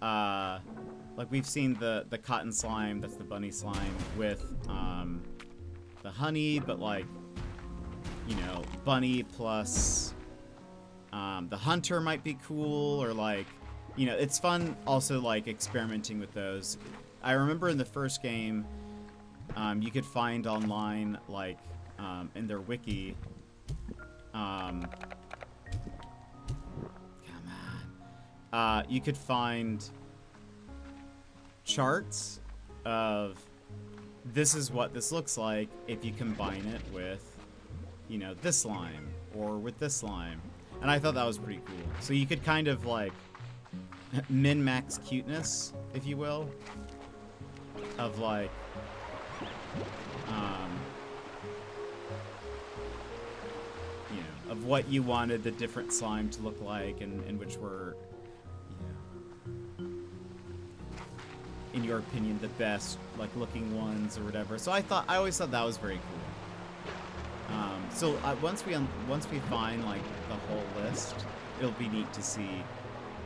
like we've seen the cotton slime, that's the bunny slime, with the honey, but like, you know, bunny plus the hunter might be cool, or like, you know, it's fun also like experimenting with those. I remember in the first game, you could find online, like, in their wiki, you could find charts of this is what this looks like if you combine it with, you know, this slime or with this slime. And I thought that was pretty cool. So you could kind of like min-max cuteness, if you will, of like, you know, of what you wanted the different slime to look like, and which were, you know, in your opinion, the best like looking ones or whatever. So I always thought that was very cool. So once we find like the whole list, it'll be neat to see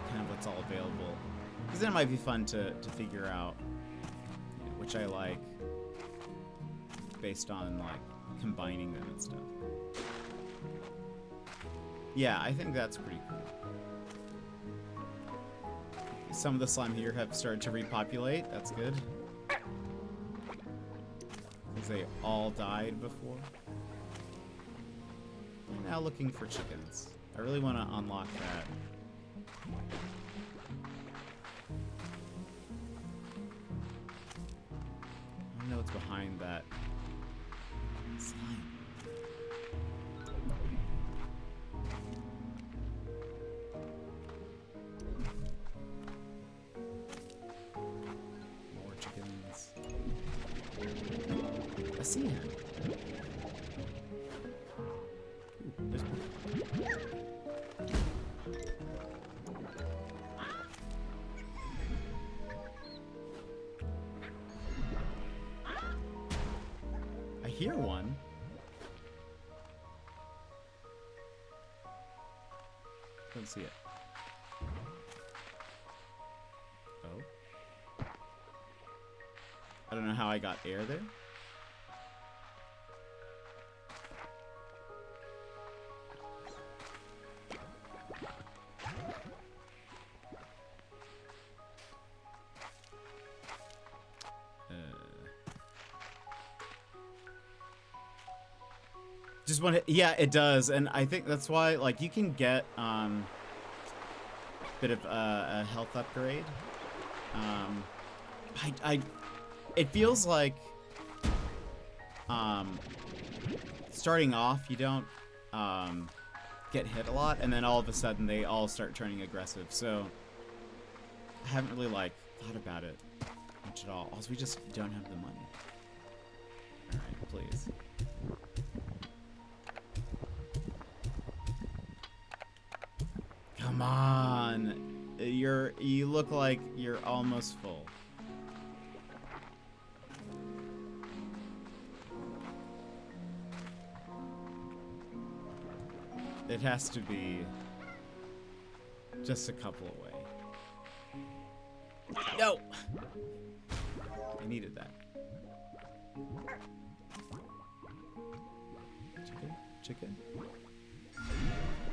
kind of what's all available. Because then it might be fun to figure out, you know, which I like based on like combining them and stuff. Yeah, I think that's pretty cool. Some of the slime here have started to repopulate. That's good. Because they all died before. I'm now looking for chickens. I really want to unlock that. I don't know what's behind that slime. More chickens. I see him. Ooh, there's more. I hear one. Don't see it. Oh. I don't know how I got air there. Just want to, yeah, it does, and I think that's why, like, you can get a bit of a health upgrade. It feels like starting off, you don't get hit a lot, and then all of a sudden they all start turning aggressive. So I haven't really like thought about it much at all. Also, we just don't have the money. All right, please. Come on. You look like you're almost full. It has to be just a couple away. No! I needed that. Chicken?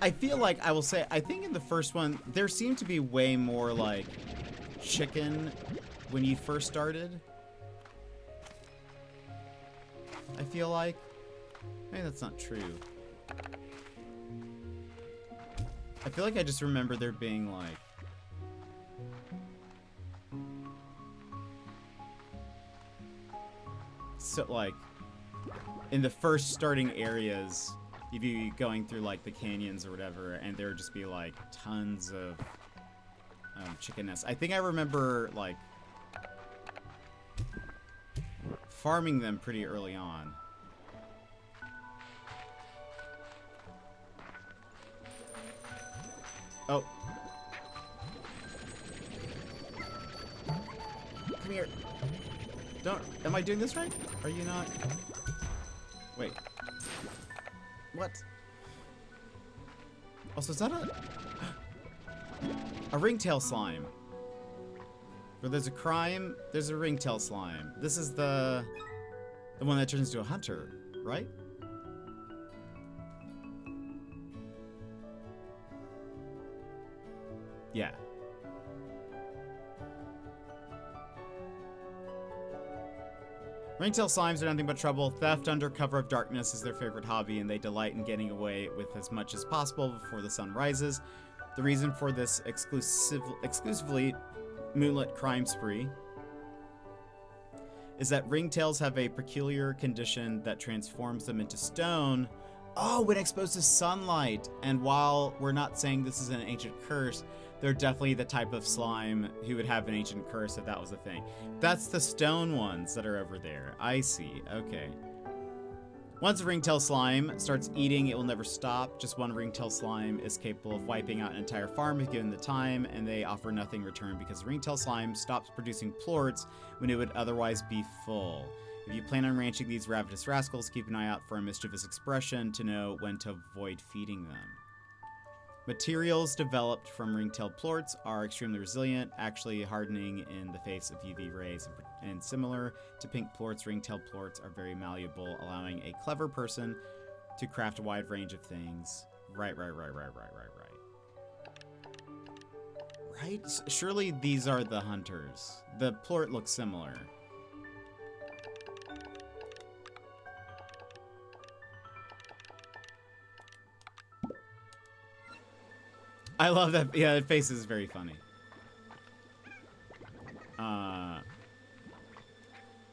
I feel like, I will say, I think in the first one, there seemed to be way more, like, chicken when you first started. I feel like. Maybe that's not true. I feel like I just remember there being, like... So, like, in the first starting areas... You'd be going through like the canyons or whatever, and there would just be like tons of chicken nests. I think I remember like farming them pretty early on. Oh. Come here. Don't. Am I doing this right? Are you not? Wait. What? Also, is that a ringtail slime? Where there's a crime, there's a ringtail slime. This is the one that turns into a hunter, right? Yeah. Ringtail slimes are nothing but trouble. Theft under cover of darkness is their favorite hobby, and they delight in getting away with as much as possible before the sun rises. The reason for this exclusively moonlit crime spree is that ringtails have a peculiar condition that transforms them into stone. Oh, when exposed to sunlight. And while we're not saying this is an ancient curse, they're definitely the type of slime who would have an ancient curse if that was a thing. That's the stone ones that are over there. I see. Okay. Once a ringtail slime starts eating, it will never stop. Just one ringtail slime is capable of wiping out an entire farm if given the time, and they offer nothing in return because ringtail slime stops producing plorts when it would otherwise be full. If you plan on ranching these ravenous rascals, keep an eye out for a mischievous expression to know when to avoid feeding them. Materials developed from ringtail plorts are extremely resilient, actually hardening in the face of UV rays, and similar to pink plorts, ringtail plorts are very malleable, allowing a clever person to craft a wide range of things. Right. Right? Surely these are the hunters. The plort looks similar. I love that. Yeah, that face is very funny.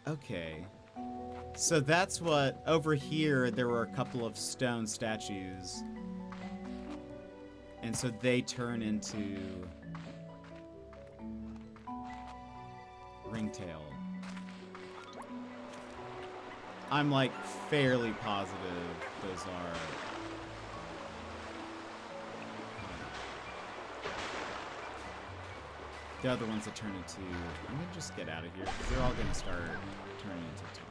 Okay. So that's what, over here, there were a couple of stone statues. And so they turn into ringtail. I'm like fairly positive those are. The other ones that turn into... I'm gonna just get out of here, because they're all gonna start turning into tar.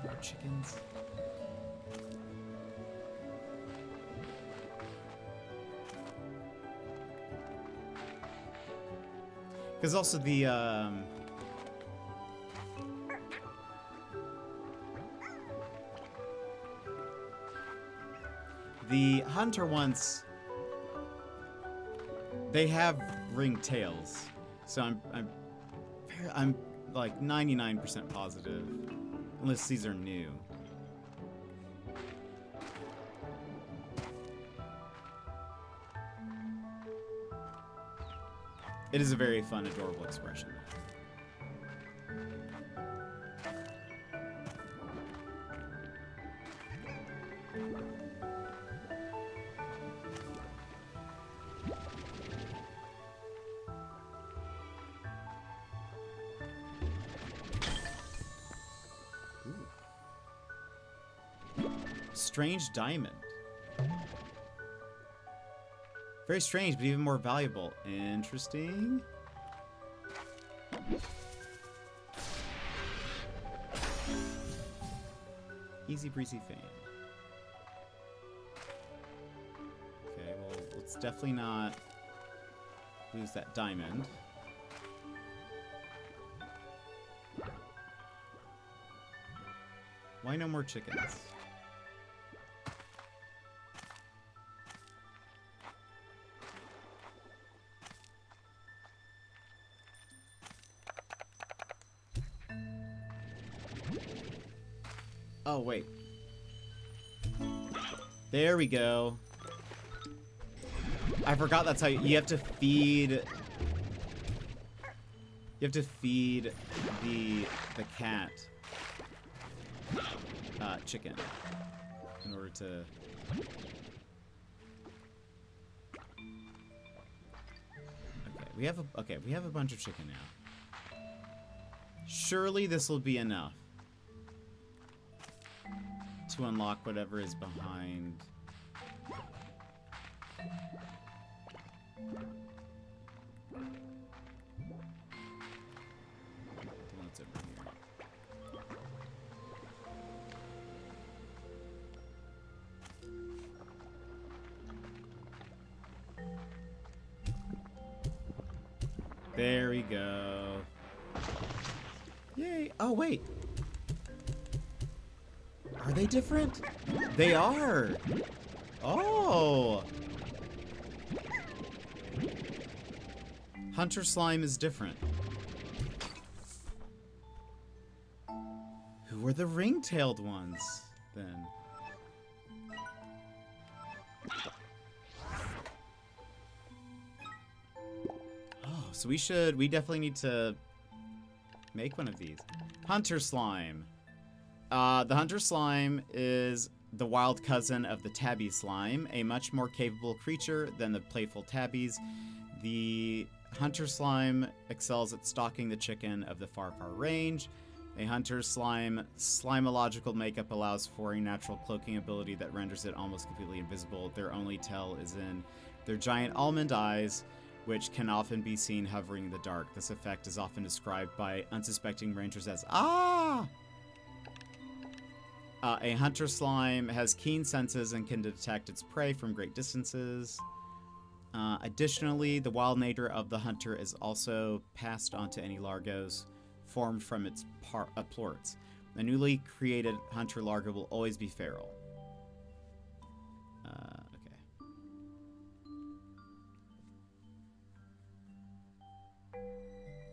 More chickens. Because also the hunter ones, they have ring tails, so I'm like 99% positive, unless these are new. It is a very fun, adorable expression. Strange diamond. Very strange, but even more valuable. Interesting. Easy breezy fan. Okay, well, let's definitely not lose that diamond. Why no more chickens? Oh, wait. There we go. I forgot that's how you have to feed... You have to feed the cat chicken in order to... Okay, we have a bunch of chicken now. Surely this will be enough to unlock whatever is behind. What's over here? There we go. Yay. Oh, wait. Are they different? They are. Oh. Hunter slime is different. Who were the ring-tailed ones then? Oh, so we definitely need to make one of these. Hunter slime. The hunter slime is the wild cousin of the tabby slime, a much more capable creature than the playful tabbies. The hunter slime excels at stalking the chicken of the far range. A hunter slime slimological makeup allows for a natural cloaking ability that renders it almost completely invisible. Their only tell is in their giant almond eyes, which can often be seen hovering in the dark. This effect is often described by unsuspecting rangers as "ah!" A hunter slime has keen senses and can detect its prey from great distances. Additionally, the wild nature of the hunter is also passed on to any largos formed from its plorts. The newly created hunter largo will always be feral. Okay.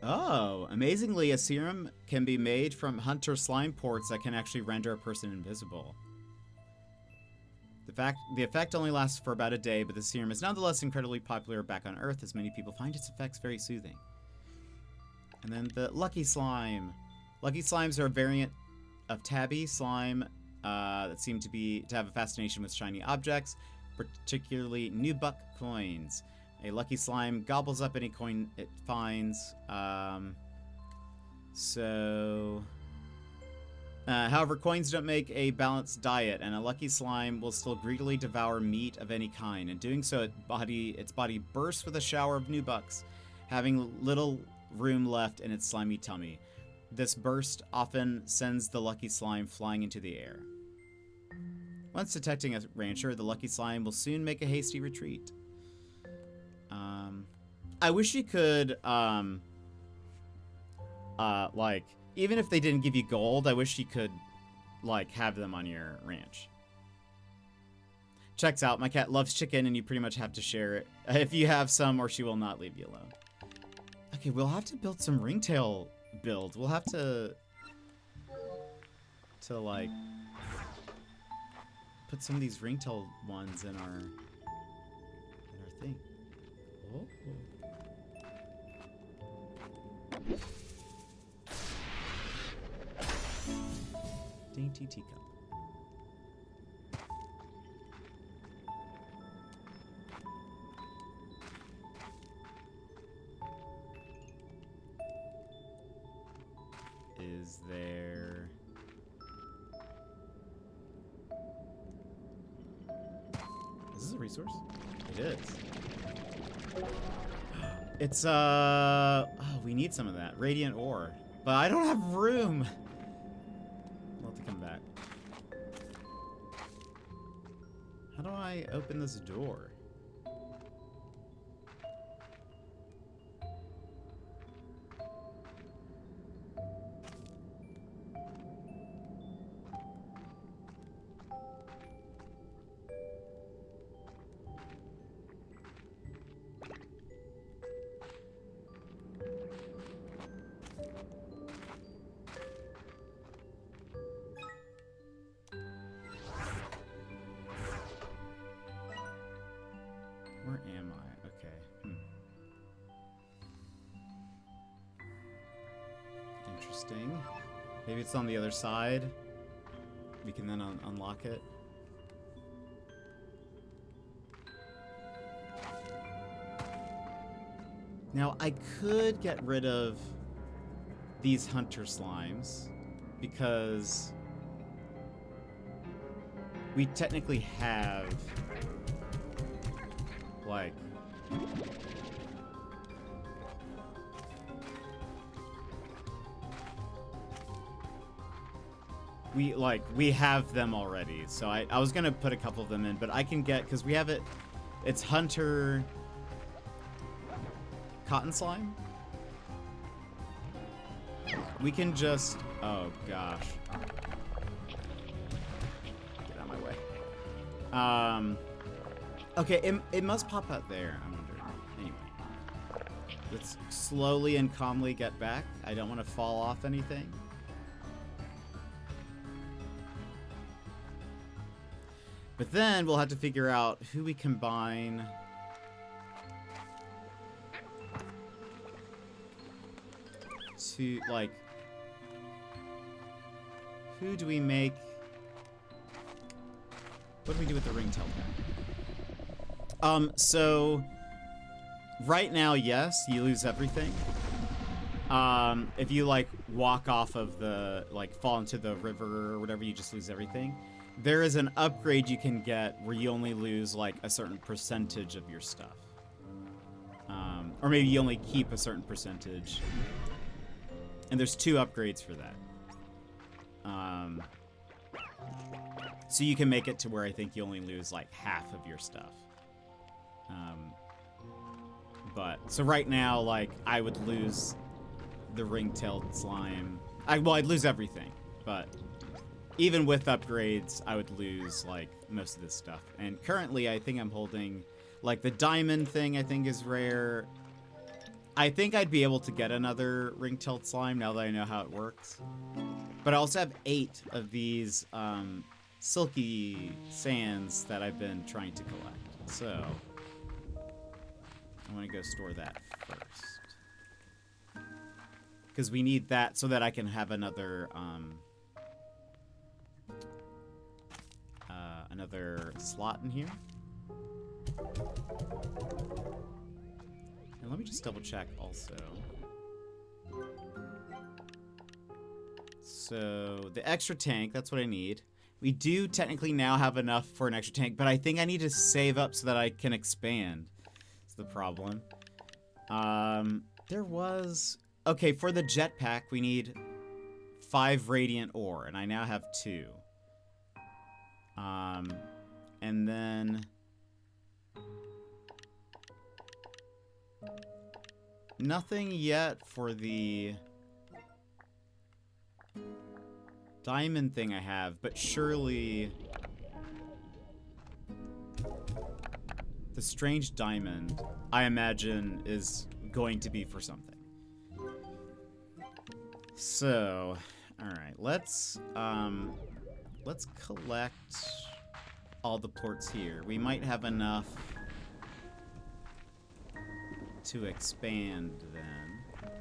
Oh, amazingly, a serum can be made from hunter slime ports that can actually render a person invisible. The effect only lasts for about a day, but the serum is nonetheless incredibly popular back on Earth, as many people find its effects very soothing. And then the Lucky Slime. Lucky Slimes are a variant of tabby slime that seem to have a fascination with shiny objects, particularly new buck coins. A Lucky Slime gobbles up any coin it finds. However, coins don't make a balanced diet, and a Lucky Slime will still greedily devour meat of any kind. In doing so, its body bursts with a shower of new bucks, having little room left in its slimy tummy. This burst often sends the Lucky Slime flying into the air. Once detecting a rancher, the Lucky Slime will soon make a hasty retreat. I wish you could, like, even if they didn't give you gold, I wish you could, like, have them on your ranch. Checks out. My cat loves chicken, and you pretty much have to share it. If you have some, or she will not leave you alone. Okay, we'll have to build some ringtail builds. We'll have to like, put some of these ringtail ones in our thing. Oh. Dainty teacup. Is there... Is this a resource? It is. It's, oh, we need some of that. Radiant ore. But I don't have room. I'll have to come back. How do I open this door? Where am I? Okay. Interesting. Maybe it's on the other side. We can then unlock it. Now, I could get rid of these hunter slimes because we technically have, like, we have them already. So I was gonna put a couple of them in, but I can get, because we have it, it's hunter cotton slime. We can just, oh gosh, get out of my way. Okay, it must pop out there, I wonder. Anyway, let's slowly and calmly get back. I don't want to fall off anything. But then we'll have to figure out who we combine. To, like, who do we make What do we do with the ring-tailed guy? So right now, yes, you lose everything. If you like walk off of the, like fall into the river or whatever, you just lose everything. There is an upgrade you can get where you only lose like a certain percentage of your stuff. Or maybe you only keep a certain percentage. And there's 2 upgrades for that. So you can make it to where I think you only lose like half of your stuff. So right now, like, I would lose the ring-tailed slime. I'd lose everything, but even with upgrades, I would lose, like, most of this stuff. And currently, I think I'm holding, like, the diamond thing I think is rare. I think I'd be able to get another ring-tailed slime now that I know how it works. But I also have 8 of these, silky sands that I've been trying to collect. So I'm gonna go store that first. Because we need that so that I can have another, another slot in here. And let me just double check also. So the extra tank, that's what I need. We do technically now have enough for an extra tank, but I think I need to save up so that I can expand. That's the problem. There was... Okay, for the jetpack, we need 5 radiant ore, and I now have 2. And then... Nothing yet for the... diamond thing I have, but surely... The strange diamond, I imagine, is going to be for something. So, alright, let's collect all the ports here. We might have enough to expand then.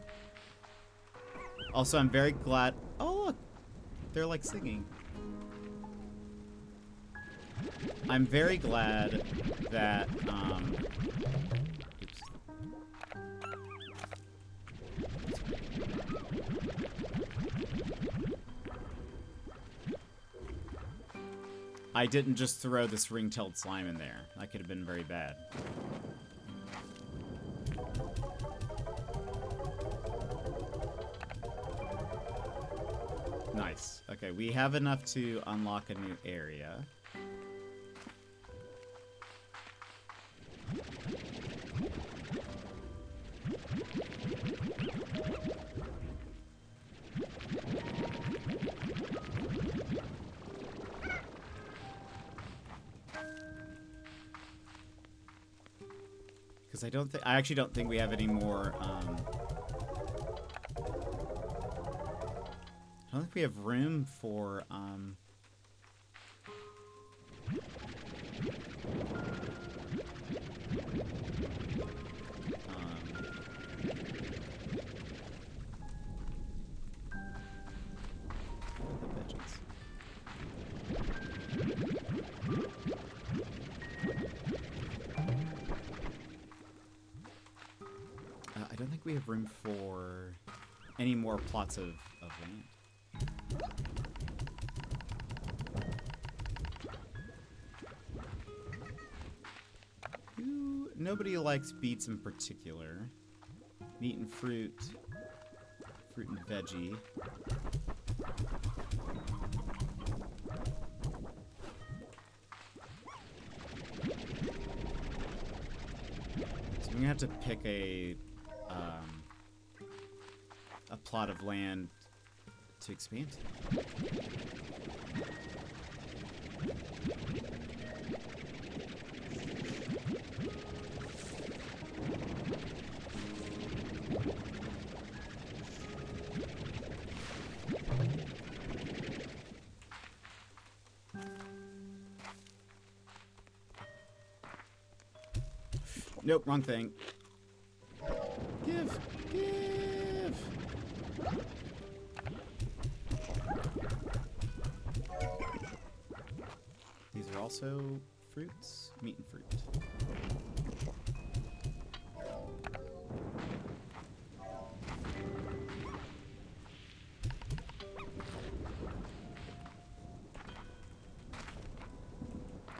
Also, I'm very glad... Oh, look! They're like singing. I'm very glad that, oops. I didn't just throw this ring-tailed slime in there. That could have been very bad. Nice. Okay, we have enough to unlock a new area. Because I actually don't think we have any more, I don't think we have room for, I don't think we have room for any more plots of land. Nobody likes beets in particular. Meat and fruit. Fruit and veggie. So I'm gonna have to pick a plot of land to expand to. Nope, wrong thing. Give! These are all also fruits? Meat and fruit.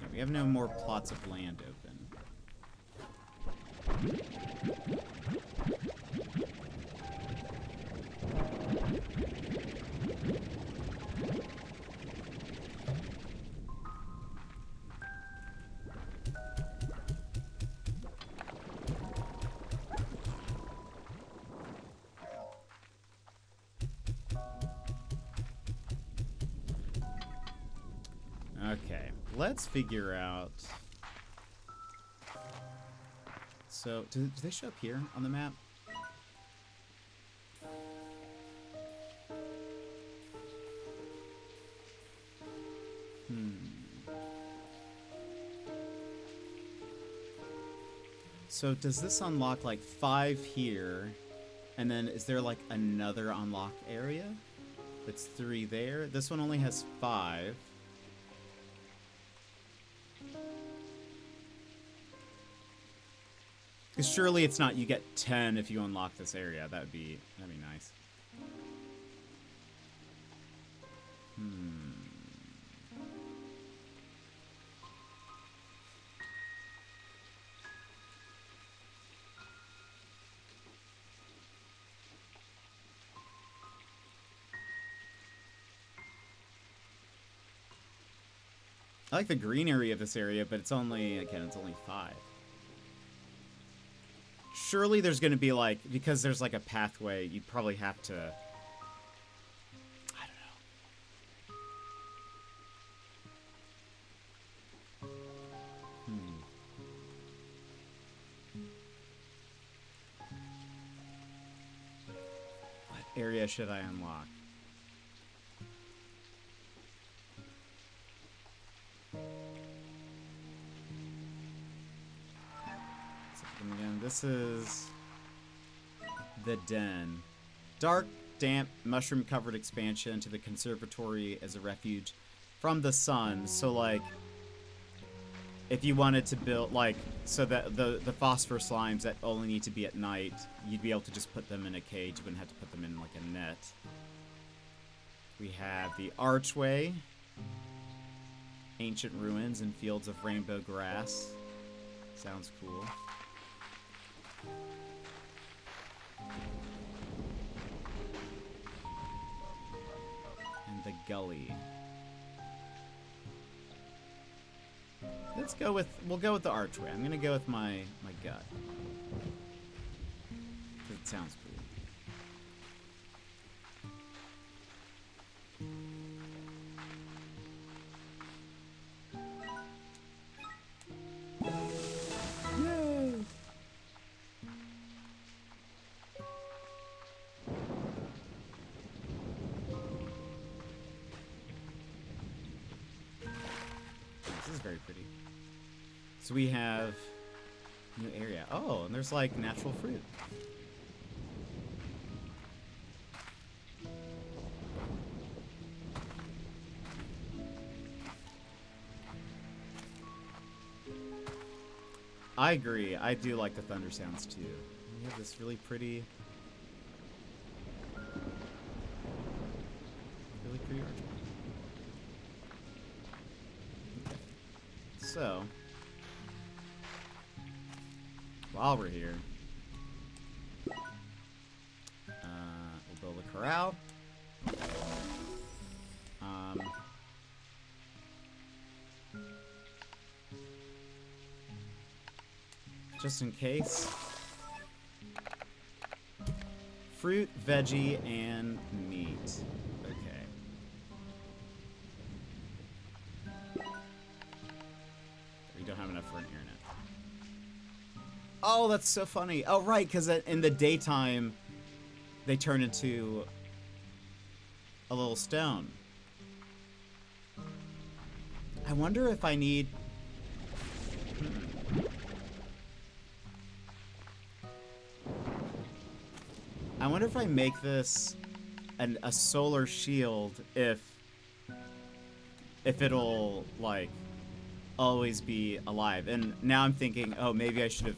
Yeah, we have no more plots of land open. Okay, let's figure out. So, do they show up here on the map? So, does this unlock like 5 here? And then is there like another unlock area? That's 3 there. This one only has 5. Because surely it's not you get 10 if you unlock this area. That'd be nice. I like the greenery of this area, but it's only, again, it's only 5. Surely there's going to be, like, because there's, like, a pathway, you probably have to... I don't know. What area should I unlock? Again, this is the den. Dark, damp, mushroom-covered expansion to the conservatory as a refuge from the sun. So, like, if you wanted to build, like, so that the phosphor slimes that only need to be at night, you'd be able to just put them in a cage. You wouldn't have to put them in, like, a net. We have the archway. Ancient ruins and fields of rainbow grass. Sounds cool. And the gully. We'll go with the archway. I'm gonna go with my gut. It sounds cool. So we have new area. Oh, and there's like natural fruit. I agree. I do like the thunder sounds too. We have this really pretty archway. Okay. So while we're here, we'll build a corral. Just in case. Fruit, veggie, and meat. Okay. We don't have enough for an internet. Oh, that's so funny. Oh, right, because in the daytime, they turn into a little stone. I wonder if I need... I wonder if I make this a solar shield, if it'll, like, always be alive. And now I'm thinking, oh, maybe I should have...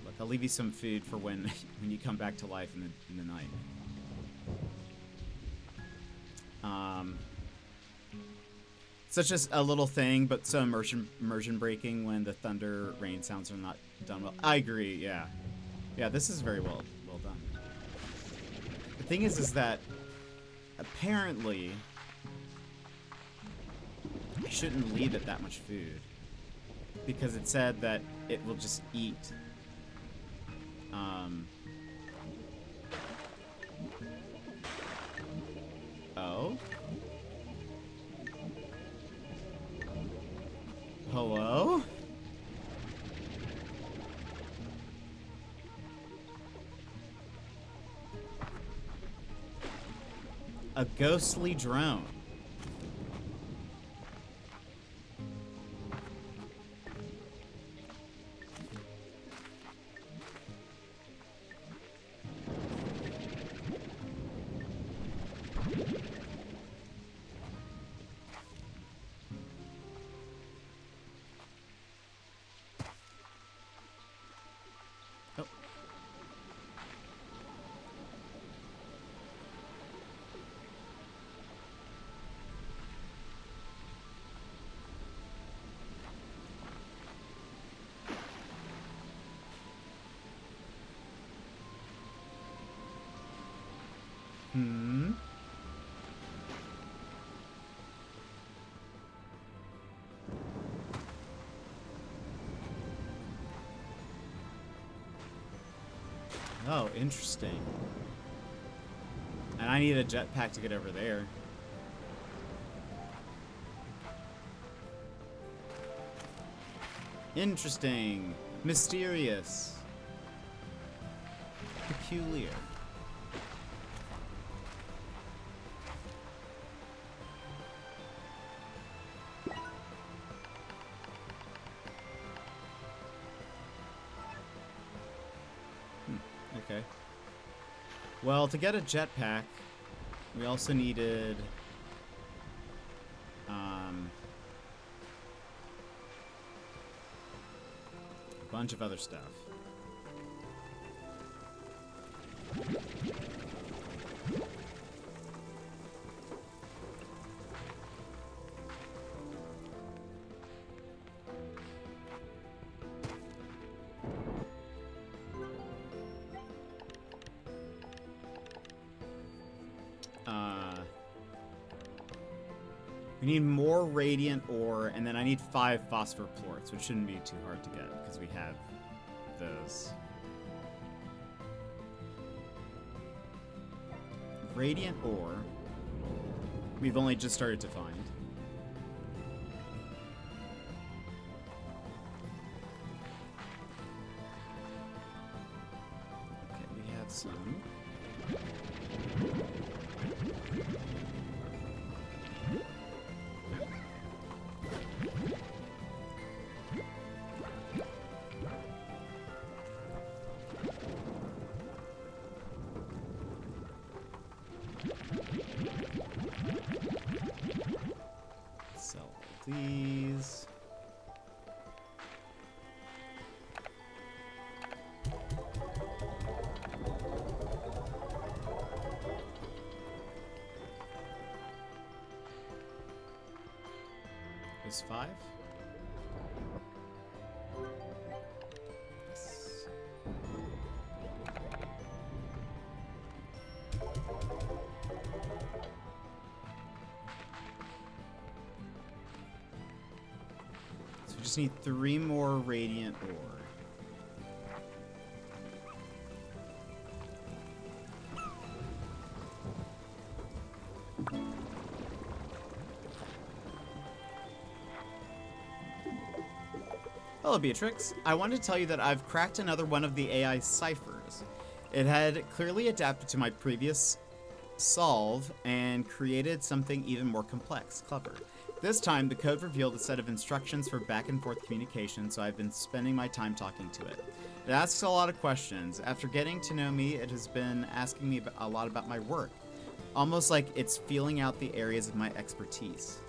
Look, I'll leave you some food for when you come back to life in the night. Such as a little thing, but so immersion breaking when the thunder rain sounds are not done well. I agree, yeah. Yeah, this is very well done. The thing is that apparently I shouldn't leave it that much food because it said that it will just eat. Oh? Hello? A ghostly drone. Oh, interesting. And I need a jetpack to get over there. Interesting. Mysterious. Peculiar. Okay. Well, to get a jetpack, we also needed a bunch of other stuff. We need more radiant ore, and then I need 5 phosphor plorts, which shouldn't be too hard to get because we have those. Radiant ore, we've only just started to find. Okay, we have some. Sell these. There's 5. Yes. So we just need 3 more radiant ore. Hello, Beatrix. I wanted to tell you that I've cracked another one of the AI ciphers. It had clearly adapted to my previous solve and created something even more complex. Clever. This time, the code revealed a set of instructions for back-and-forth communication, so I've been spending my time talking to it. It asks a lot of questions. After getting to know me, it has been asking me a lot about my work, almost like it's feeling out the areas of my expertise.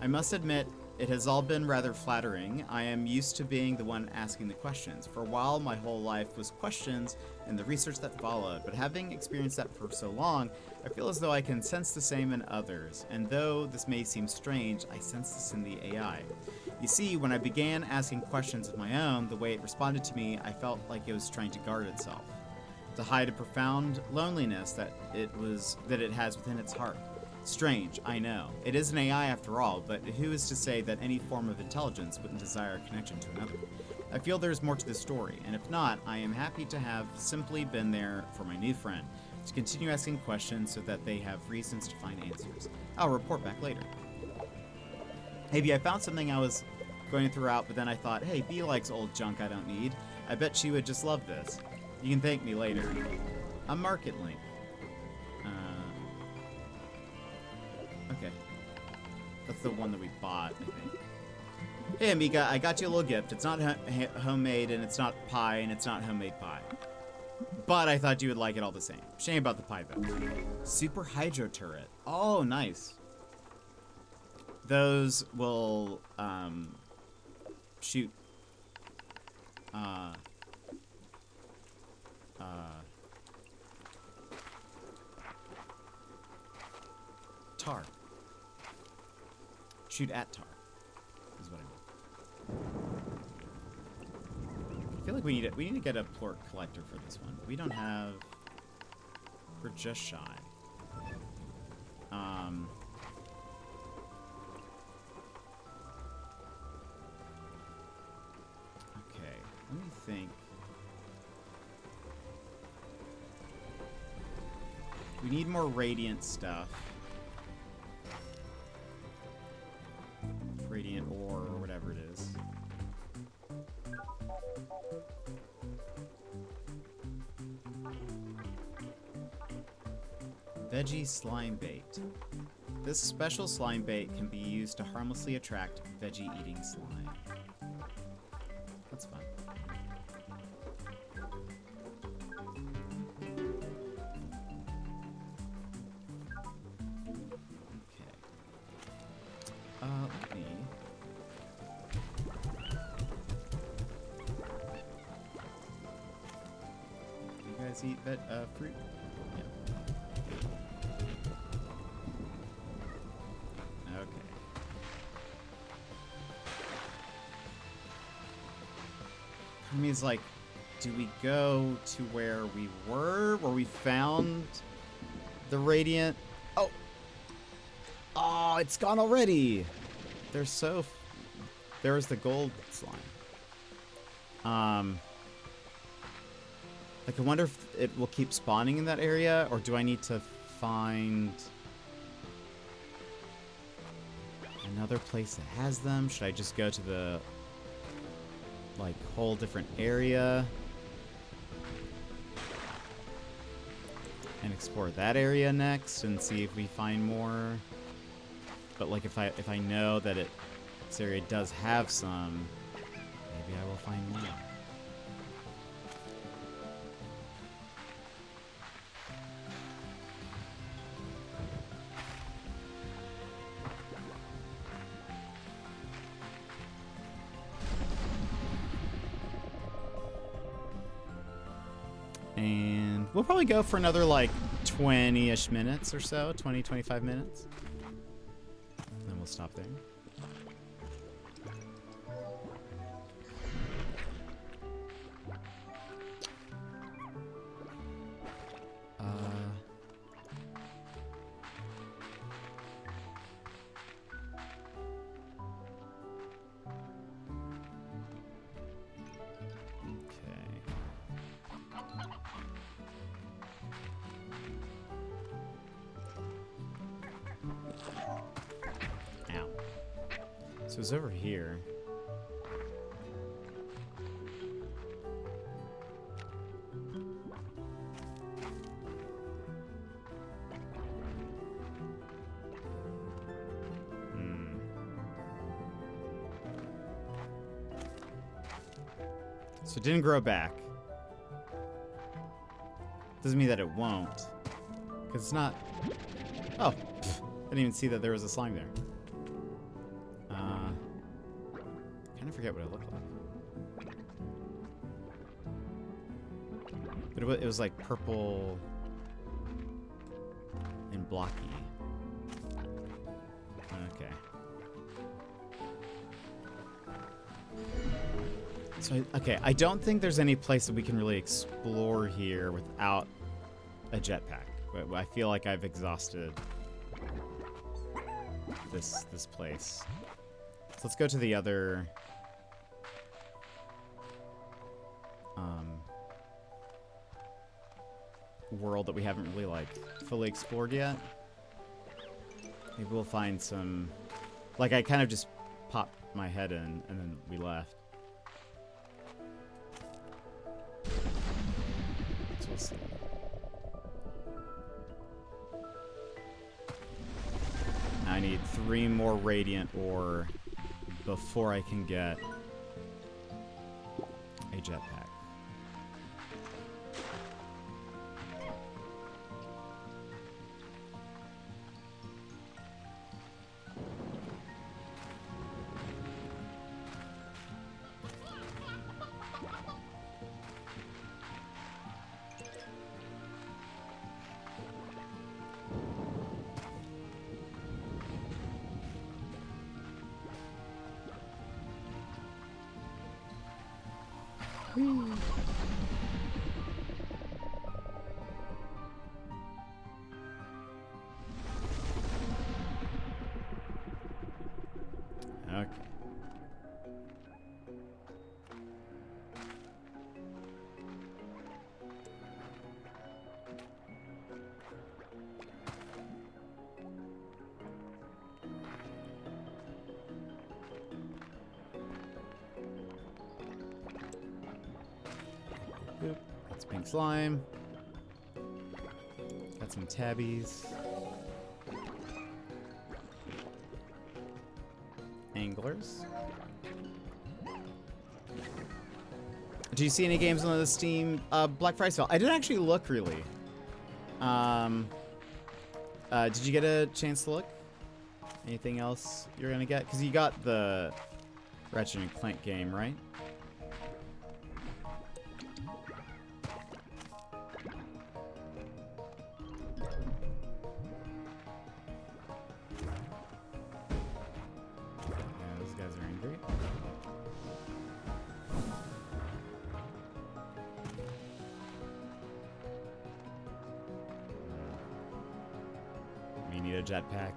I must admit, It has all been rather flattering. I am used to being the one asking the questions. For a while, my whole life was questions and the research that followed, but having experienced that for so long, I feel as though I can sense the same in others. And though this may seem strange, I sense this in the AI. You see, when I began asking questions of my own, the way it responded to me, I felt like it was trying to guard itself, to hide a profound loneliness that it has within its heart. Strange, I know. It is an AI after all, but who is to say that any form of intelligence wouldn't desire a connection to another? I feel there's more to this story, and if not, I am happy to have simply been there for my new friend, to continue asking questions so that they have reasons to find answers. I'll report back later. Hey B, I found something I was going to throw out, but then I thought, hey, B likes old junk I don't need. I bet she would just love this. You can thank me later. A market link. Okay. That's the one that we bought, I think. Hey, Amiga, I got you a little gift. It's not homemade, and it's not pie, and it's not homemade pie. But I thought you would like it all the same. Shame about the pie, though. Super Hydro Turret. Oh, nice. Those will, shoot, tar. Shoot at tar, is what I mean. I feel like we need to get a plort collector for this one, but we don't have. We're just shy. Okay, let me think. We need more radiant stuff. Radiant ore or whatever it is. Veggie slime bait. This special slime bait can be used to harmlessly attract veggie-eating slime. That's fun. Let me... You guys eat fruit? Yeah. Okay. I mean, it's like, do we go to where we were? Where we found the radiant... Oh, it's gone already. They're so... There's the gold slime. Like, I wonder if it will keep spawning in that area, or do I need to find another place that has them? Should I just go to the, like, whole different area and explore that area next and see if we find more? But like, if I know that this area does have some, maybe I will find more. And we'll probably go for another like 20-ish minutes or so, 20, 25 minutes. Then we'll stop there. So it's over here. So it didn't grow back. Doesn't mean that it won't. Because it's not... Oh! Pfft, I didn't even see that there was a slime there. forget what it looked like. But it was like purple and blocky. Okay. So, okay, I don't think there's any place that we can really explore here without a jetpack. I feel like I've exhausted this place. So let's go to the other world that we haven't really like fully explored yet. Maybe we'll find some, like, I kind of just popped my head in and then we left. So we'll see. I need 3 more radiant ore before I can get a jetpack. Okay. Boop. That's pink slime. Got some tabbies. Anglers. Do you see any games on the Steam Black Friday sale? I didn't actually look really. Did you get a chance to look? Anything else you're gonna get? Because you got the Ratchet and Clank game, right? Jetpack.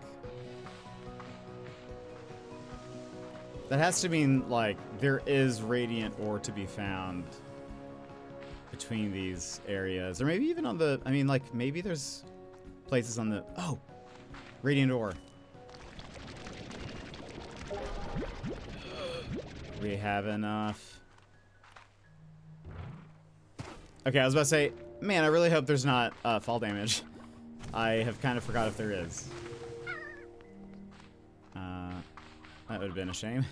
That has to mean, like, there is radiant ore to be found between these areas. Or maybe even on the... I mean, like, maybe there's places on the... Oh! Radiant ore. We have enough. Okay, I was about to say, man, I really hope there's not fall damage. I have kind of forgot if there is. That would have been a shame.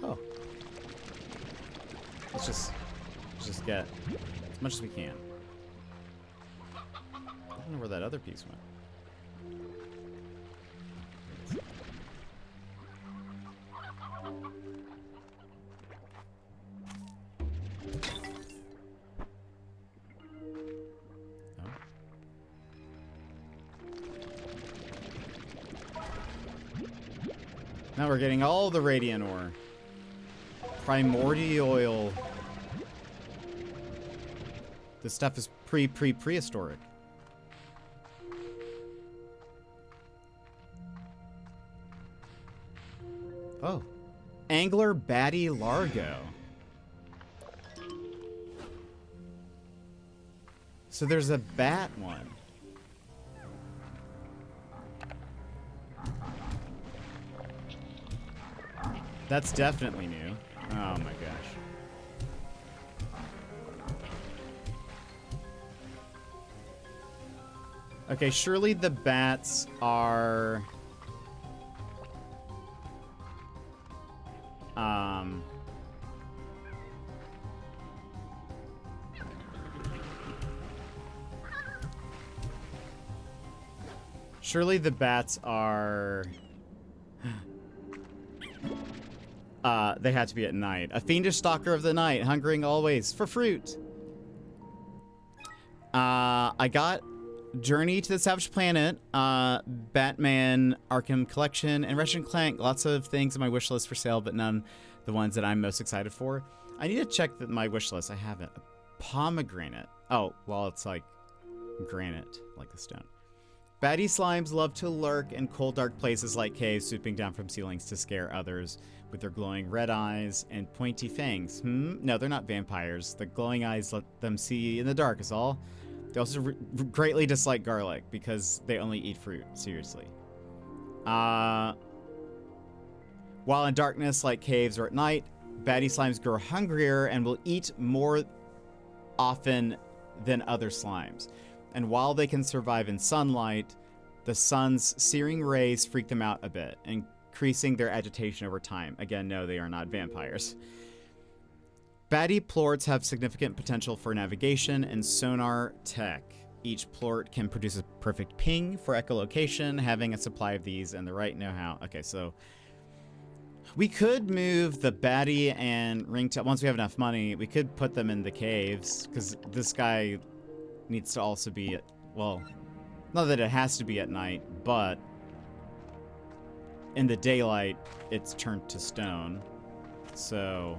Oh. Let's just get as much as we can. I don't know where that other piece went. Now we're getting all the radiant ore. Primordial. This stuff is prehistoric. Oh. Angler Batty Largo. So there's a bat one. That's definitely new. Oh my gosh. Okay, surely the bats are... Surely the bats are... they had to be at night. A fiendish stalker of the night, hungering always for fruit. I got Journey to the Savage Planet, Batman Arkham Collection, and Ratchet & Clank. Lots of things on my wish list for sale, but none the ones that I'm most excited for. I need to check my wish list. I haven't. A pomegranate. Oh, well, it's like granite, like the stone. Baddie slimes love to lurk in cold, dark places like caves, swooping down from ceilings to scare others with their glowing red eyes and pointy fangs. No, they're not vampires. The glowing eyes let them see in the dark is all. They also greatly dislike garlic because they only eat fruit. Seriously. While in darkness like caves or at night, baddie slimes grow hungrier and will eat more often than other slimes. And while they can survive in sunlight, the sun's searing rays freak them out a bit, increasing their agitation over time. Again, no, they are not vampires. Baddie plorts have significant potential for navigation and sonar tech. Each plort can produce a perfect ping for echolocation. Having a supply of these and the right know-how. Okay, so we could move the baddie and ringtail. Once we have enough money, we could put them in the caves, because this guy needs to also be at, well, not that it has to be at night, but in the daylight, it's turned to stone. So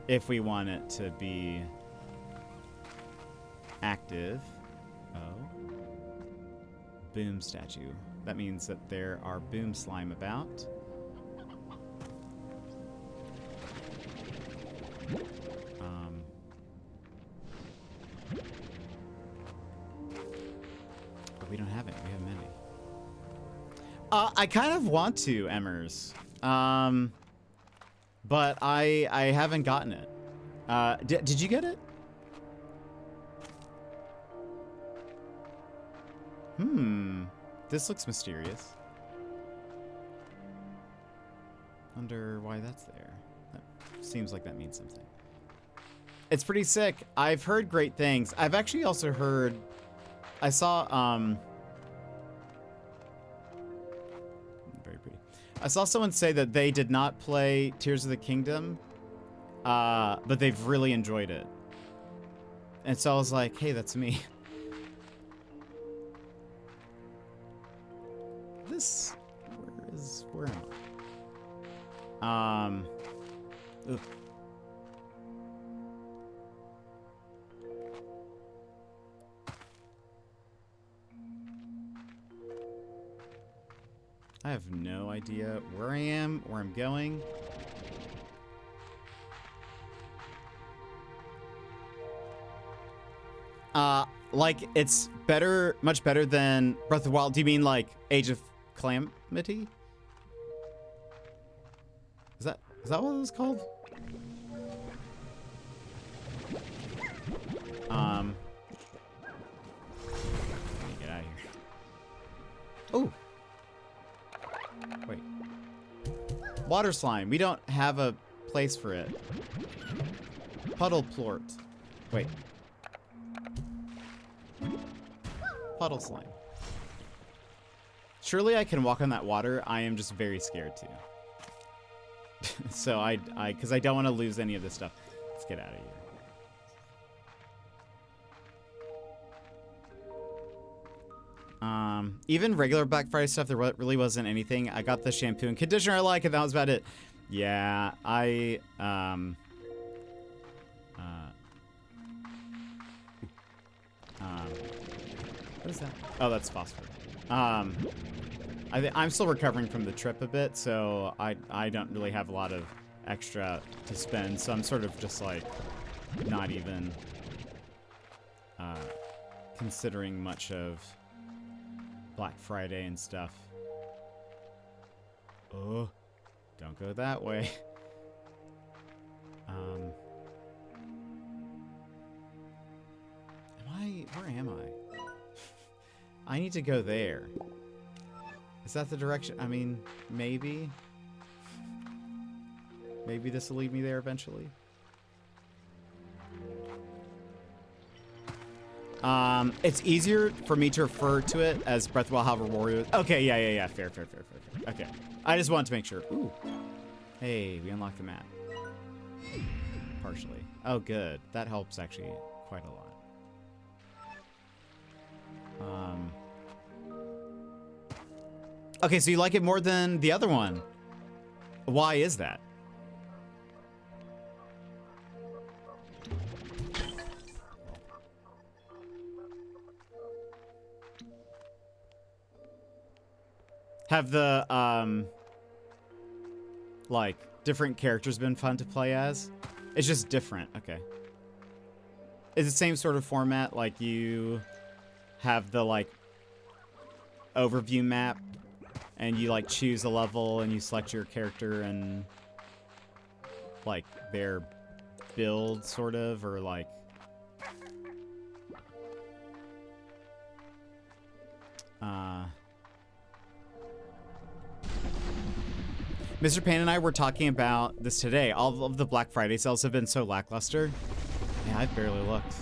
if we want it to be active, boom statue. That means that there are boom slime about. But we don't have it. We have many. I kind of want to, Emmers. But I haven't gotten it. Did you get it? This looks mysterious. Wonder why that's there. That seems like that means something. It's pretty sick. I've heard great things. I've actually also heard... I saw, very pretty. I saw someone say that they did not play Tears of the Kingdom, but they've really enjoyed it. And so I was like, hey, that's me. This, where am I? Ugh. I have no idea where I am, where I'm going. Like, it's better, much better than Breath of the Wild. Do you mean, like, Age of Calamity? Is that what it was called? Let me get out of here. Oh! Wait. Water slime. We don't have a place for it. Puddle plort. Wait. Puddle slime. Surely I can walk on that water. I am just very scared too. So because I don't want to lose any of this stuff. Let's get out of here. Even regular Black Friday stuff, there really wasn't anything. I got the shampoo and conditioner I like, and that was about it. Yeah, what is that? Oh, that's phosphor. I'm still recovering from the trip a bit, so I don't really have a lot of extra to spend, so I'm sort of just like not even considering much of Black Friday and stuff. Oh, don't go that way. Where am I? I need to go there. Is that the direction? I mean, maybe. Maybe this will lead me there eventually. It's easier for me to refer to it as Breath of the Wild, however, Warrior. Okay, yeah. Fair. Okay. I just wanted to make sure. Ooh. Hey, we unlocked the map. Partially. Oh, good. That helps actually quite a lot. Okay, so you like it more than the other one. Why is that? Have the, like, different characters been fun to play as? It's just different. Okay. Is it the same sort of format? Like, you have the, like, overview map, and you, like, choose a level, and you select your character and, like, their build, sort of, or, like... Mr. Payne and I were talking about this today. All of the Black Friday sales have been so lackluster. Yeah, I've barely looked.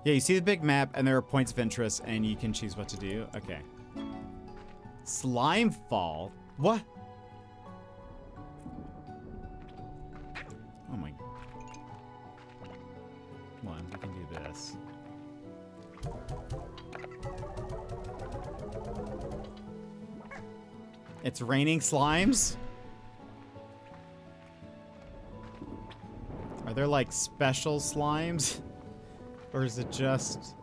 Yeah, you see the big map, and there are points of interest, and you can choose what to do. Okay. Slime Fall? What? Oh my... One, we can do this. It's raining slimes? Are there, like, special slimes? Or is it just...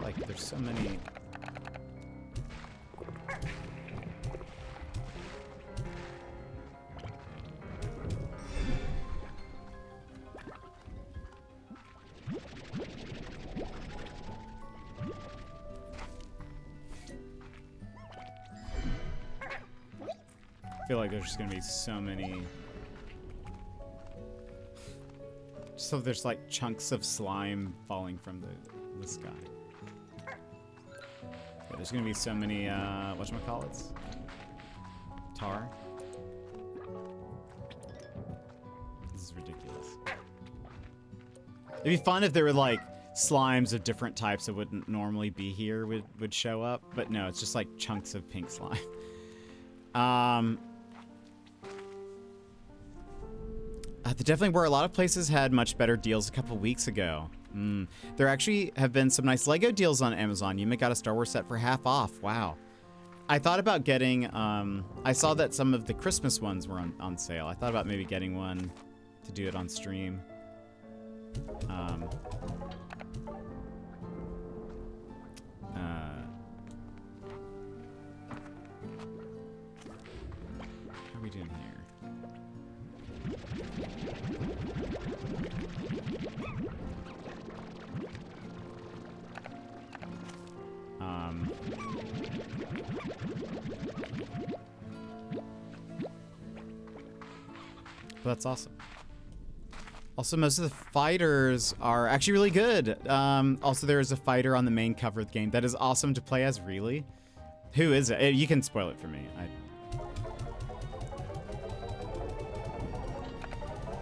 Like, there's so many... I feel like there's just gonna be so many... So there's like chunks of slime falling from the sky. Yeah, there's gonna be so many, whatchamacallits? Tar. This is ridiculous. It'd be fun if there were like slimes of different types that wouldn't normally be here would show up, but no, it's just like chunks of pink slime. There definitely were a lot of places had much better deals a couple weeks ago. There actually have been some nice Lego deals on Amazon. You may got a Star Wars set for half off. Wow. I thought about getting, I saw that some of the Christmas ones were on sale. I thought about maybe getting one to do it on stream. How are we doing here? That's awesome. Also, most of the fighters are actually really good. Also, there is a fighter on the main cover of the game that is awesome to play as, really. Who is it? You can spoil it for me.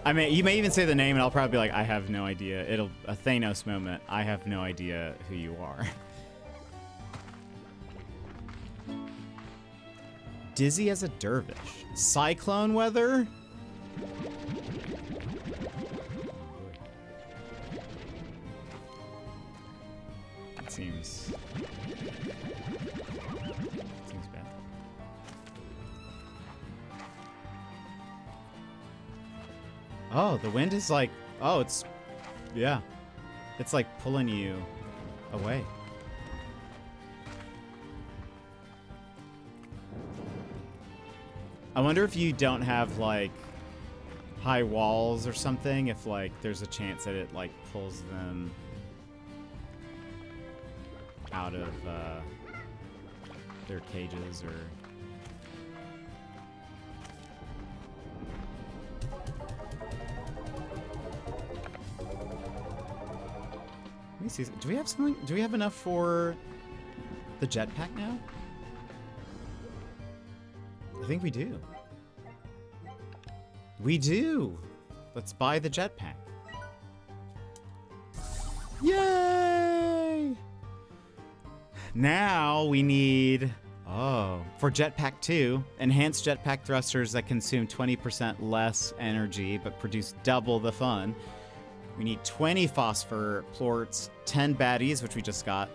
I mean, you may even say the name and I'll probably be like, I have no idea. It'll a Thanos moment. I have no idea who you are. Dizzy as a dervish. Cyclone weather? It seems bad. Oh, the wind is like, oh, it's, yeah. It's like pulling you away. I wonder if you don't have like high walls or something, if like there's a chance that it like pulls them out of their cages or... Let me see. Do we have something? Do we have enough for the jetpack now? I think we do. We do. Let's buy the jetpack. Yay! Now we need, for jetpack 2, enhanced jetpack thrusters that consume 20% less energy but produce double the fun. We need 20 phosphor plorts, 10 baddies, which we just got,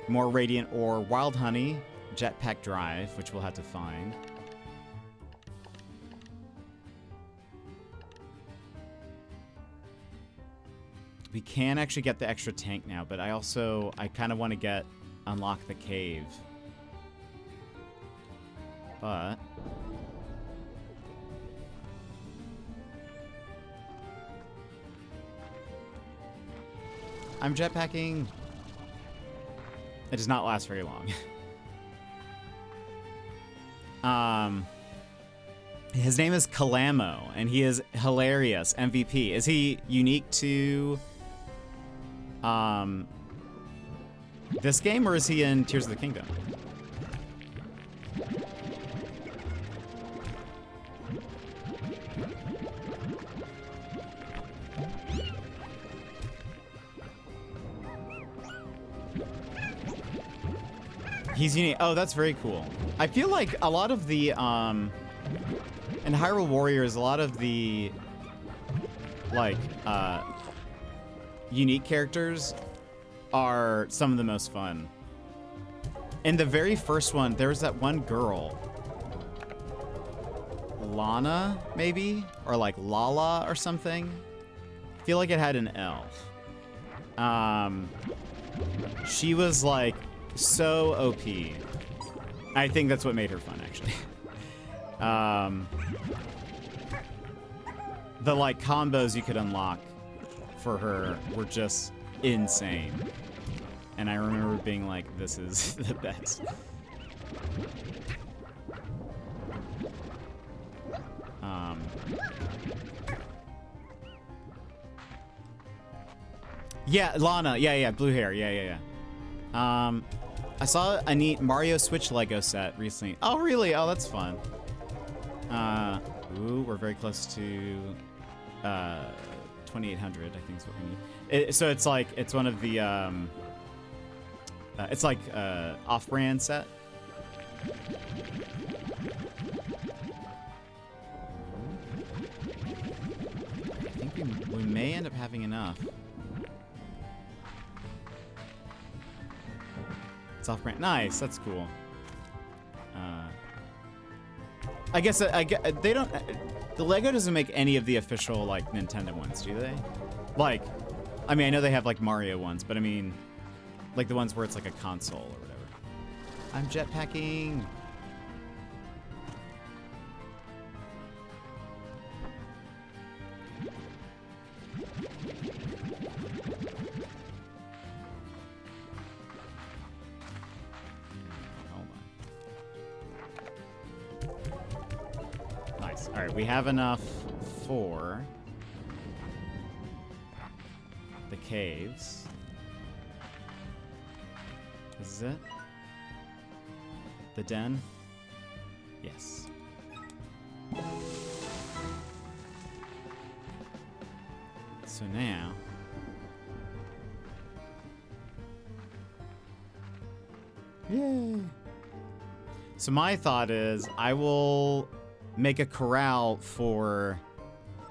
more radiant ore, wild honey, jetpack drive, which we'll have to find. We can actually get the extra tank now, but I kind of want to unlock the cave. But I'm jetpacking. It does not last very long. His name is Kalamo, and he is hilarious. MVP. Is he unique to this game, or is he in Tears of the Kingdom? He's unique. Oh, that's very cool. I feel like a lot of the, in Hyrule Warriors, a lot of the, like, unique characters are some of the most fun. In the very first one, there was that one girl. Lana, maybe? Or like Lala or something? I feel like it had an L. She was like so OP. I think that's what made her fun, actually. The like combos you could unlock for her were just insane. And I remember being like, this is the best. Yeah, Lana. Yeah, blue hair. Yeah. I saw a neat Mario Switch Lego set recently. Oh, really? Oh, that's fun. Ooh, we're very close to 2,800, I think is what we need. So it's like, it's one of the, it's like off-brand set. I think we may end up having enough. It's off-brand. Nice, that's cool. I guess they don't. The Lego doesn't make any of the official like Nintendo ones, do they? Like, I mean, I know they have like Mario ones, but I mean, like the ones where it's like a console or whatever. I'm jetpacking. All right, we have enough for the caves. This is it? The den? Yes. So now... Yay! So my thought is I will make a corral for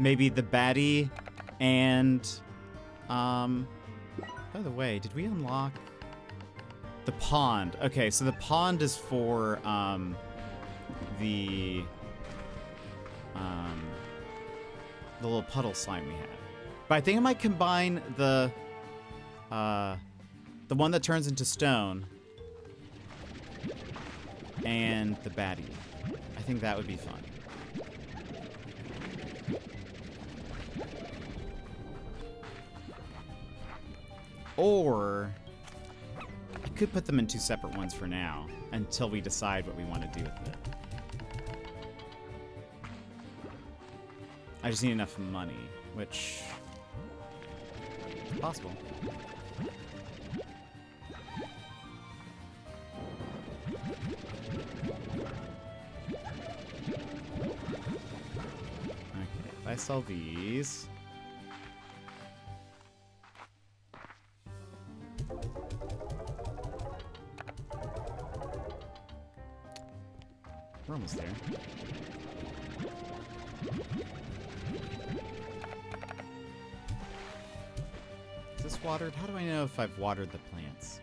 maybe the baddie and by the way, did we unlock the pond? Okay, so the pond is for the little puddle slime we had. But I think I might combine the one that turns into stone and the baddie. I think that would be fun. Or I could put them in two separate ones for now until we decide what we want to do with it. I just need enough money, which is possible. I sell these. We're almost there. Is this watered? How do I know if I've watered the plants?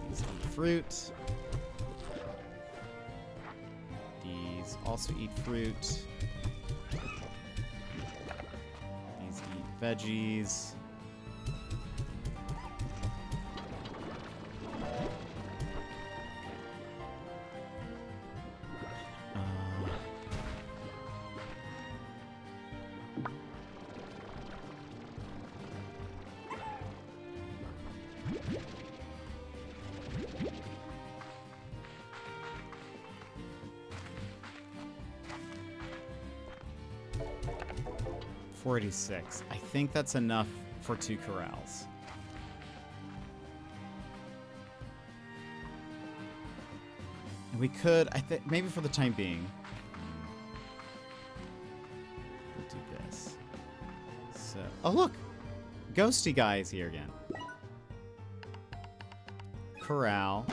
These eat fruit. These also eat fruit. These eat veggies. $46. I think that's enough for 2 corrals. We could, I think, maybe for the time being, we'll do this. So, oh look, Ghosty Guy is here again. Corral.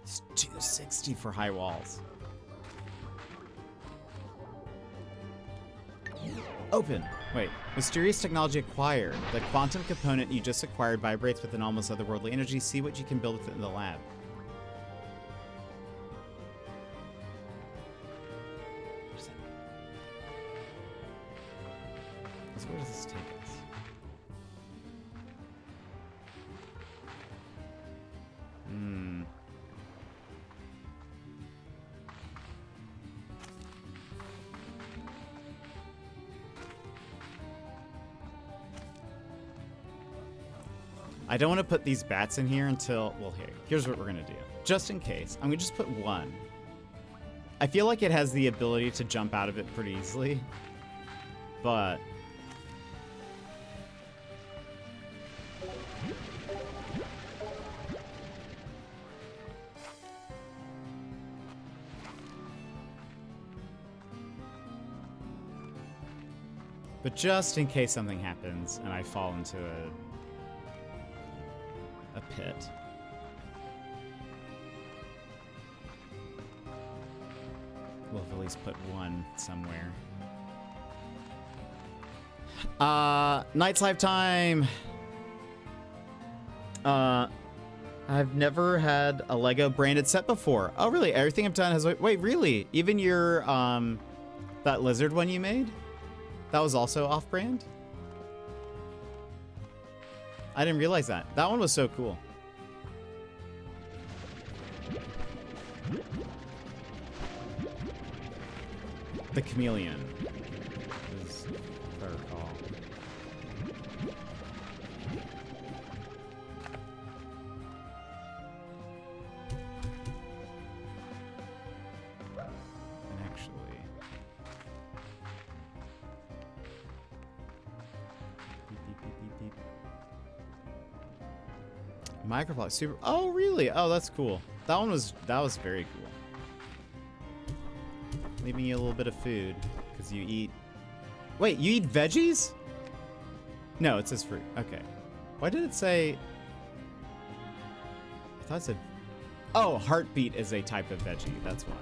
It's $260 for high walls. Open. Wait. Mysterious technology acquired. The quantum component you just acquired vibrates with an almost otherworldly energy. See what you can build with it in the lab. Where's that? So where does this take us? I don't want to put these bats in here until, well, here's what we're going to do. Just in case, I'm going to just put one. I feel like it has the ability to jump out of it pretty easily, but just in case something happens and I fall into a pit. We'll have at least put one somewhere. Night's Life time! I've never had a Lego branded set before. Oh, really? Everything I've done has... Wait, really? Even your, that lizard one you made? That was also off-brand? I didn't realize that. That one was so cool. The chameleon is, if I recall. And actually, beep, beep, beep, beep, beep. Microplastic super. Oh, really? Oh, that's cool. That was very cool. Leaving you a little bit of food because you eat. Wait, you eat veggies? No, it says fruit. Okay. Why did it say? I thought it said. Oh, heartbeat is a type of veggie. That's why.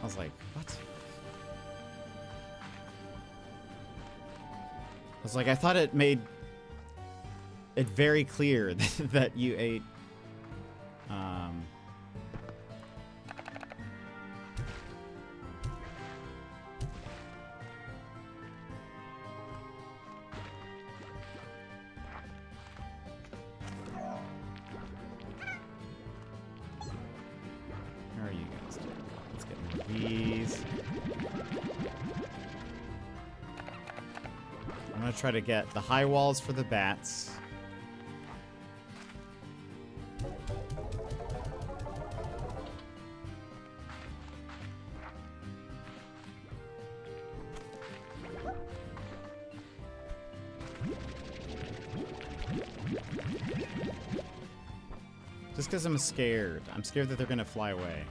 I was like, what? I was like, I thought it made it very clear that you ate. How are you guys doing? Let's get more of these. I'm gonna try to get the high walls for the bats. Just because I'm scared. I'm scared that they're gonna fly away.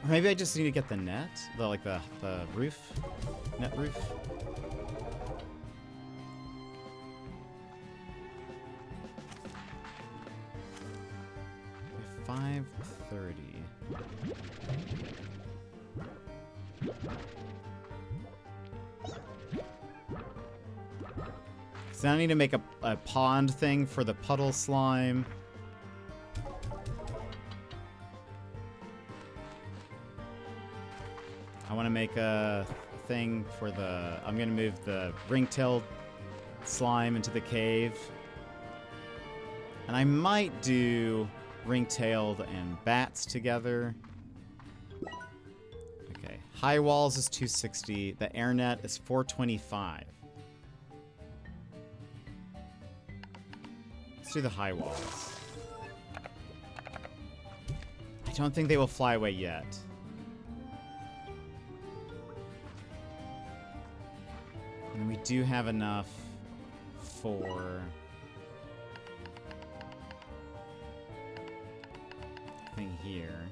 Or maybe I just need to get the net? The roof? Net roof? Okay, 5:30. So I need to make a pond thing for the puddle slime. I want to make a thing for the... I'm going to move the ring-tailed slime into the cave. And I might do ring-tailed and bats together. Okay. High walls is 260. The air net is 425. Let's do the high walls. I don't think they will fly away yet. And we do have enough for... thing here.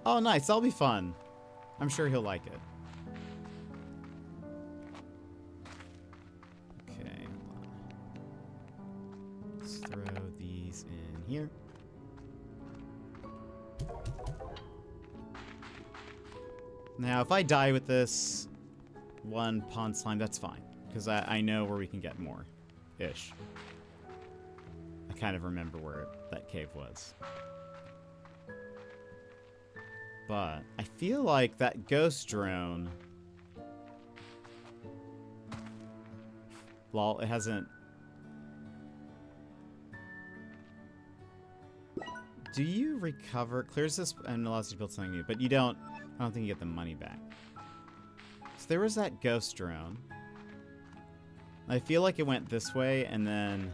Oh, nice. That'll be fun. I'm sure he'll like it. Okay, hold on. Let's throw these in here. Now, if I die with this one pond slime, that's fine. Because I know where we can get more. Ish. I kind of remember where that cave was. But I feel like that ghost drone... Lol, it hasn't... Do you recover... Clears this and allows you to build something new, but you don't... I don't think you get the money back. So there was that ghost drone. I feel like it went this way, and then...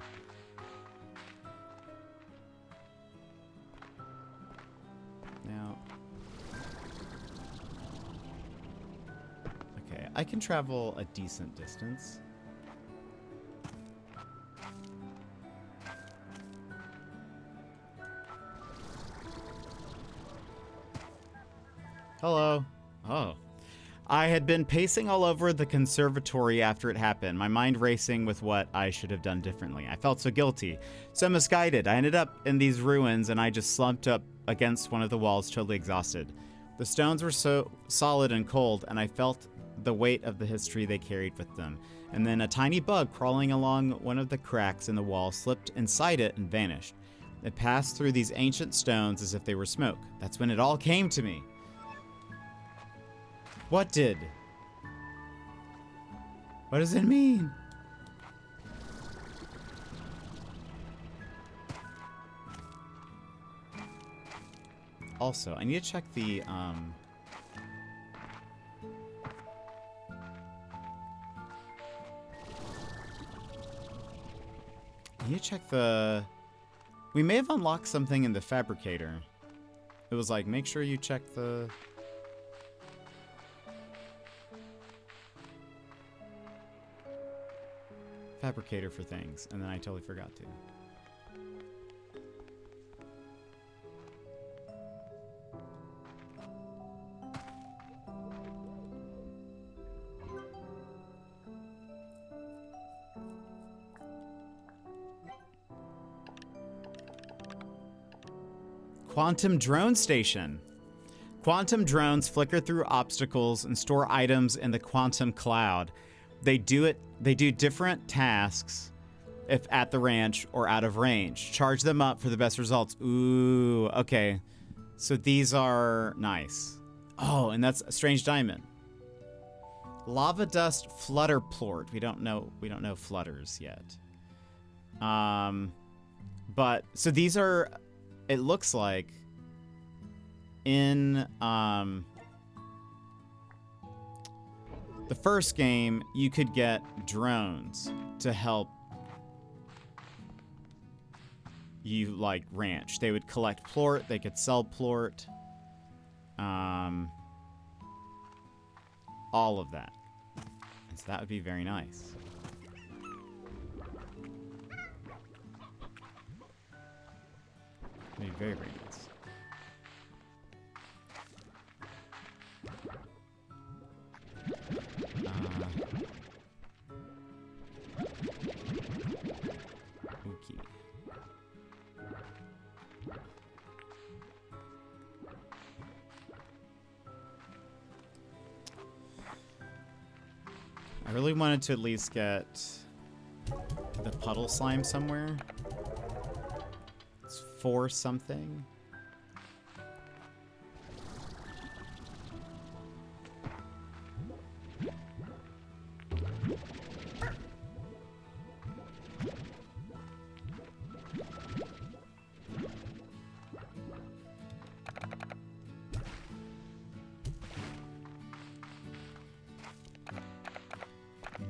Now... Okay, I can travel a decent distance. Hello. Oh. I had been pacing all over the conservatory after it happened, my mind racing with what I should have done differently. I felt so guilty, so misguided. I ended up in these ruins, and I just slumped up against one of the walls, totally exhausted. The stones were so solid and cold, and I felt the weight of the history they carried with them. And then a tiny bug crawling along one of the cracks in the wall slipped inside it and vanished. It passed through these ancient stones as if they were smoke. That's when it all came to me. What did? What does it mean? Also, I need to check the, I need to check the... We may have unlocked something in the fabricator. It was like, make sure you check the... fabricator for things, and then I totally forgot to. Quantum Drone Station. Quantum drones flicker through obstacles and store items in the quantum cloud. They do different tasks if at the ranch or out of range. Charge them up for the best results. Ooh, okay. So these are nice. Oh, and that's a strange diamond. Lava dust flutter plort. We don't know flutters yet. But so these are, it looks like The first game, you could get drones to help you, like, ranch. They would collect plort, they could sell plort. All of that. And so that would be very nice. It'd be very, very nice. Okay. I really wanted to at least get the puddle slime somewhere. It's 4 something.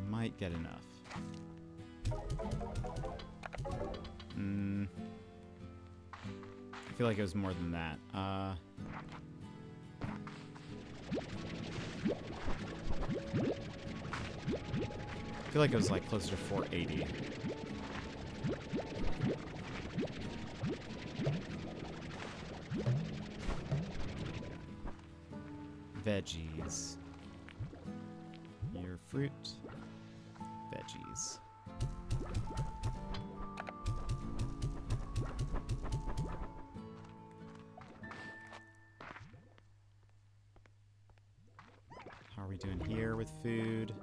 Might get enough. I feel like it was more than that. I feel like it was like closer to 480. Veggies. Your fruit. Veggies. How are we doing here with food?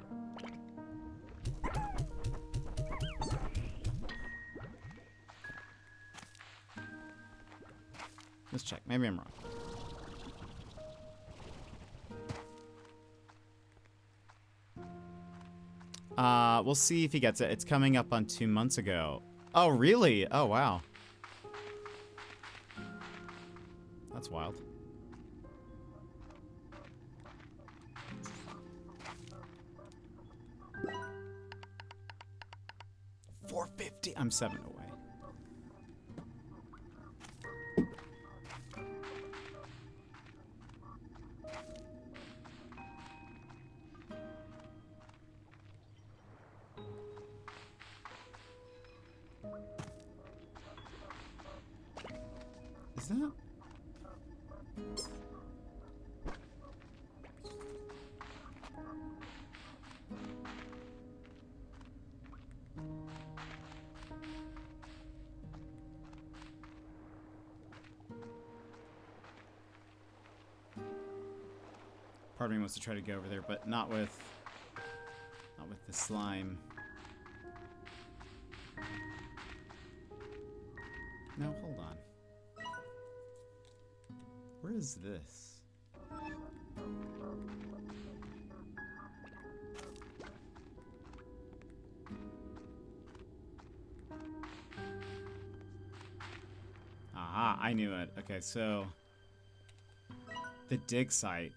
Let's check. Maybe I'm wrong. We'll see if he gets it. It's coming up on 2 months ago. Oh, really? Oh, wow. That's wild. $450. I'm 7 away. Is that? Part of me wants to try to go over there, but not with the slime. No, hold on. Where is this? Aha, I knew it. Okay, so the dig site.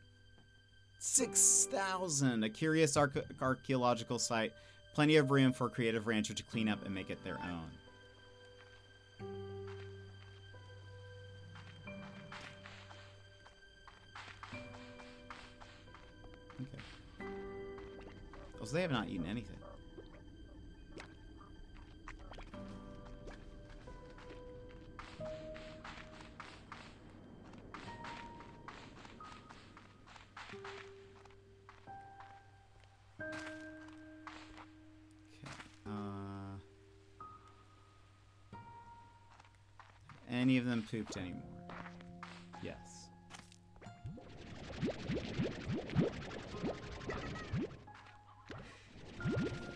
6,000! A curious archaeological site. Plenty of room for a creative rancher to clean up and make it their own. Okay. Also, they have not eaten anything. Any of them pooped anymore? Yes.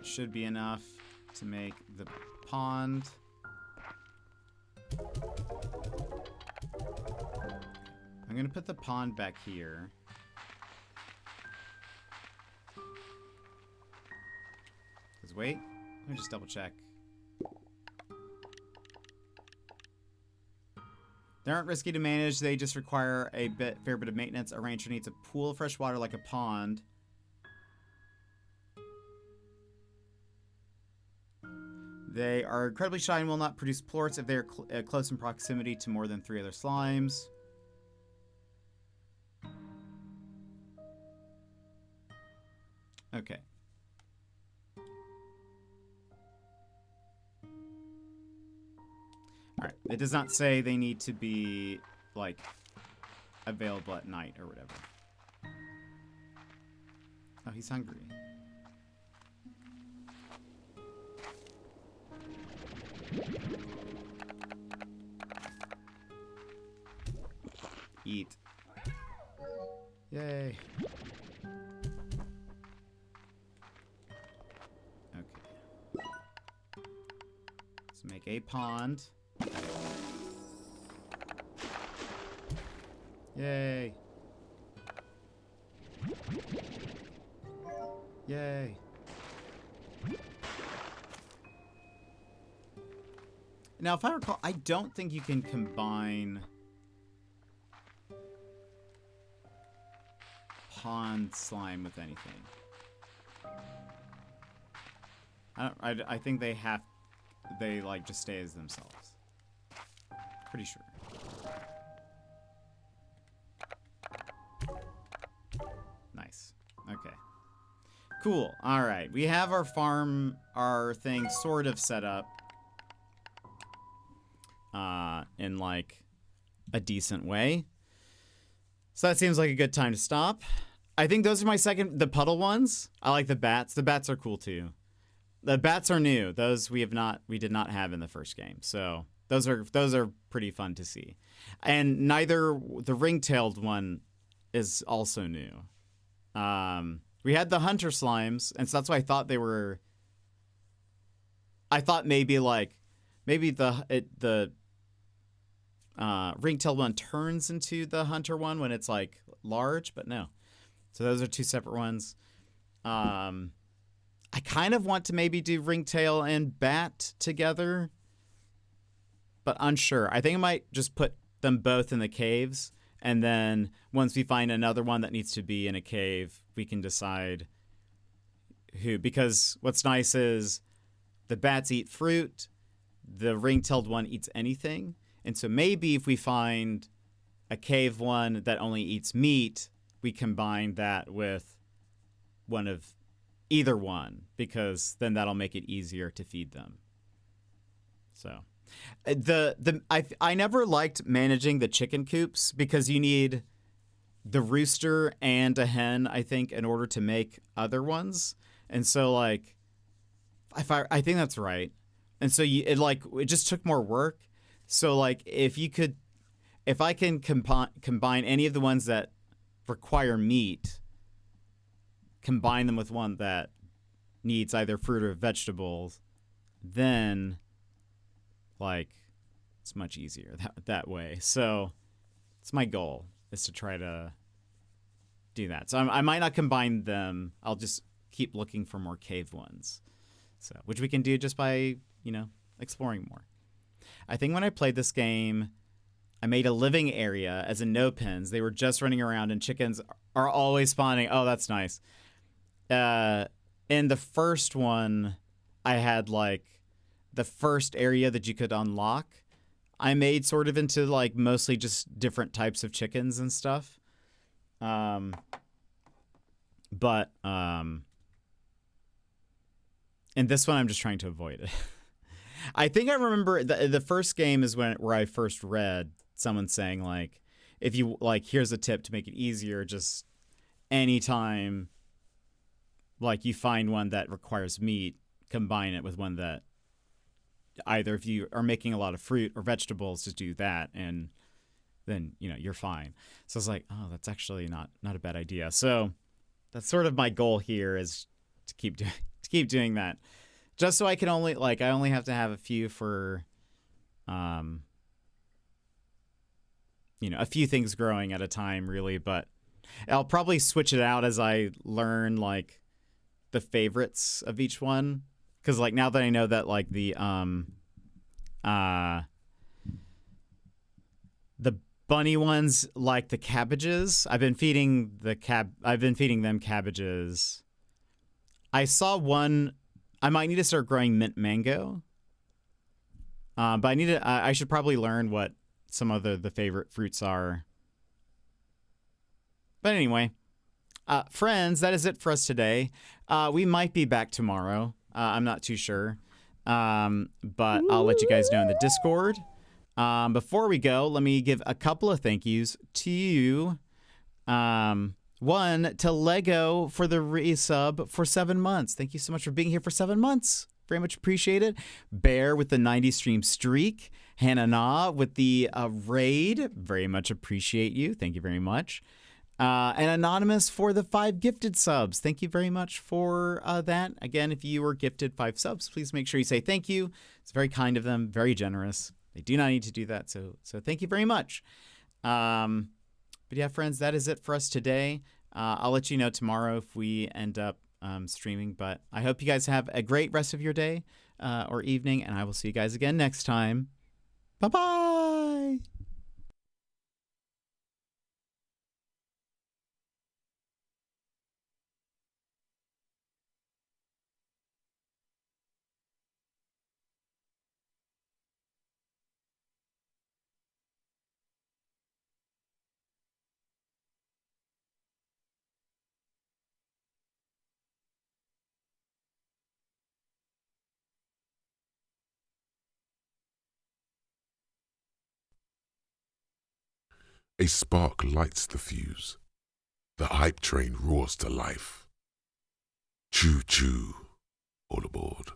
Should be enough to make the pond. I'm gonna put the pond back here. Cause wait, let me just double check. They aren't risky to manage, they just require a fair bit of maintenance. A rancher needs a pool of fresh water like a pond. They are incredibly shy and will not produce plorts if they are close in proximity to more than 3 other slimes. Okay. Alright, it does not say they need to be, like, available at night or whatever. Oh, he's hungry. Eat. Yay. Okay. Let's make a pond. Yay. Yay. Now, if I recall, I don't think you can combine pond slime with anything. I think they like just stay as themselves. Pretty sure. Nice. Okay. Cool. All right. We have our farm, our thing sort of set up in like a decent way. So that seems like a good time to stop. I think those are my the puddle ones. I like the bats. The bats are cool too. The bats are new. Those we did not have in the first game. So those are pretty fun to see. And neither the ring-tailed one is also new. We had the hunter slimes, and so that's why I thought they were. I thought maybe the ring-tailed one turns into the hunter one when it's like large, but no. So those are two separate ones. I kind of want to maybe do ringtail and bat together, but unsure. I think I might just put them both in the caves, and then once we find another one that needs to be in a cave, we can decide who. Because what's nice is the bats eat fruit, the ring-tailed one eats anything, and so maybe if we find a cave one that only eats meat, we combine that with one of either one, because then that'll make it easier to feed them. So I never liked managing the chicken coops because you need the rooster and a hen, I think, in order to make other ones. And so like I think that's right. And so it just took more work. So like if I can combine any of the ones that require meat, combine them with one that needs either fruit or vegetables, then like it's much easier that way. So it's my goal is to try to do that. So I might not combine them. I'll just keep looking for more cave ones. So which we can do just by, exploring more. I think when I played this game, I made a living area as in no pens. They were just running around and chickens are always spawning. Oh, that's nice. In the first one, I had like the first area that you could unlock. I made sort of into like mostly just different types of chickens and stuff. But in this one, I'm just trying to avoid it. I think I remember the first game is where I first read someone saying like, if you like, here's a tip to make it easier. Just anytime like you find one that requires meat, combine it with one that either if you are making a lot of fruit or vegetables, just do that. And then, you're fine. So I was like, oh, that's actually not a bad idea. So that's sort of my goal here is to keep doing that. Just so I can only I only have to have a few for, a few things growing at a time really, but I'll probably switch it out as I learn like the favorites of each one. Cause like now that I know that like the bunny ones like the cabbages, I've been feeding them cabbages. I saw one. I might need to start growing mint mango But I need to. I should probably learn what some of the favorite fruits are. But anyway, friends, that is it for us today. We might be back tomorrow. I'm not too sure. But I'll let you guys know in the Discord. Before we go, let me give a couple of thank yous to you. One, to Lego for the resub for 7 months. Thank you so much for being here for 7 months. Very much appreciated. Bear with the 90 stream streak. Hannah Na with the raid. Very much appreciate you. Thank you very much. And Anonymous for the 5 gifted subs. Thank you very much for that. Again, if you were gifted 5 subs, please make sure you say thank you. It's very kind of them, very generous. They do not need to do that, so thank you very much. But yeah, friends, that is it for us today. I'll let you know tomorrow if we end up streaming. But I hope you guys have a great rest of your day or evening, and I will see you guys again next time. Bye-bye! A spark lights the fuse. The hype train roars to life. Choo-choo, all aboard.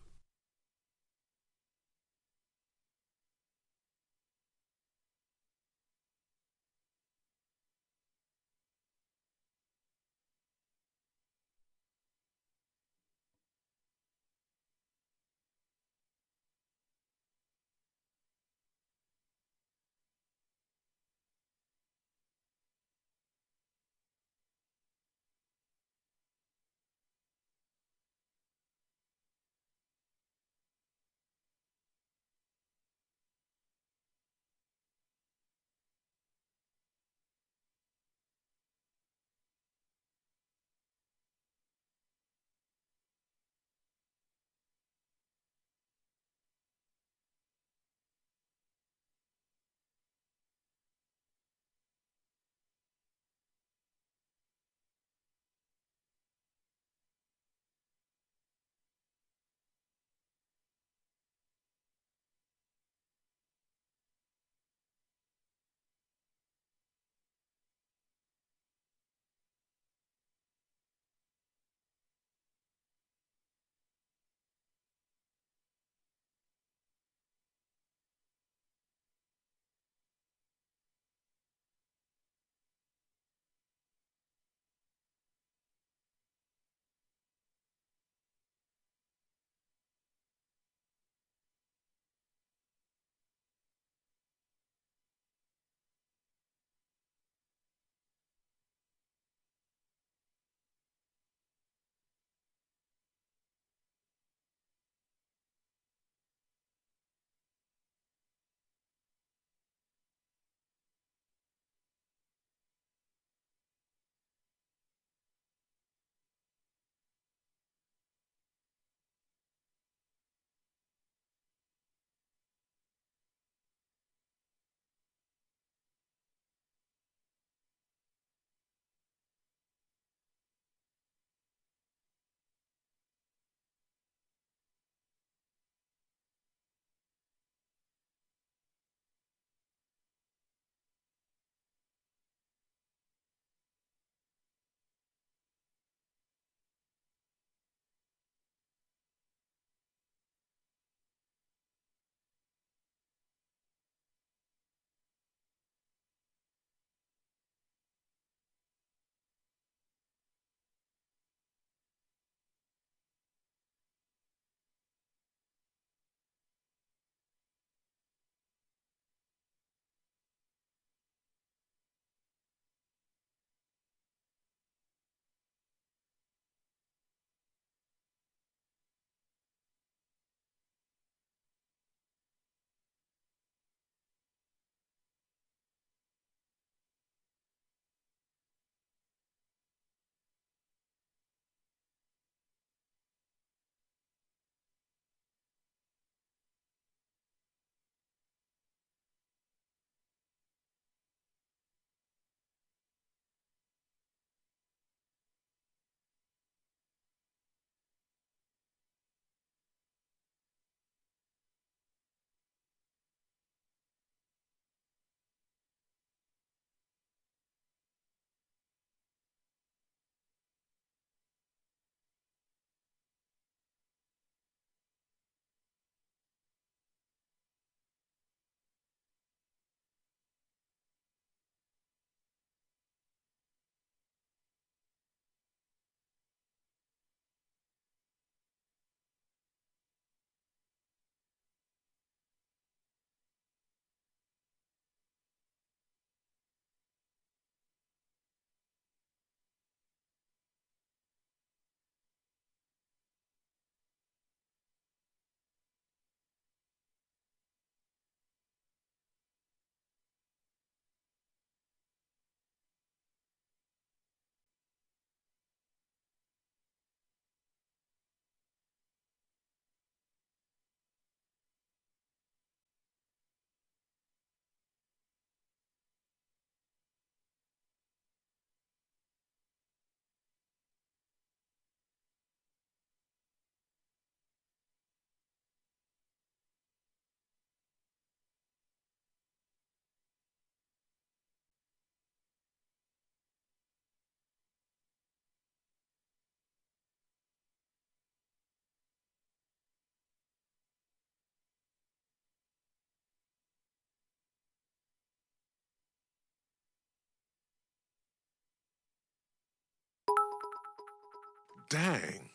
Dang.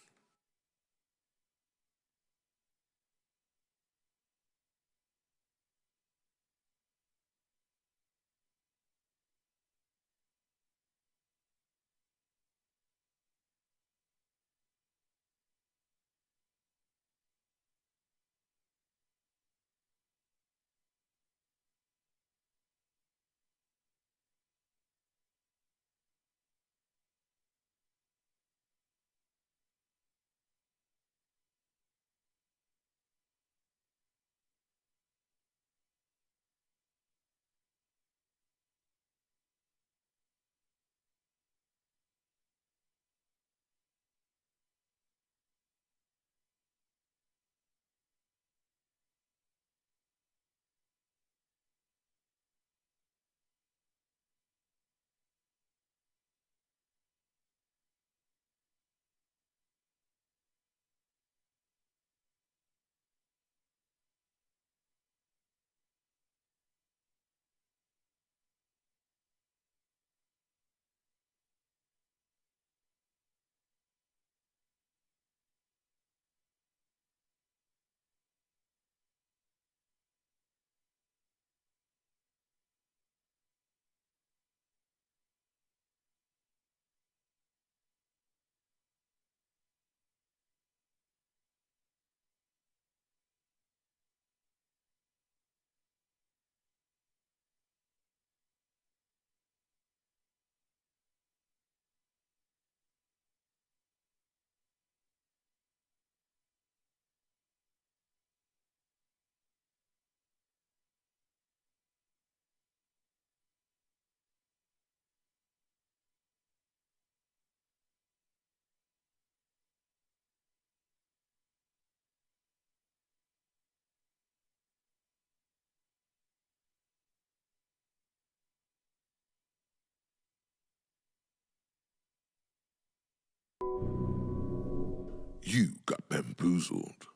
You got bamboozled.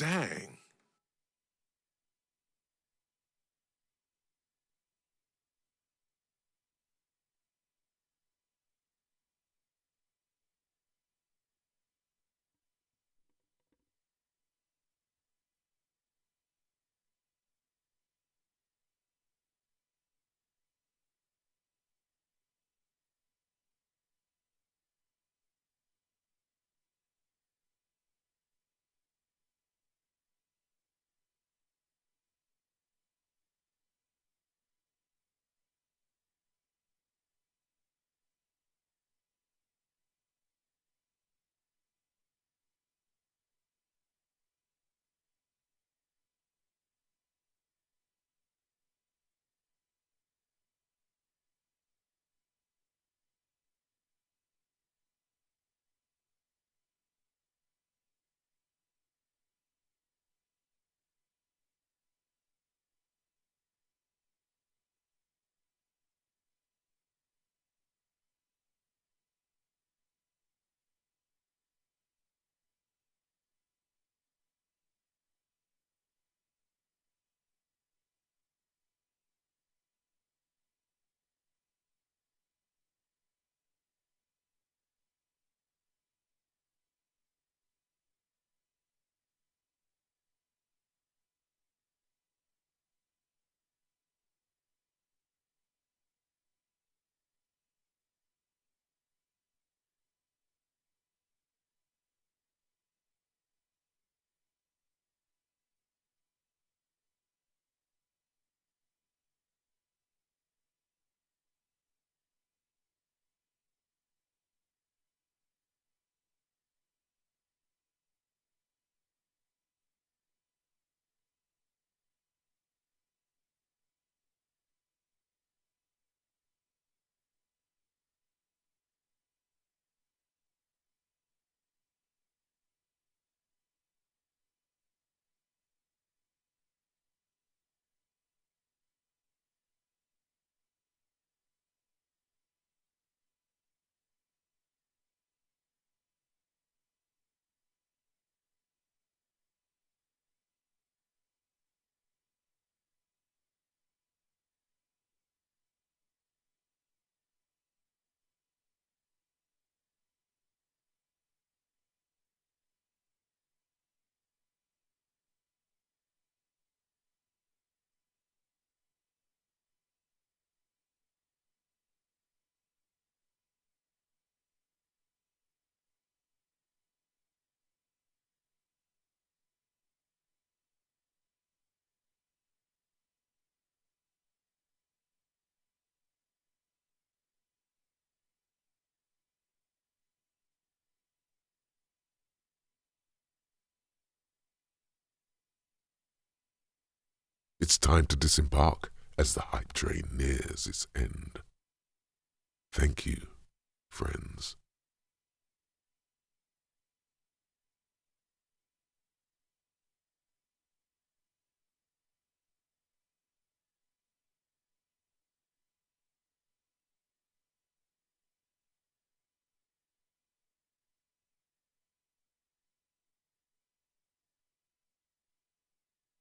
Dang. It's time to disembark as the hype train nears its end. Thank you, friends.